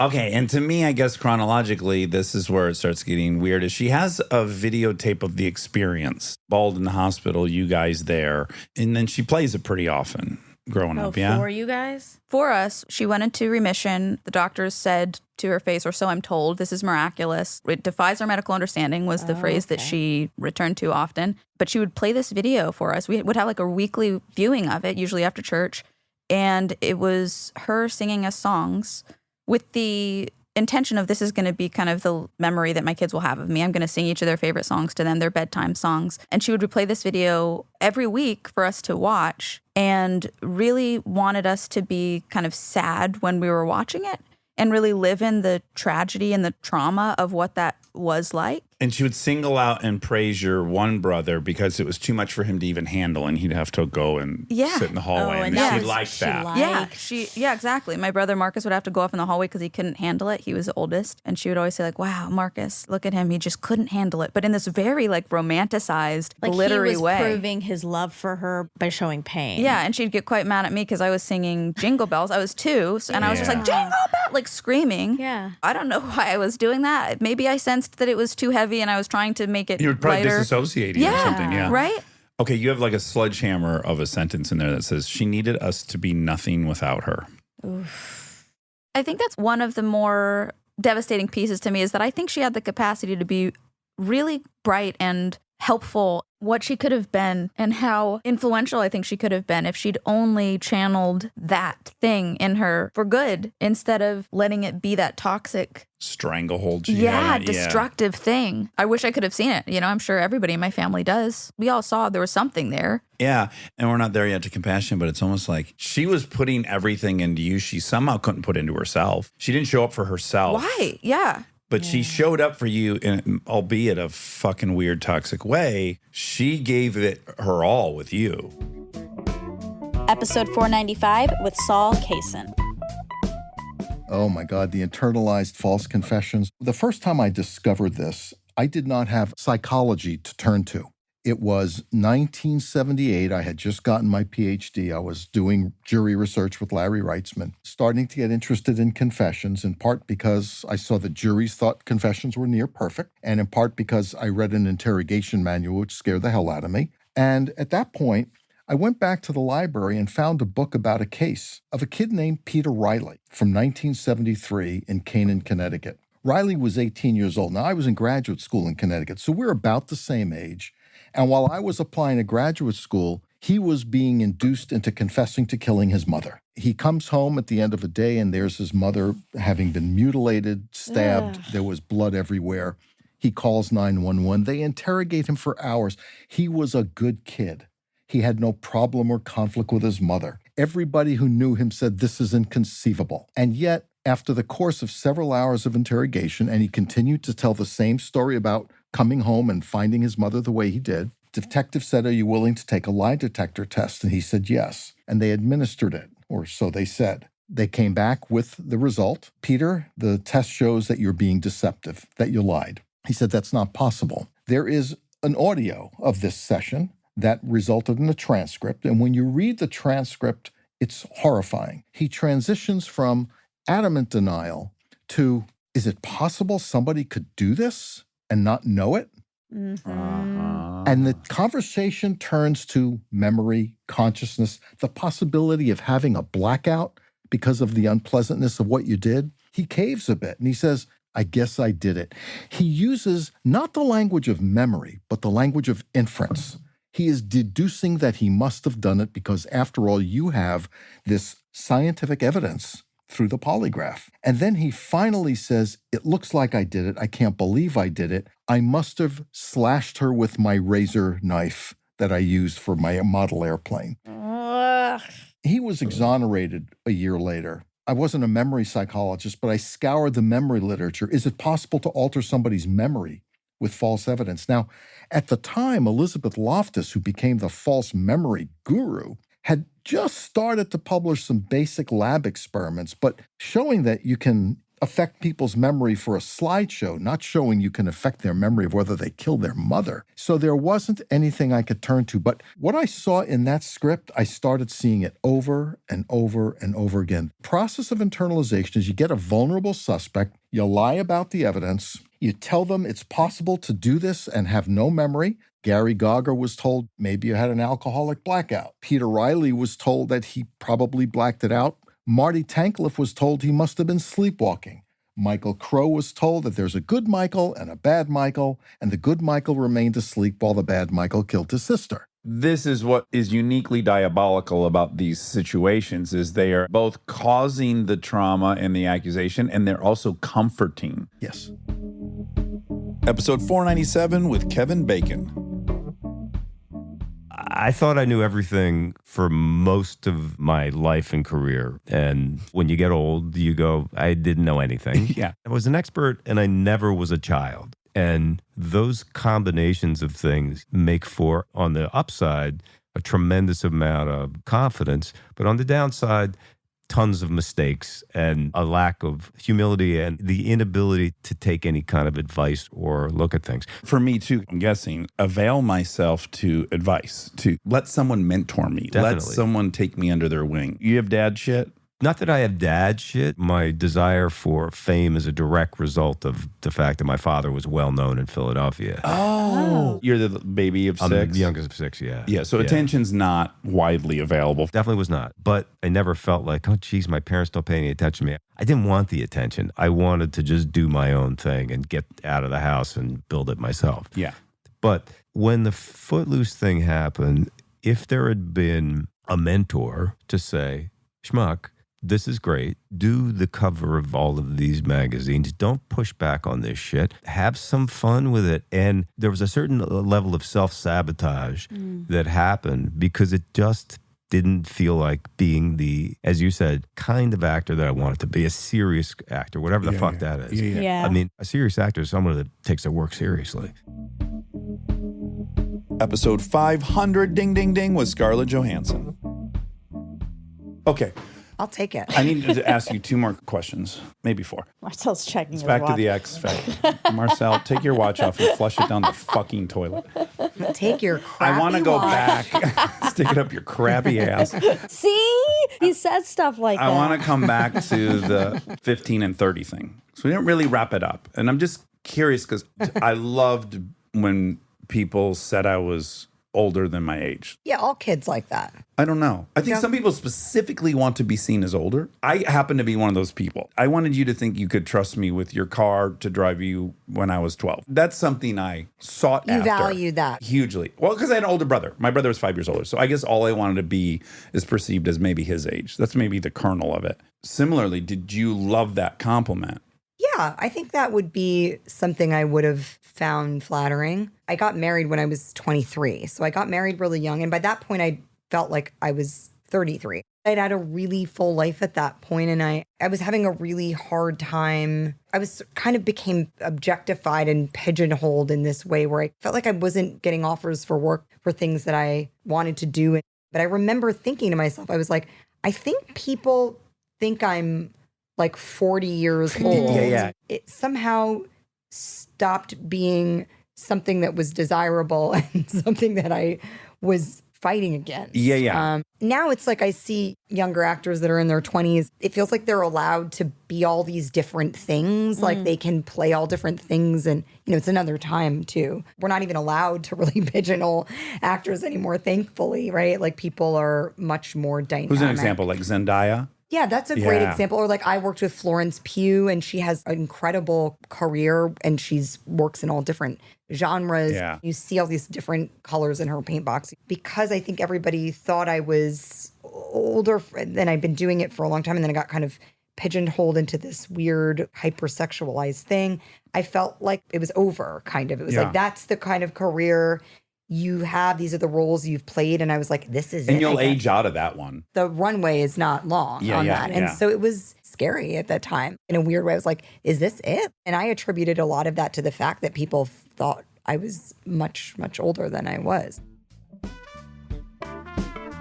Okay, and to me, I guess chronologically, this is where it starts getting weird. Is she has a videotape of the experience, bald in the hospital, you guys there, and then she plays it pretty often. Growing up, yeah? For you guys? For us, she went into remission. The doctors said to her face, or so I'm told, this is miraculous. It defies our medical understanding was the phrase that she returned to often. But she would play this video for us. We would have like a weekly viewing of it, usually after church. And it was her singing us songs with the intention of this is going to be kind of the memory that my kids will have of me. I'm going to sing each of their favorite songs to them, their bedtime songs. And she would replay this video every week for us to watch and really wanted us to be kind of sad when we were watching it and really live in the tragedy and the trauma of what that was like. And she would single out and praise your one brother because it was too much for him to even handle, and he'd have to go and sit in the hallway. And she liked that. Yeah, exactly. My brother Marcus would have to go off in the hallway because he couldn't handle it. He was the oldest, and she would always say like, "Wow, Marcus, look at him. He just couldn't handle it." But in this very like romanticized, glittery he was way, proving his love for her by showing pain. Yeah, and she'd get quite mad at me because I was singing Jingle Bells. I was 2, and I was just like, Jingle Bells, like screaming. Yeah. I don't know why I was doing that. Maybe I sensed that it was too heavy and I was trying to make it You would probably lighter. disassociate or something, yeah. Right? Okay, you have like a sledgehammer of a sentence in there that says, she needed us to be nothing without her. Oof. I think that's one of the more devastating pieces to me, is that I think she had the capacity to be really bright and helpful, what she could have been and how influential I think she could have been if she'd only channeled that thing in her for good instead of letting it be that toxic stranglehold. Destructive thing. I wish I could have seen it. I'm sure everybody in my family does. We all saw there was something there. Yeah, and we're not there yet to compassion, but it's almost like she was putting everything into you she somehow couldn't put into herself. She didn't show up for herself. Why? Yeah. But she showed up for you, in, albeit a fucking weird, toxic way. She gave it her all with you. Episode 495 with Saul Kaysen. Oh my God, the internalized false confessions. The first time I discovered this, I did not have psychology to turn to. It was 1978. I had just gotten my PhD. I was doing jury research with Larry Reitzman, starting to get interested in confessions, in part because I saw that juries thought confessions were near perfect, and in part because I read an interrogation manual which scared the hell out of me. And at that point, I went back to the library and found a book about a case of a kid named Peter Riley from 1973 in Canaan, Connecticut. Riley was 18 years old. Now, I was in graduate school in Connecticut, so we're about the same age. And while I was applying to graduate school, he was being induced into confessing to killing his mother. He comes home at the end of a day, and there's his mother having been mutilated, stabbed. Ugh. There was blood everywhere. He calls 911. They interrogate him for hours. He was a good kid. He had no problem or conflict with his mother. Everybody who knew him said this is inconceivable. And yet, after the course of several hours of interrogation, and he continued to tell the same story about coming home and finding his mother the way he did, detective said, "Are you willing to take a lie detector test?" And he said yes. And they administered it, or so they said. They came back with the result. "Peter, the test shows that you're being deceptive, that you lied." He said, "That's not possible." There is an audio of this session that resulted in a transcript. And when you read the transcript, it's horrifying. He transitions from adamant denial to, is it possible somebody could do this and not know it? Mm-hmm. And the conversation turns to memory, consciousness, the possibility of having a blackout because of the unpleasantness of what you did. He caves a bit and he says, "I guess I did it." He uses not the language of memory, but the language of inference. He is deducing that he must have done it because, after all, you have this scientific evidence through the polygraph. And then he finally says, "It looks like I did it. I can't believe I did it. I must have slashed her with my razor knife that I used for my model airplane." He was exonerated a year later. I wasn't a memory psychologist, but I scoured the memory literature. Is it possible to alter somebody's memory with false evidence? Now, at the time, Elizabeth Loftus, who became the false memory guru, had just started to publish some basic lab experiments, but showing that you can affect people's memory for a slideshow, not showing you can affect their memory of whether they killed their mother. So there wasn't anything I could turn to. But what I saw in that script, I started seeing it over and over and over again. The process of internalization is you get a vulnerable suspect, you lie about the evidence, you tell them it's possible to do this and have no memory. Gary Gauger was told maybe you had an alcoholic blackout. Peter Riley was told that he probably blacked it out. Marty Tankleff was told he must have been sleepwalking. Michael Crow was told that there's a good Michael and a bad Michael, and the good Michael remained asleep while the bad Michael killed his sister. This is what is uniquely diabolical about these situations, is they are both causing the trauma and the accusation, and they're also comforting. Yes. Episode 497 with Kevin Bacon. I thought I knew everything for most of my life and career. And when you get old, you go, I didn't know anything. Yeah. I was an expert and I never was a child. And those combinations of things make for, on the upside, a tremendous amount of confidence. But on the downside, tons of mistakes and a lack of humility and the inability to take any kind of advice or look at things. For me too, I'm guessing, avail myself to advice, to let someone mentor me. Definitely. Let someone take me under their wing. You have dad shit? Not that I have dad shit. My desire for fame is a direct result of the fact that my father was well known in Philadelphia. Oh. You're the baby of 6? I'm the youngest of 6, yeah. Yeah, so attention's not widely available. Definitely was not. But I never felt like, oh, geez, my parents don't pay any attention to me. I didn't want the attention. I wanted to just do my own thing and get out of the house and build it myself. Yeah. But when the Footloose thing happened, if there had been a mentor to say, Schmuck, this is great. Do the cover of all of these magazines. Don't push back on this shit. Have some fun with it. And there was a certain level of self-sabotage that happened because it just didn't feel like being the, as you said, kind of actor that I wanted to be, a serious actor, whatever the fuck that is. Yeah. I mean, a serious actor is someone that takes their work seriously. Episode 500, ding, ding, ding, was Scarlett Johansson. Okay. I'll take it. I need to ask you 2 more questions, maybe 4. Marcel's checking It's his back watch. to the X Factor. Marcel, take your watch off and flush it down the fucking toilet. Take your crappy I want to go watch. back, stick it up your crappy ass. See? He says stuff like that. I want to come back to the 15 and 30 thing. So we didn't really wrap it up. And I'm just curious because I loved when people said I was older than my age. Yeah, all kids like that. I don't know. I think Yeah. some people specifically want to be seen as older. I happen to be one of those people. I wanted you to think you could trust me with your car to drive you when I was 12. That's something I sought You after. value that. Hugely. Well, because I had an older brother. My brother was 5 years older. So I guess all I wanted to be is perceived as maybe his age. That's maybe the kernel of it. Similarly, did you love that compliment? Yeah, I think that would be something I would have found flattering. I got married when I was 23. So I got married really young. And by that point, I felt like I was 33. I'd had a really full life at that point, and I was having a really hard time. I was kind of became objectified and pigeonholed in this way where I felt like I wasn't getting offers for work for things that I wanted to do. But I remember thinking to myself, I was like, I think people think I'm like 40 years old. Yeah. It somehow stopped being something that was desirable and something that I was fighting against. Yeah. Now it's like I see younger actors that are in their 20s. It feels like they're allowed to be all these different things. Like they can play all different things. And, you know, it's another time too. We're not even allowed to really pigeonhole actors anymore, thankfully, right? Like people are much more dynamic. Who's an example? Like Zendaya? Yeah, that's a great example. Or like I worked with Florence Pugh, and she has an incredible career, and she's works in all different genres. Yeah. You see all these different colors in her paint box. Because I think everybody thought I was older, and I'd been doing it for a long time, and then I got kind of pigeonholed into this weird hypersexualized thing. I felt like it was over, kind of. It was like, that's the kind of career you have. These are the roles you've played. And I was like, this is it. And you'll age out of that one. The runway is not long on that. And so it was scary at that time. In a weird way, I was like, is this it? And I attributed a lot of that to the fact that people thought I was much, much older than I was.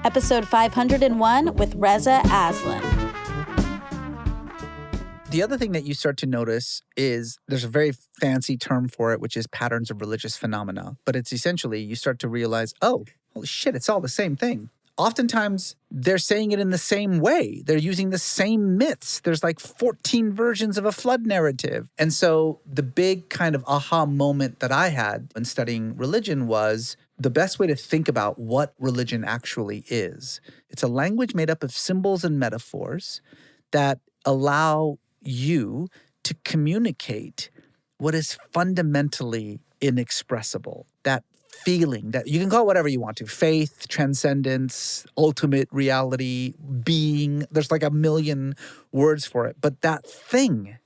Episode 501 with Reza Aslan. The other thing that you start to notice is there's a very fancy term for it, which is patterns of religious phenomena. But it's essentially you start to realize, oh, holy shit, it's all the same thing. Oftentimes, they're saying it in the same way. They're using the same myths. There's like 14 versions of a flood narrative. And so the big kind of aha moment that I had when studying religion was the best way to think about what religion actually is. It's a language made up of symbols and metaphors that allow you to communicate what is fundamentally inexpressible. That feeling that you can call it whatever you want to, faith, transcendence, ultimate reality, being. There's like a million words for it. But that thing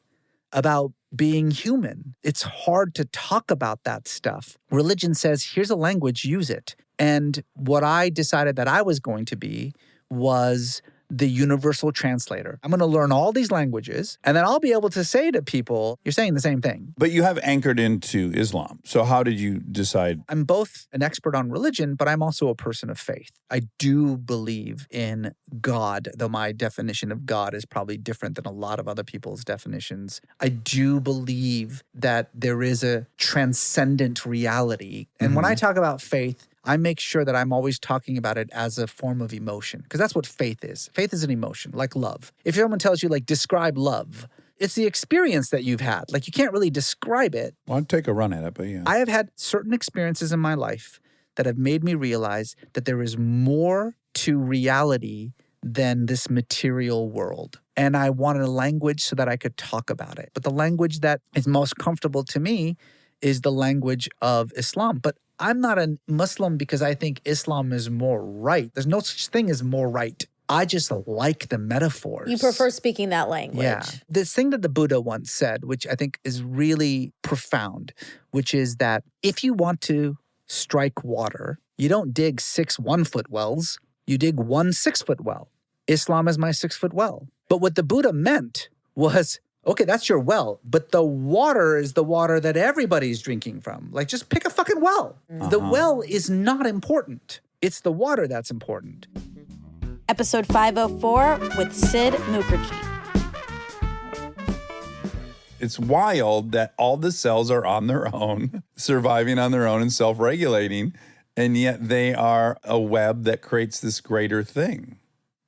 about being human, it's hard to talk about that stuff. Religion says, here's a language, use it. And what I decided that I was going to be was the universal translator. I'm going to learn all these languages, and then I'll be able to say to people, you're saying the same thing. But you have anchored into Islam. So how did you decide? I'm both an expert on religion, but I'm also a person of faith. I do believe in God, though my definition of God is probably different than a lot of other people's definitions. I do believe that there is a transcendent reality. And when I talk about faith, I make sure that I'm always talking about it as a form of emotion, because that's what faith is. Faith is an emotion, like love. If someone tells you, like, describe love, it's the experience that you've had. Like, you can't really describe it. Well, I'd take a run at it, but yeah. I have had certain experiences in my life that have made me realize that there is more to reality than this material world. And I wanted a language so that I could talk about it. But the language that is most comfortable to me is the language of Islam. But I'm not a Muslim because I think Islam is more right. There's no such thing as more right. I just like the metaphors. You prefer speaking that language. Yeah. This thing that the Buddha once said, which I think is really profound, which is that if you want to strike water, you don't dig 6 1-foot wells, you dig 1 6-foot well. Islam is my 6-foot well. But what the Buddha meant was, okay, that's your well, but the water is the water that everybody's drinking from. Like, just pick a fucking well. The well is not important. It's the water that's important. Episode 504 with Sid Mukherjee. It's wild that all the cells are on their own, surviving on their own and self-regulating, and yet they are a web that creates this greater thing.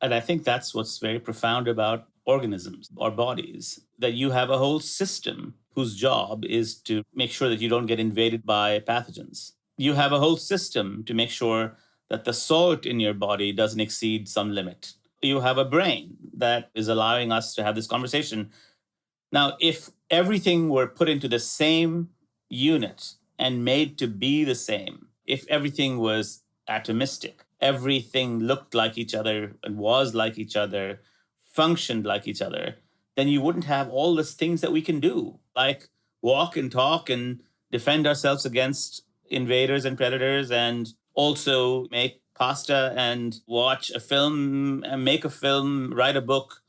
And I think that's what's very profound about organisms or bodies, that you have a whole system whose job is to make sure that you don't get invaded by pathogens. You have a whole system to make sure that the salt in your body doesn't exceed some limit. You have a brain that is allowing us to have this conversation. Now, if everything were put into the same unit and made to be the same, if everything was atomistic, everything looked like each other and was like each other, functioned like each other, then you wouldn't have all these things that we can do, like walk and talk and defend ourselves against invaders and predators, and also make pasta and watch a film and make a film, write a book,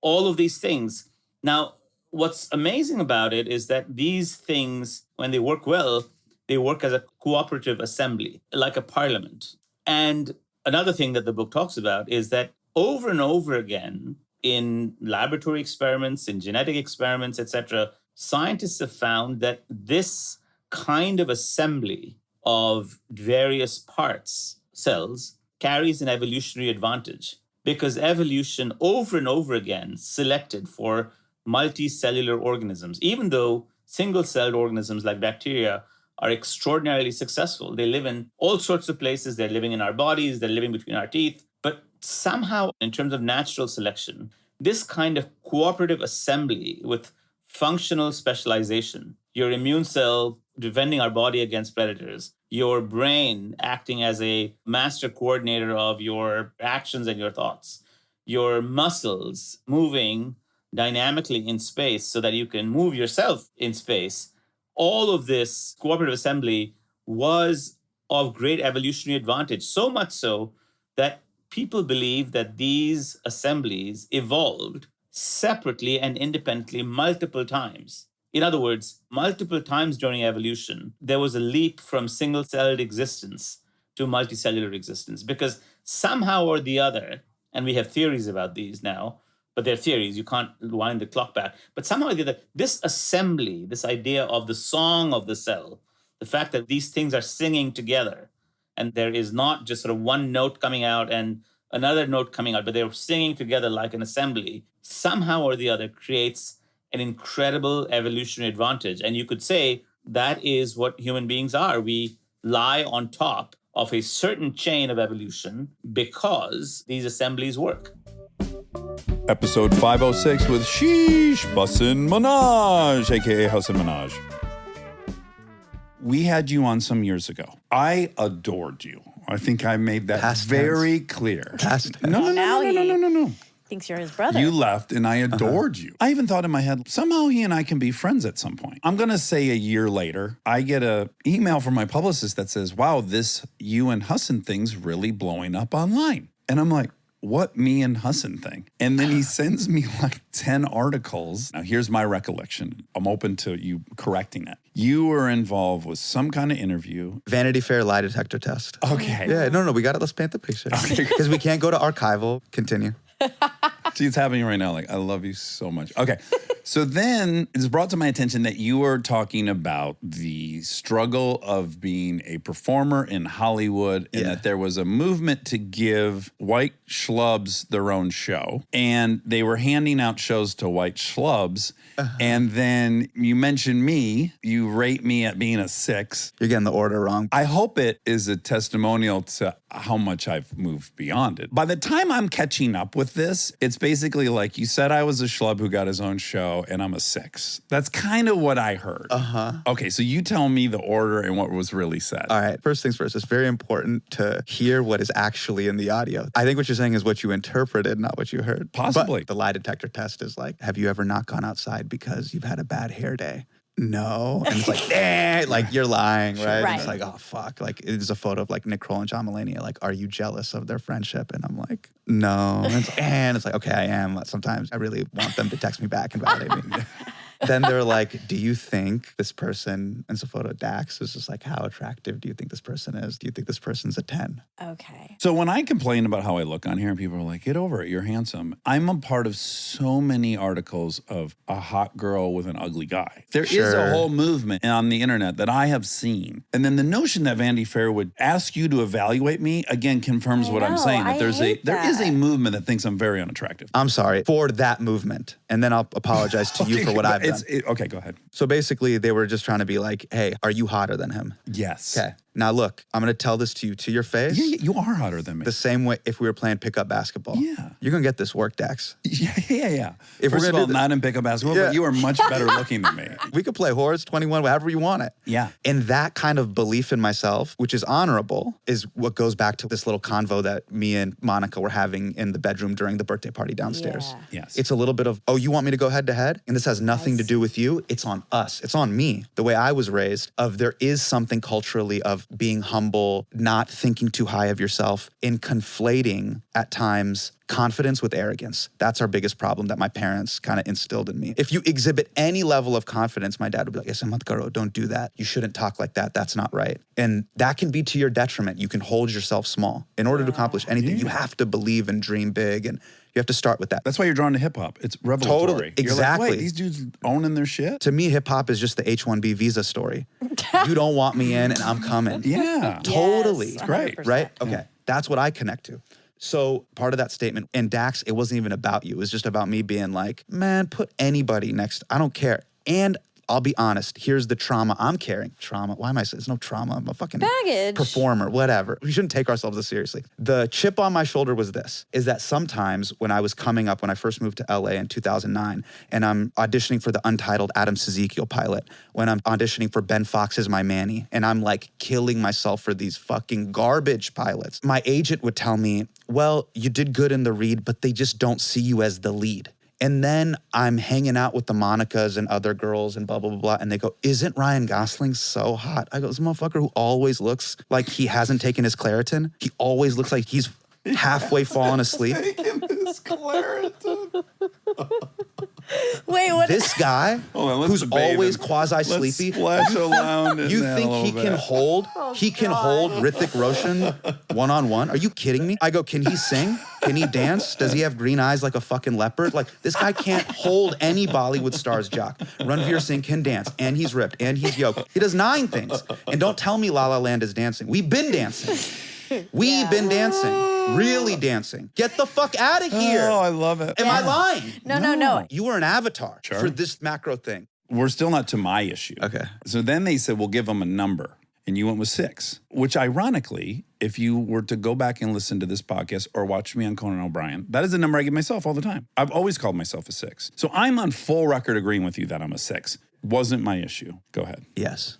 all of these things. Now, what's amazing about it is that these things, when they work well, they work as a cooperative assembly, like a parliament. And another thing that the book talks about is that over and over again, in laboratory experiments, in genetic experiments, etc., scientists have found that this kind of assembly of various parts, cells, carries an evolutionary advantage, because evolution over and over again selected for multicellular organisms, even though single-celled organisms like bacteria are extraordinarily successful. They live in all sorts of places. They're living in our bodies. They're living between our teeth. But somehow, in terms of natural selection, this kind of cooperative assembly with functional specialization, your immune cell defending our body against predators, your brain acting as a master coordinator of your actions and your thoughts, your muscles moving dynamically in space so that you can move yourself in space. All of this cooperative assembly was of great evolutionary advantage, so much so that people believe that these assemblies evolved separately and independently multiple times. In other words, multiple times during evolution, there was a leap from single-celled existence to multicellular existence, because somehow or the other, and we have theories about these now, but they're theories, you can't wind the clock back, but somehow or the other, this assembly, this idea of the song of the cell, the fact that these things are singing together, and there is not just sort of one note coming out and another note coming out, but they're singing together like an assembly, somehow or the other creates an incredible evolutionary advantage. And you could say that is what human beings are. We lie on top of a certain chain of evolution because these assemblies work. Episode 506 with Sheesh Bussin' Minaj, aka Hassan Minaj. We had you on some years ago. I adored you. I think I made that very clear. No. Thinks you're his brother. You left and I adored you. I even thought in my head, somehow he and I can be friends at some point. I'm going to say a year later, I get an email from my publicist that says, wow, this you and Hassan thing's really blowing up online. And I'm like, what me and Hassan thing? And then he sends me like 10 articles. Now, here's my recollection. I'm open to you correcting it. You were involved with some kind of interview. Vanity Fair lie detector test. Okay. Yeah, no, we got it. Let's paint the picture. Because we can't go to archival. Continue. She's happening right now. Like, I love you so much. Okay. So then it's brought to my attention that you are talking about the struggle of being a performer in Hollywood and that there was a movement to give white schlubs their own show. And they were handing out shows to white schlubs. And then you mentioned me. You rate me at being a 6. You're getting the order wrong. I hope it is a testimonial to how much I've moved beyond it. By the time I'm catching up with this, it's basically like, you said I was a schlub who got his own show and I'm a 6. That's kind of what I heard. Okay, so you tell me the order and what was really said. All right, first things first, it's very important to hear what is actually in the audio. I think what you're saying is what you interpreted, not what you heard. Possibly. But the lie detector test is like, have you ever not gone outside because you've had a bad hair day? No. And it's like, like you're lying, right? And it's like, oh, fuck. Like, it's a photo of like Nick Kroll and John Mulaney. Like, are you jealous of their friendship? And I'm like, no. And it's like, okay, I am. Sometimes I really want them to text me back and validate me. Then they're like, do you think this person, and it's a photo of Dax, is just like, how attractive do you think this person is? Do you think this person's a 10? Okay. So when I complain about how I look on here and people are like, get over it, you're handsome. I'm a part of so many articles of a hot girl with an ugly guy. There is a whole movement on the internet that I have seen. And then the notion that Vanity Fair would ask you to evaluate me, again, confirms what I'm saying. That there is a movement that thinks I'm very unattractive. I'm sorry for that movement. And then I'll apologize to you for what I've done. Okay, go ahead. So basically, they were just trying to be like, hey, are you hotter than him? Yes. Okay. Now, look, I'm going to tell this to you to your face. Yeah, you are hotter than me. The same way if we were playing pickup basketball. Yeah. You're going to get this work, Dax. Yeah. If First we're of all, not in pickup basketball, but you are much better looking than me. We could play horse, 21, however you want it. Yeah. And that kind of belief in myself, which is honorable, is what goes back to this little convo that me and Monica were having in the bedroom during the birthday party downstairs. Yeah. Yes. It's a little bit of, oh, you want me to go head to head? And this has nothing to do with you. It's on us. It's on me. The way I was raised, of there is something culturally of being humble, not thinking too high of yourself, in conflating at times confidence with arrogance. That's our biggest problem that my parents kind of instilled in me. If you exhibit any level of confidence, my dad would be like, "Yes, don't do that. You shouldn't talk like that. That's not right." And that can be to your detriment. You can hold yourself small. In order to accomplish anything, you have to believe and dream big, and you have to start with that. That's why you're drawn to hip hop. It's revelatory. Totally. Exactly. You're like, wait, these dudes owning their shit? To me, hip hop is just the H-1B visa story. You don't want me in and I'm coming. Yeah. Totally. Yes, great. Right? Okay. That's what I connect to. So part of that statement, and Dax, it wasn't even about you. It was just about me being like, man, put anybody next. I don't care. And I'll be honest, here's the trauma I'm carrying. Trauma? Why am I saying there's no trauma? I'm a fucking baggage performer, whatever. We shouldn't take ourselves this seriously. The chip on my shoulder was this, is that sometimes when I was coming up, when I first moved to LA in 2009, and I'm auditioning for the untitled Adam Ezekiel pilot, when I'm auditioning for Ben Fox's My Manny, and I'm like killing myself for these fucking garbage pilots, my agent would tell me, well, you did good in the read, but they just don't see you as the lead. And then I'm hanging out with the Monicas and other girls and blah, blah, blah, blah. And they go, isn't Ryan Gosling so hot? I go, this motherfucker who always looks like he hasn't taken his Claritin. He always looks like he's halfway fallen asleep. Taking his Claritin. Wait, what? This guy who's always quasi-sleepy. Splash around You think he can hold? He can hold Hrithik Roshan one-on-one? Are you kidding me? I go, can he sing? Can he dance? Does he have green eyes like a fucking leopard? Like, this guy can't hold any Bollywood star's jock. Ranveer Singh can dance, and he's ripped, and he's yoked. He does 9 things. And don't tell me La La Land is dancing. We've been dancing. We've been dancing. Really dancing. Get the fuck out of here. Oh, I love it. Am I lying? No. You were an avatar for this macro thing. We're still not to my issue. Okay. So then they said, we'll give them a number. And you went with 6, which ironically, if you were to go back and listen to this podcast or watch me on Conan O'Brien, that is the number I give myself all the time. I've always called myself a 6. So I'm on full record agreeing with you that I'm a 6. Wasn't my issue. Go ahead. Yes.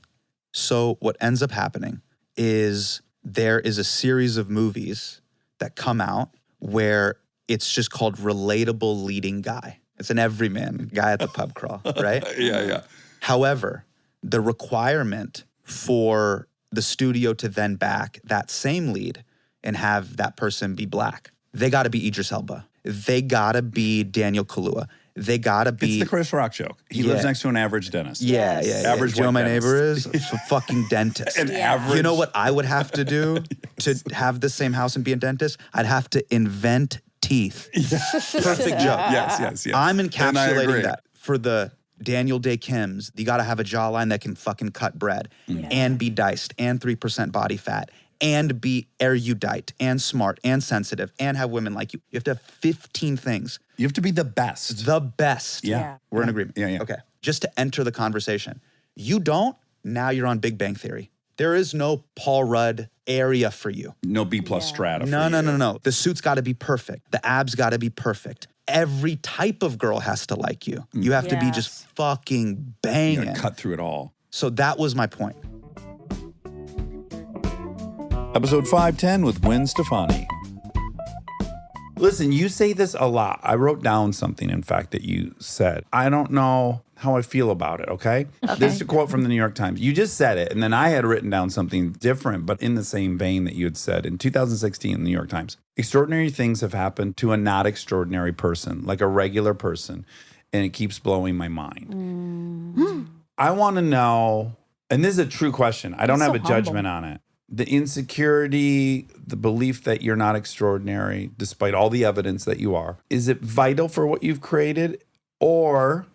So what ends up happening is there is a series of movies that come out where it's just called relatable leading guy. It's an everyman guy at the pub crawl, right? Yeah. However, the requirement for the studio to then back that same lead and have that person be black, they got to be Idris Elba. They got to be Daniel Kaluuya. They got to be... It's the Chris Rock joke. He lives next to an average dentist. Yeah. Average Joe, white my dentist. neighbor is a fucking dentist. Average. You know what I would have to do to have the same house and be a dentist? I'd have to invent teeth. Perfect joke. Yes. I'm And I encapsulating agree. that. For the Daniel Day Kims, you got to have a jawline that can fucking cut bread and be diced and 3% body fat and be erudite and smart and sensitive and have women like you. You have to have 15 things. You have to be the best. The best. Yeah. We're in agreement. Yeah. Okay. Just to enter the conversation. You don't, now you're on Big Bang Theory. There is no Paul Rudd area for you. No B+ strata. No. The suit's got to be perfect. The abs got to be perfect. Every type of girl has to like you. You have to be just fucking banging. You gotta cut through it all. So that was my point. Episode 510 with Gwen Stefani. Listen, you say this a lot. I wrote down something, in fact, that you said. I don't know how I feel about it, okay? This is a quote from the New York Times. You just said it, and then I had written down something different, but in the same vein that you had said in 2016 in the New York Times. Extraordinary things have happened to a not extraordinary person, like a regular person, and it keeps blowing my mind. I want to know, and this is a true question. I don't have a judgment on it. The insecurity, the belief that you're not extraordinary, despite all the evidence that you are, is it vital for what you've created, or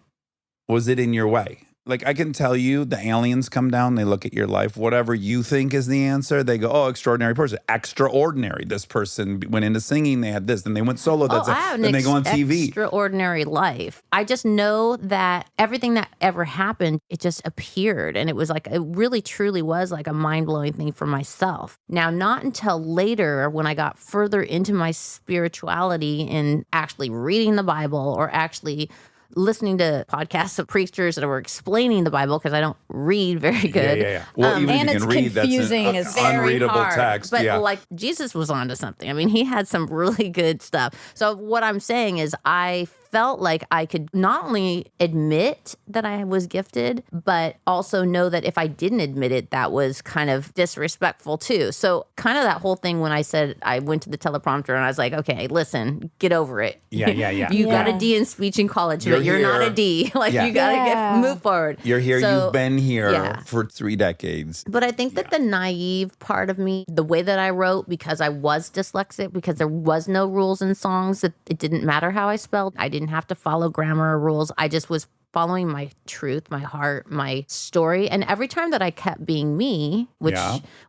was it in your way? Like, I can tell you, the aliens come down, they look at your life, whatever you think is the answer, they go, oh, extraordinary person. Extraordinary. This person went into singing, they had this, then they went solo, then they go on TV. Extraordinary life. I just know that everything that ever happened, it just appeared. And it was like, it really truly was like a mind-blowing thing for myself. Now, not until later, when I got further into my spirituality and actually reading the Bible or actually listening to podcasts of preachers that were explaining the Bible, because I don't read very good. Yeah. Well, even and if you it's can read, confusing. that's It's very unreadable hard. text. But yeah. like Jesus was onto something. I mean, he had some really good stuff. So what I'm saying is I felt like I could not only admit that I was gifted, but also know that if I didn't admit it, that was kind of disrespectful too. So kind of that whole thing when I said I went to the teleprompter and I was like, okay, listen, get over it. Yeah. You got a D in speech in college, but you're not a D. Like you got to move forward. You're here, So, you've been here for 3 decades. But I think that the naive part of me, the way that I wrote, because I was dyslexic, because there was no rules in songs, that it didn't matter how I spelled. I didn't have to follow grammar or rules. I just was following my truth, my heart, my story. And every time that I kept being me, which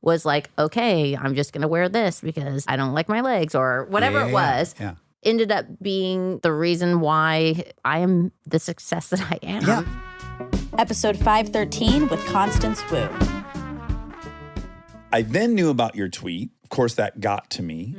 was like, okay, I'm just going to wear this because I don't like my legs or whatever it was. Ended up being the reason why I am the success that I am. Episode 513 with Constance Wu. I then knew about your tweet. Of course, that got to me.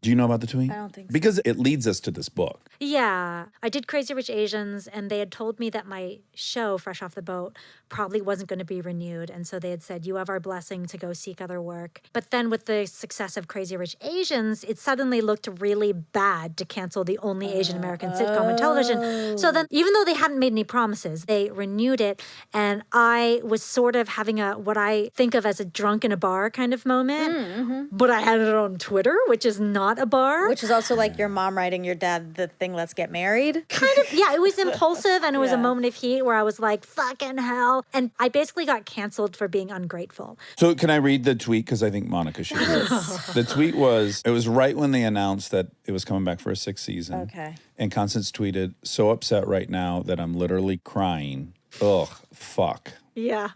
Do you know about the tweet? I don't think so. Because it leads us to this book. Yeah, I did Crazy Rich Asians, and they had told me that my show, Fresh Off the Boat, probably wasn't going to be renewed. And so they had said, you have our blessing to go seek other work. But then with the success of Crazy Rich Asians, it suddenly looked really bad to cancel the only Asian American sitcom on television. So then, even though they hadn't made any promises, they renewed it. And I was sort of having what I think of as a drunk in a bar kind of moment. But I had it on Twitter, which is not a bar. Which is also like your mom writing your dad the thing, let's get married. Kind of, yeah, it was impulsive and it was a moment of heat where I was like, fucking hell. And I basically got canceled for being ungrateful. So can I read the tweet? Because I think Monica should hear it. The tweet was, it was right when they announced that it was coming back for a 6th season. Okay. And Constance tweeted, so upset right now that I'm literally crying. Ugh, fuck. Yeah.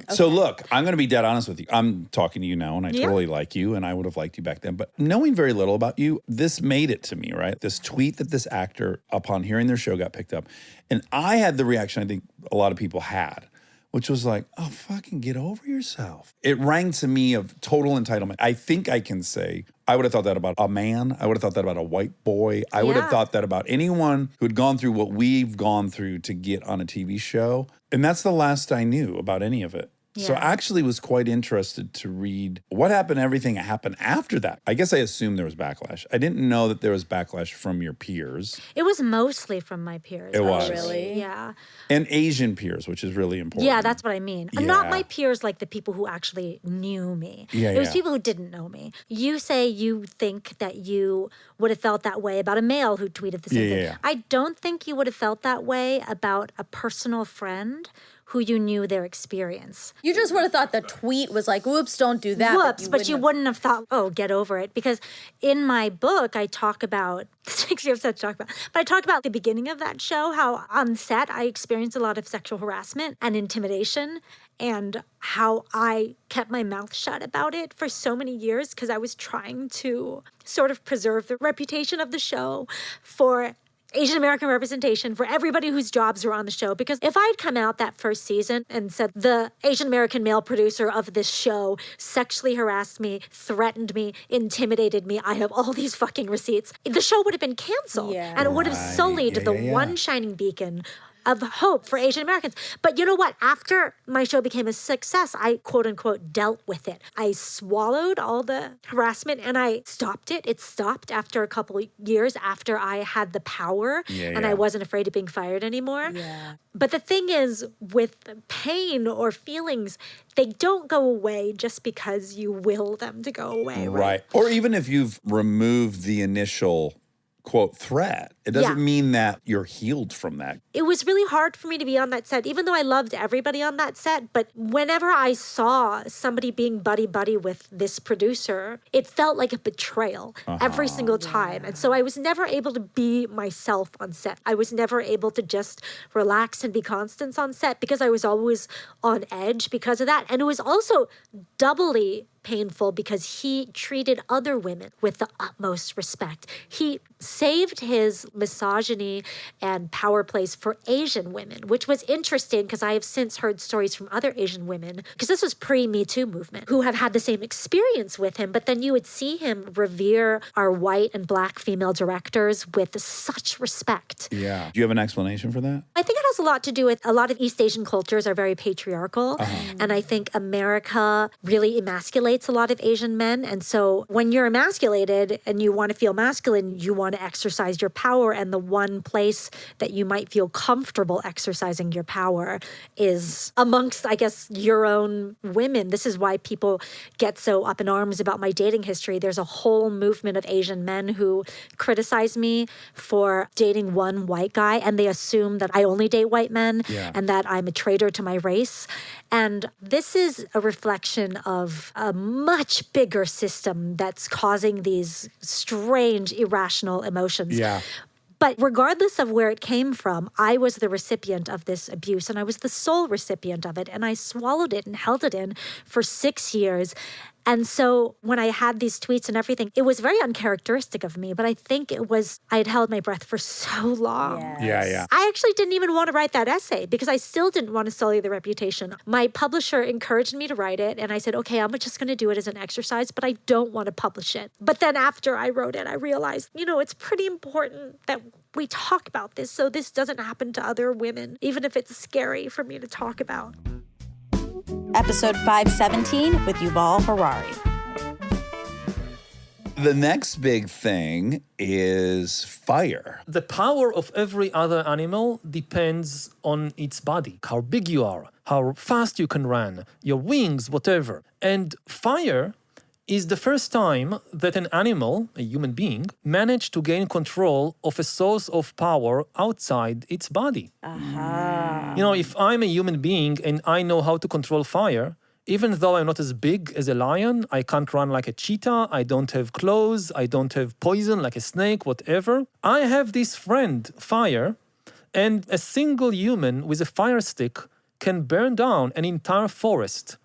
So look, I'm going to be dead honest with you. I'm talking to you now, and I totally like you, and I would have liked you back then. But knowing very little about you, this made it to me, right? This tweet that this actor, upon hearing their show, got picked up. And I had the reaction I think a lot of people had, which was like, oh, fucking get over yourself. It rang to me of total entitlement. I think I can say I would have thought that about a man. I would have thought that about a white boy. I would have thought that about anyone who'd gone through what we've gone through to get on a TV show. And that's the last I knew about any of it. So I actually was quite interested to read what happened, everything that happened after that. I guess I assumed there was backlash. I didn't know that there was backlash from your peers. It was mostly from my peers. It was. Really? Yeah. And Asian peers, which is really important. Yeah, that's what I mean. Yeah. Not my peers, like the people who actually knew me. Yeah, it was people who didn't know me. You say you think that you would have felt that way about a male who tweeted the same thing. Yeah. I don't think you would have felt that way about a personal friend who you knew their experience. You just would have thought the tweet was like, whoops, don't do that. Whoops, but you wouldn't have thought, oh, get over it. Because in my book, I talk about, this makes me upset to talk about, but I talk about the beginning of that show, how on set I experienced a lot of sexual harassment and intimidation, and how I kept my mouth shut about it for so many years because I was trying to sort of preserve the reputation of the show for Asian American representation, for everybody whose jobs were on the show. Because if I'd come out that first season and said the Asian American male producer of this show sexually harassed me, threatened me, intimidated me, I have all these fucking receipts, the show would have been canceled. And it would have sullied the one shining beacon of hope for Asian Americans. But you know what? After my show became a success, I quote unquote dealt with it. I swallowed all the harassment and I stopped it. It stopped after a couple years after I had the power and I wasn't afraid of being fired anymore. But the thing is, with pain or feelings, they don't go away just because you will them to go away. Right. Or even if you've removed the initial quote threat, it doesn't mean that you're healed from that. It was really hard for me to be on that set, even though I loved everybody on that set. But whenever I saw somebody being buddy-buddy with this producer, it felt like a betrayal every single time. And so I was never able to be myself on set. I was never able to just relax and be Constance on set because I was always on edge because of that. And it was also doubly painful because he treated other women with the utmost respect. He saved his misogyny and power plays for Asian women, which was interesting because I have since heard stories from other Asian women, because this was pre-Me Too movement, who have had the same experience with him. But then you would see him revere our white and black female directors with such respect. Yeah. Do you have an explanation for that? I think it has a lot to do with a lot of East Asian cultures are very patriarchal. And I think America really emasculates a lot of Asian men. And so when you're emasculated and you want to feel masculine, you want to exercise your power. And the one place that you might feel comfortable exercising your power is amongst, I guess, your own women. This is why people get so up in arms about my dating history. There's a whole movement of Asian men who criticize me for dating one white guy, and they assume that I only date white men and that I'm a traitor to my race. And this is a reflection of a much bigger system that's causing these strange, irrational emotions. But regardless of where it came from, I was the recipient of this abuse, and I was the sole recipient of it. And I swallowed it and held it in for 6 years. And so when I had these tweets and everything, it was very uncharacteristic of me, but I think it was, I had held my breath for so long. I actually didn't even want to write that essay because I still didn't want to sully the reputation. My publisher encouraged me to write it, and I said, okay, I'm just going to do it as an exercise, but I don't want to publish it. But then after I wrote it, I realized, you know, it's pretty important that we talk about this so this doesn't happen to other women, even if it's scary for me to talk about. Episode 517 with Yuval Harari. The next big thing is fire. The power of every other animal depends on its body, how big you are, how fast you can run, your wings, whatever. And fire is the first time that an animal, a human being, managed to gain control of a source of power outside its body. You know, if I'm a human being and I know how to control fire, even though I'm not as big as a lion, I can't run like a cheetah, I don't have claws, I don't have poison like a snake, whatever. I have this friend, fire, and a single human with a fire stick can burn down an entire forest.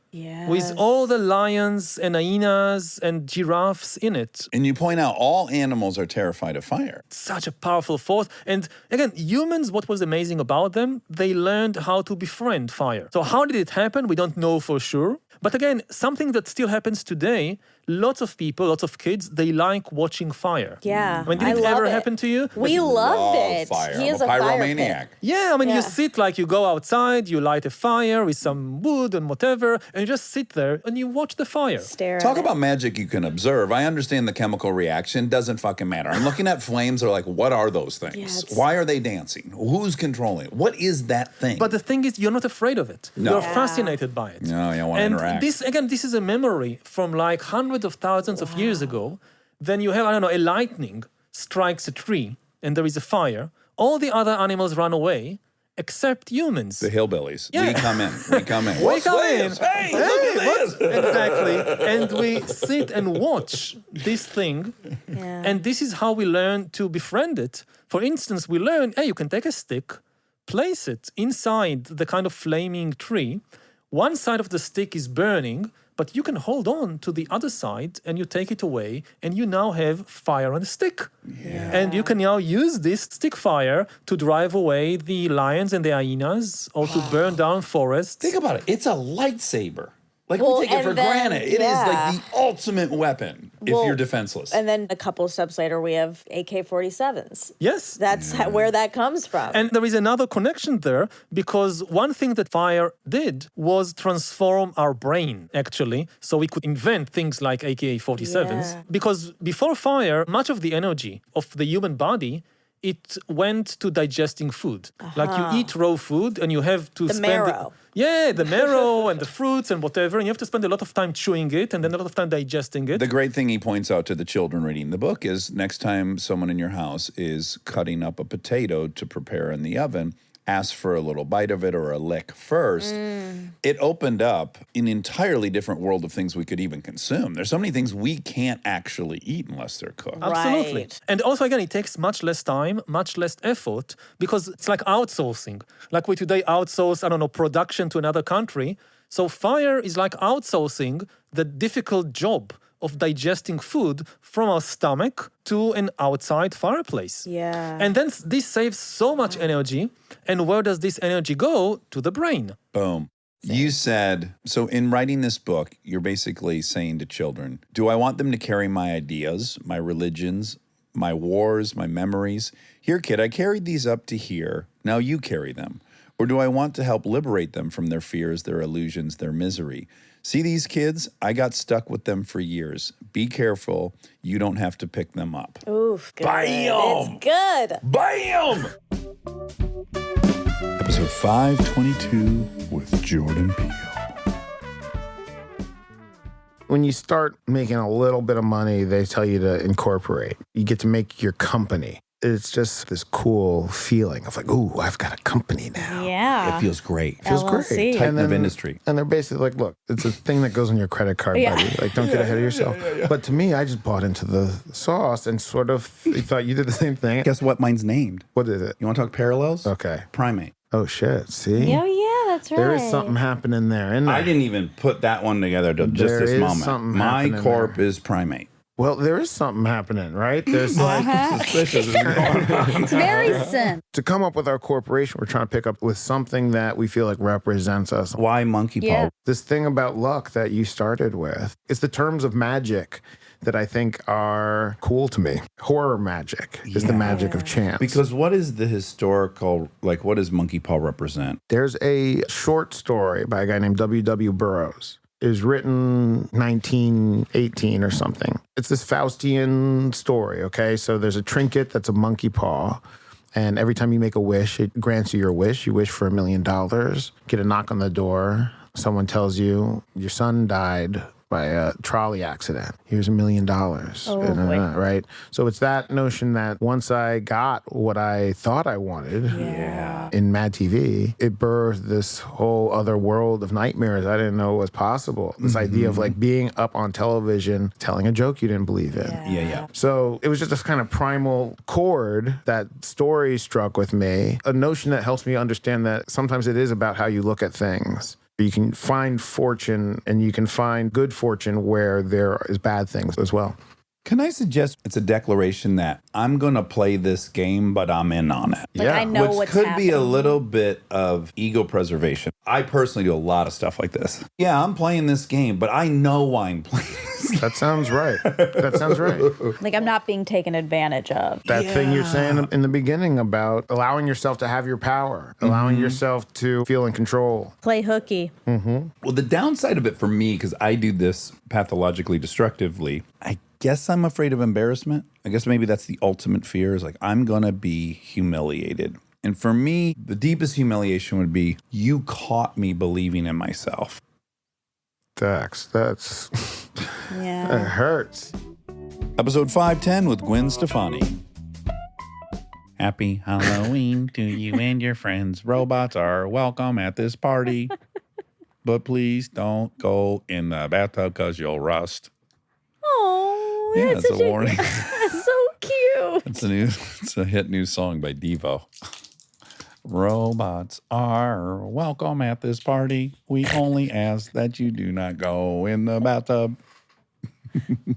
With all the lions and hyenas and giraffes in it. And you point out all animals are terrified of fire. Such a powerful force. And again, humans, what was amazing about them, they learned how to befriend fire. So how did it happen? We don't know for sure. But again, something that still happens today, lots of people, lots of kids, they like watching fire. Yeah, I mean, did it ever happen to you? We loved it. Fire. He is I'm a fire pyromaniac. pit. Yeah, I mean, you sit like you go outside, you light a fire with some wood and whatever, and you just sit there and you watch the fire. Talk about magic you can observe. I understand the chemical reaction. Doesn't fucking matter. I'm looking at flames. They're like, what are those things? Why are they dancing? Who's controlling it? What is that thing? But the thing is, you're not afraid of it. No. You're fascinated by it. No, you want to interact. This is a memory from like hundreds of thousands of years ago. Then you have, I don't know, a lightning strikes a tree and there is a fire. All the other animals run away except humans. The hillbillies. Yeah. We come in. We come in. We come in. Hey, look at this. Exactly. And we sit and watch this thing. Yeah. And this is how we learn to befriend it. For instance, we learn, hey, you can take a stick, place it inside the kind of flaming tree. One side of the stick is burning, but you can hold on to the other side and you take it away and you now have fire on a stick. Yeah. And you can now use this stick fire to drive away the lions and the hyenas or to burn down forests. Think about it. It's a lightsaber. Like, Well, we take it and for then- granted. It is yeah. like the ultimate weapon if Well, you're defenseless. And then a couple steps later, we have AK-47s. Yes. That's where that comes from. And there is another connection there because one thing that fire did was transform our brain, actually. So we could invent things like AK-47s. Yeah. Because before fire, much of the energy of the human body, it went to digesting food. Like you eat raw food and you have to The spend... marrow. The marrow and the fruits and whatever. And you have to spend a lot of time chewing it and then a lot of time digesting it. The great thing he points out to the children reading the book is next time someone in your house is cutting up a potato to prepare in the oven, ask for a little bite of it or a lick first. It opened up an entirely different world of things we could even consume. There's so many things we can't actually eat unless they're cooked. Absolutely. Right. And also, again, it takes much less time, much less effort, because it's like outsourcing. Like we today outsource, production to another country. So fire is like outsourcing the difficult job of digesting food from our stomach to an outside fireplace. Yeah. And then this saves so much energy. And where does this energy go? To the brain. Boom. You said, so in writing this book, you're basically saying to children, do I want them to carry my ideas, my religions, my wars, my memories? Here, kid, I carried these up to here. Now you carry them. Or do I want to help liberate them from their fears, their illusions, their misery? See these kids? I got stuck with them for years. Be careful. You don't have to pick them up. Oof, good. Bam! It's good. Bam! Episode 522 with Jordan Peele. When you start making a little bit of money, they tell you to incorporate. You get to make your company. It's just this cool feeling of like, ooh, I've got a company now. Yeah. It feels great. Feels LLC. great. Titan of industry. And they're basically like, look, it's a thing that goes on your credit card, Yeah. buddy. Like, don't get ahead of yourself. But to me, I just bought into the sauce and sort of thought you did the same thing. Guess what mine's named? What is it? You want to talk parallels? Okay. Primate. Oh, shit. See? Oh, yeah, that's right. There is something happening there, isn't there? I didn't even put that one together till just There this is moment. something My happening corp there. is primate. Well, there is something happening, right? There's like suspicious is going on. It's very sin. To come up with our corporation, we're trying to pick up with something that we feel like represents us. Why monkey paw? Yeah. This thing about luck that you started with. It's the terms of magic that I think are cool to me. Horror magic is the magic of chance. Because what is the historical, like, what does monkey paw represent? There's a short story by a guy named W.W. Burroughs. It was written 1918 or something. It's this Faustian story, okay? So there's a trinket that's a monkey paw. And every time you make a wish, it grants you your wish. You wish for $1 million, get a knock on the door. Someone tells you your son died by a trolley accident. Here's $1 million. Right? So it's that notion that once I got what I thought I wanted in Mad TV, it birthed this whole other world of nightmares I didn't know was possible. This idea of like being up on television, telling a joke you didn't believe in. Yeah. So it was just this kind of primal chord that story struck with me, a notion that helps me understand that sometimes it is about how you look at things. You can find fortune and you can find good fortune where there is bad things as well. Can I suggest it's a declaration that I'm going to play this game, but I'm in on it? Like, I know Which what's could happening. be a little bit of ego preservation. I personally do a lot of stuff like this. Yeah, I'm playing this game, but I know why I'm playing this game. That sounds right. That sounds right. Like, I'm not being taken advantage of. That thing you're saying in the beginning about allowing yourself to have your power, allowing yourself to feel in control. Play hooky. Well, the downside of it for me, because I do this pathologically destructively, I guess I'm afraid of embarrassment. I guess maybe that's the ultimate fear, is like, I'm going to be humiliated. And for me, the deepest humiliation would be, you caught me believing in myself. Dax, that's... It hurts. Episode 510 with Gwen Stefani. Happy Halloween to you and your friends. Robots are welcome at this party. But please don't go in the bathtub because you'll rust. Oh, Yeah, that's it's a warning. That's so cute. It's a hit new song by Devo. Robots are welcome at this party. We only ask that you do not go in the bathtub.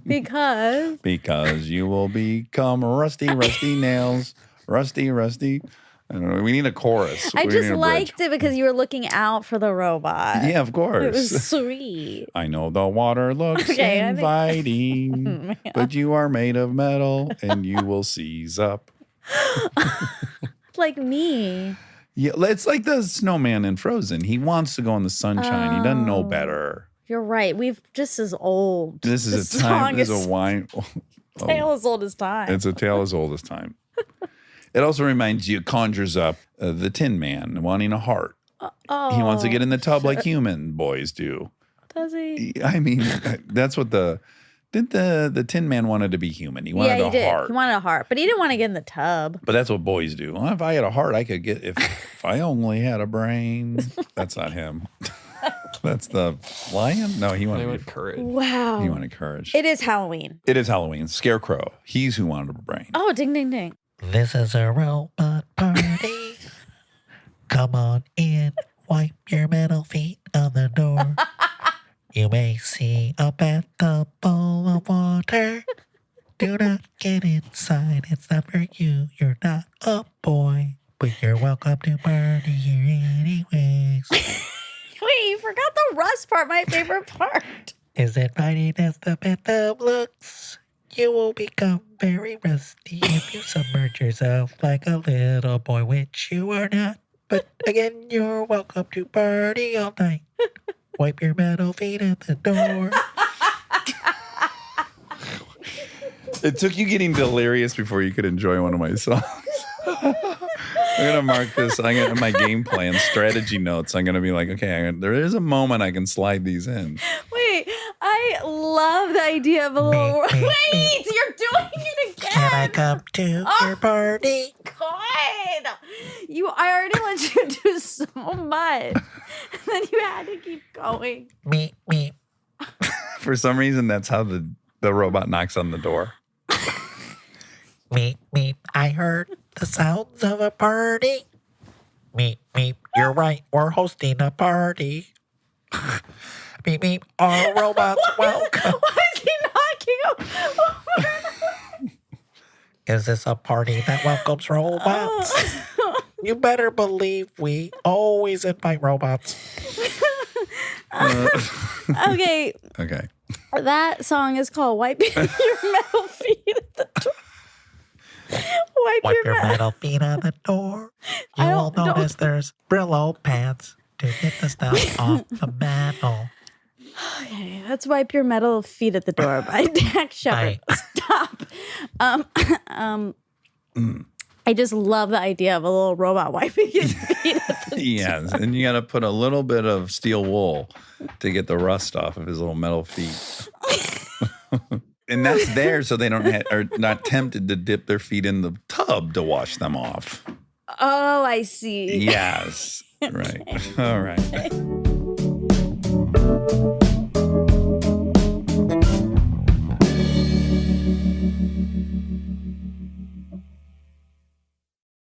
Because you will become rusty nails. Rusty. I don't know. We need a chorus. I just liked it because you were looking out for the robot. Yeah, of course. It was sweet. I know the water looks inviting, but you are made of metal and you will seize up. Like me. Yeah, it's like the snowman in Frozen. He wants to go in the sunshine. He doesn't know better. You're right. This is old. This is a time. This is a wine. Tale as old as time. It's a tale as old as time. It also reminds you, conjures up the Tin Man wanting a heart. He wants to get in the tub like human boys do. Does he? I mean, that's what the Tin Man wanted to be human. He wanted a heart. He wanted a heart, but he didn't want to get in the tub. But that's what boys do. Well, if I had a heart, I could get. If I only had a brain. That's not him. That's the lion. No, he wanted courage. Wow. He wanted courage. It is Halloween. It is Halloween. Scarecrow. He's who wanted a brain. Oh, ding, ding, ding. This is a robot party. Come on in, wipe your metal feet on the door. You may see a bathtub full of water. Do not get inside, it's not for you. You're not a boy, but you're welcome to party here anyways. Wait, you forgot the rust part, my favorite part. As inviting as the bathtub looks, you will become very rusty if you submerge yourself like a little boy, which you are not. But again, you're welcome to party all night. Wipe your metal feet at the door. It took you getting delirious before you could enjoy one of my songs. I'm going to mark this. In my game plan, strategy notes, I'm going to be like, okay, there is a moment I can slide these in. Wait, I love the idea of a little... Wait, you're doing it again. Can I come to your party? God. I already let you do so much. And then you had to keep going. Meep, meep. For some reason, that's how the robot knocks on the door. Meep, meep. I heard the sounds of a party. Meep, meep. You're right. We're hosting a party. Meep, meep. All robots welcome. Why is he knocking over? Is this a party that welcomes robots? You better believe we always invite robots. Okay. Okay. That song is called Wipe Your Metal Feet at the Door. Wipe your metal feet on the door. You will notice there's Brillo pads to get the stuff off the metal. Okay, that's Wipe Your Metal Feet at the Door by Dax Shepard. Stop. I just love the idea of a little robot wiping his feet at the door. Yes, and you got to put a little bit of steel wool to get the rust off of his little metal feet. And that's there so they are not tempted to dip their feet in the tub to wash them off. Oh, I see. Yes. Right. All right.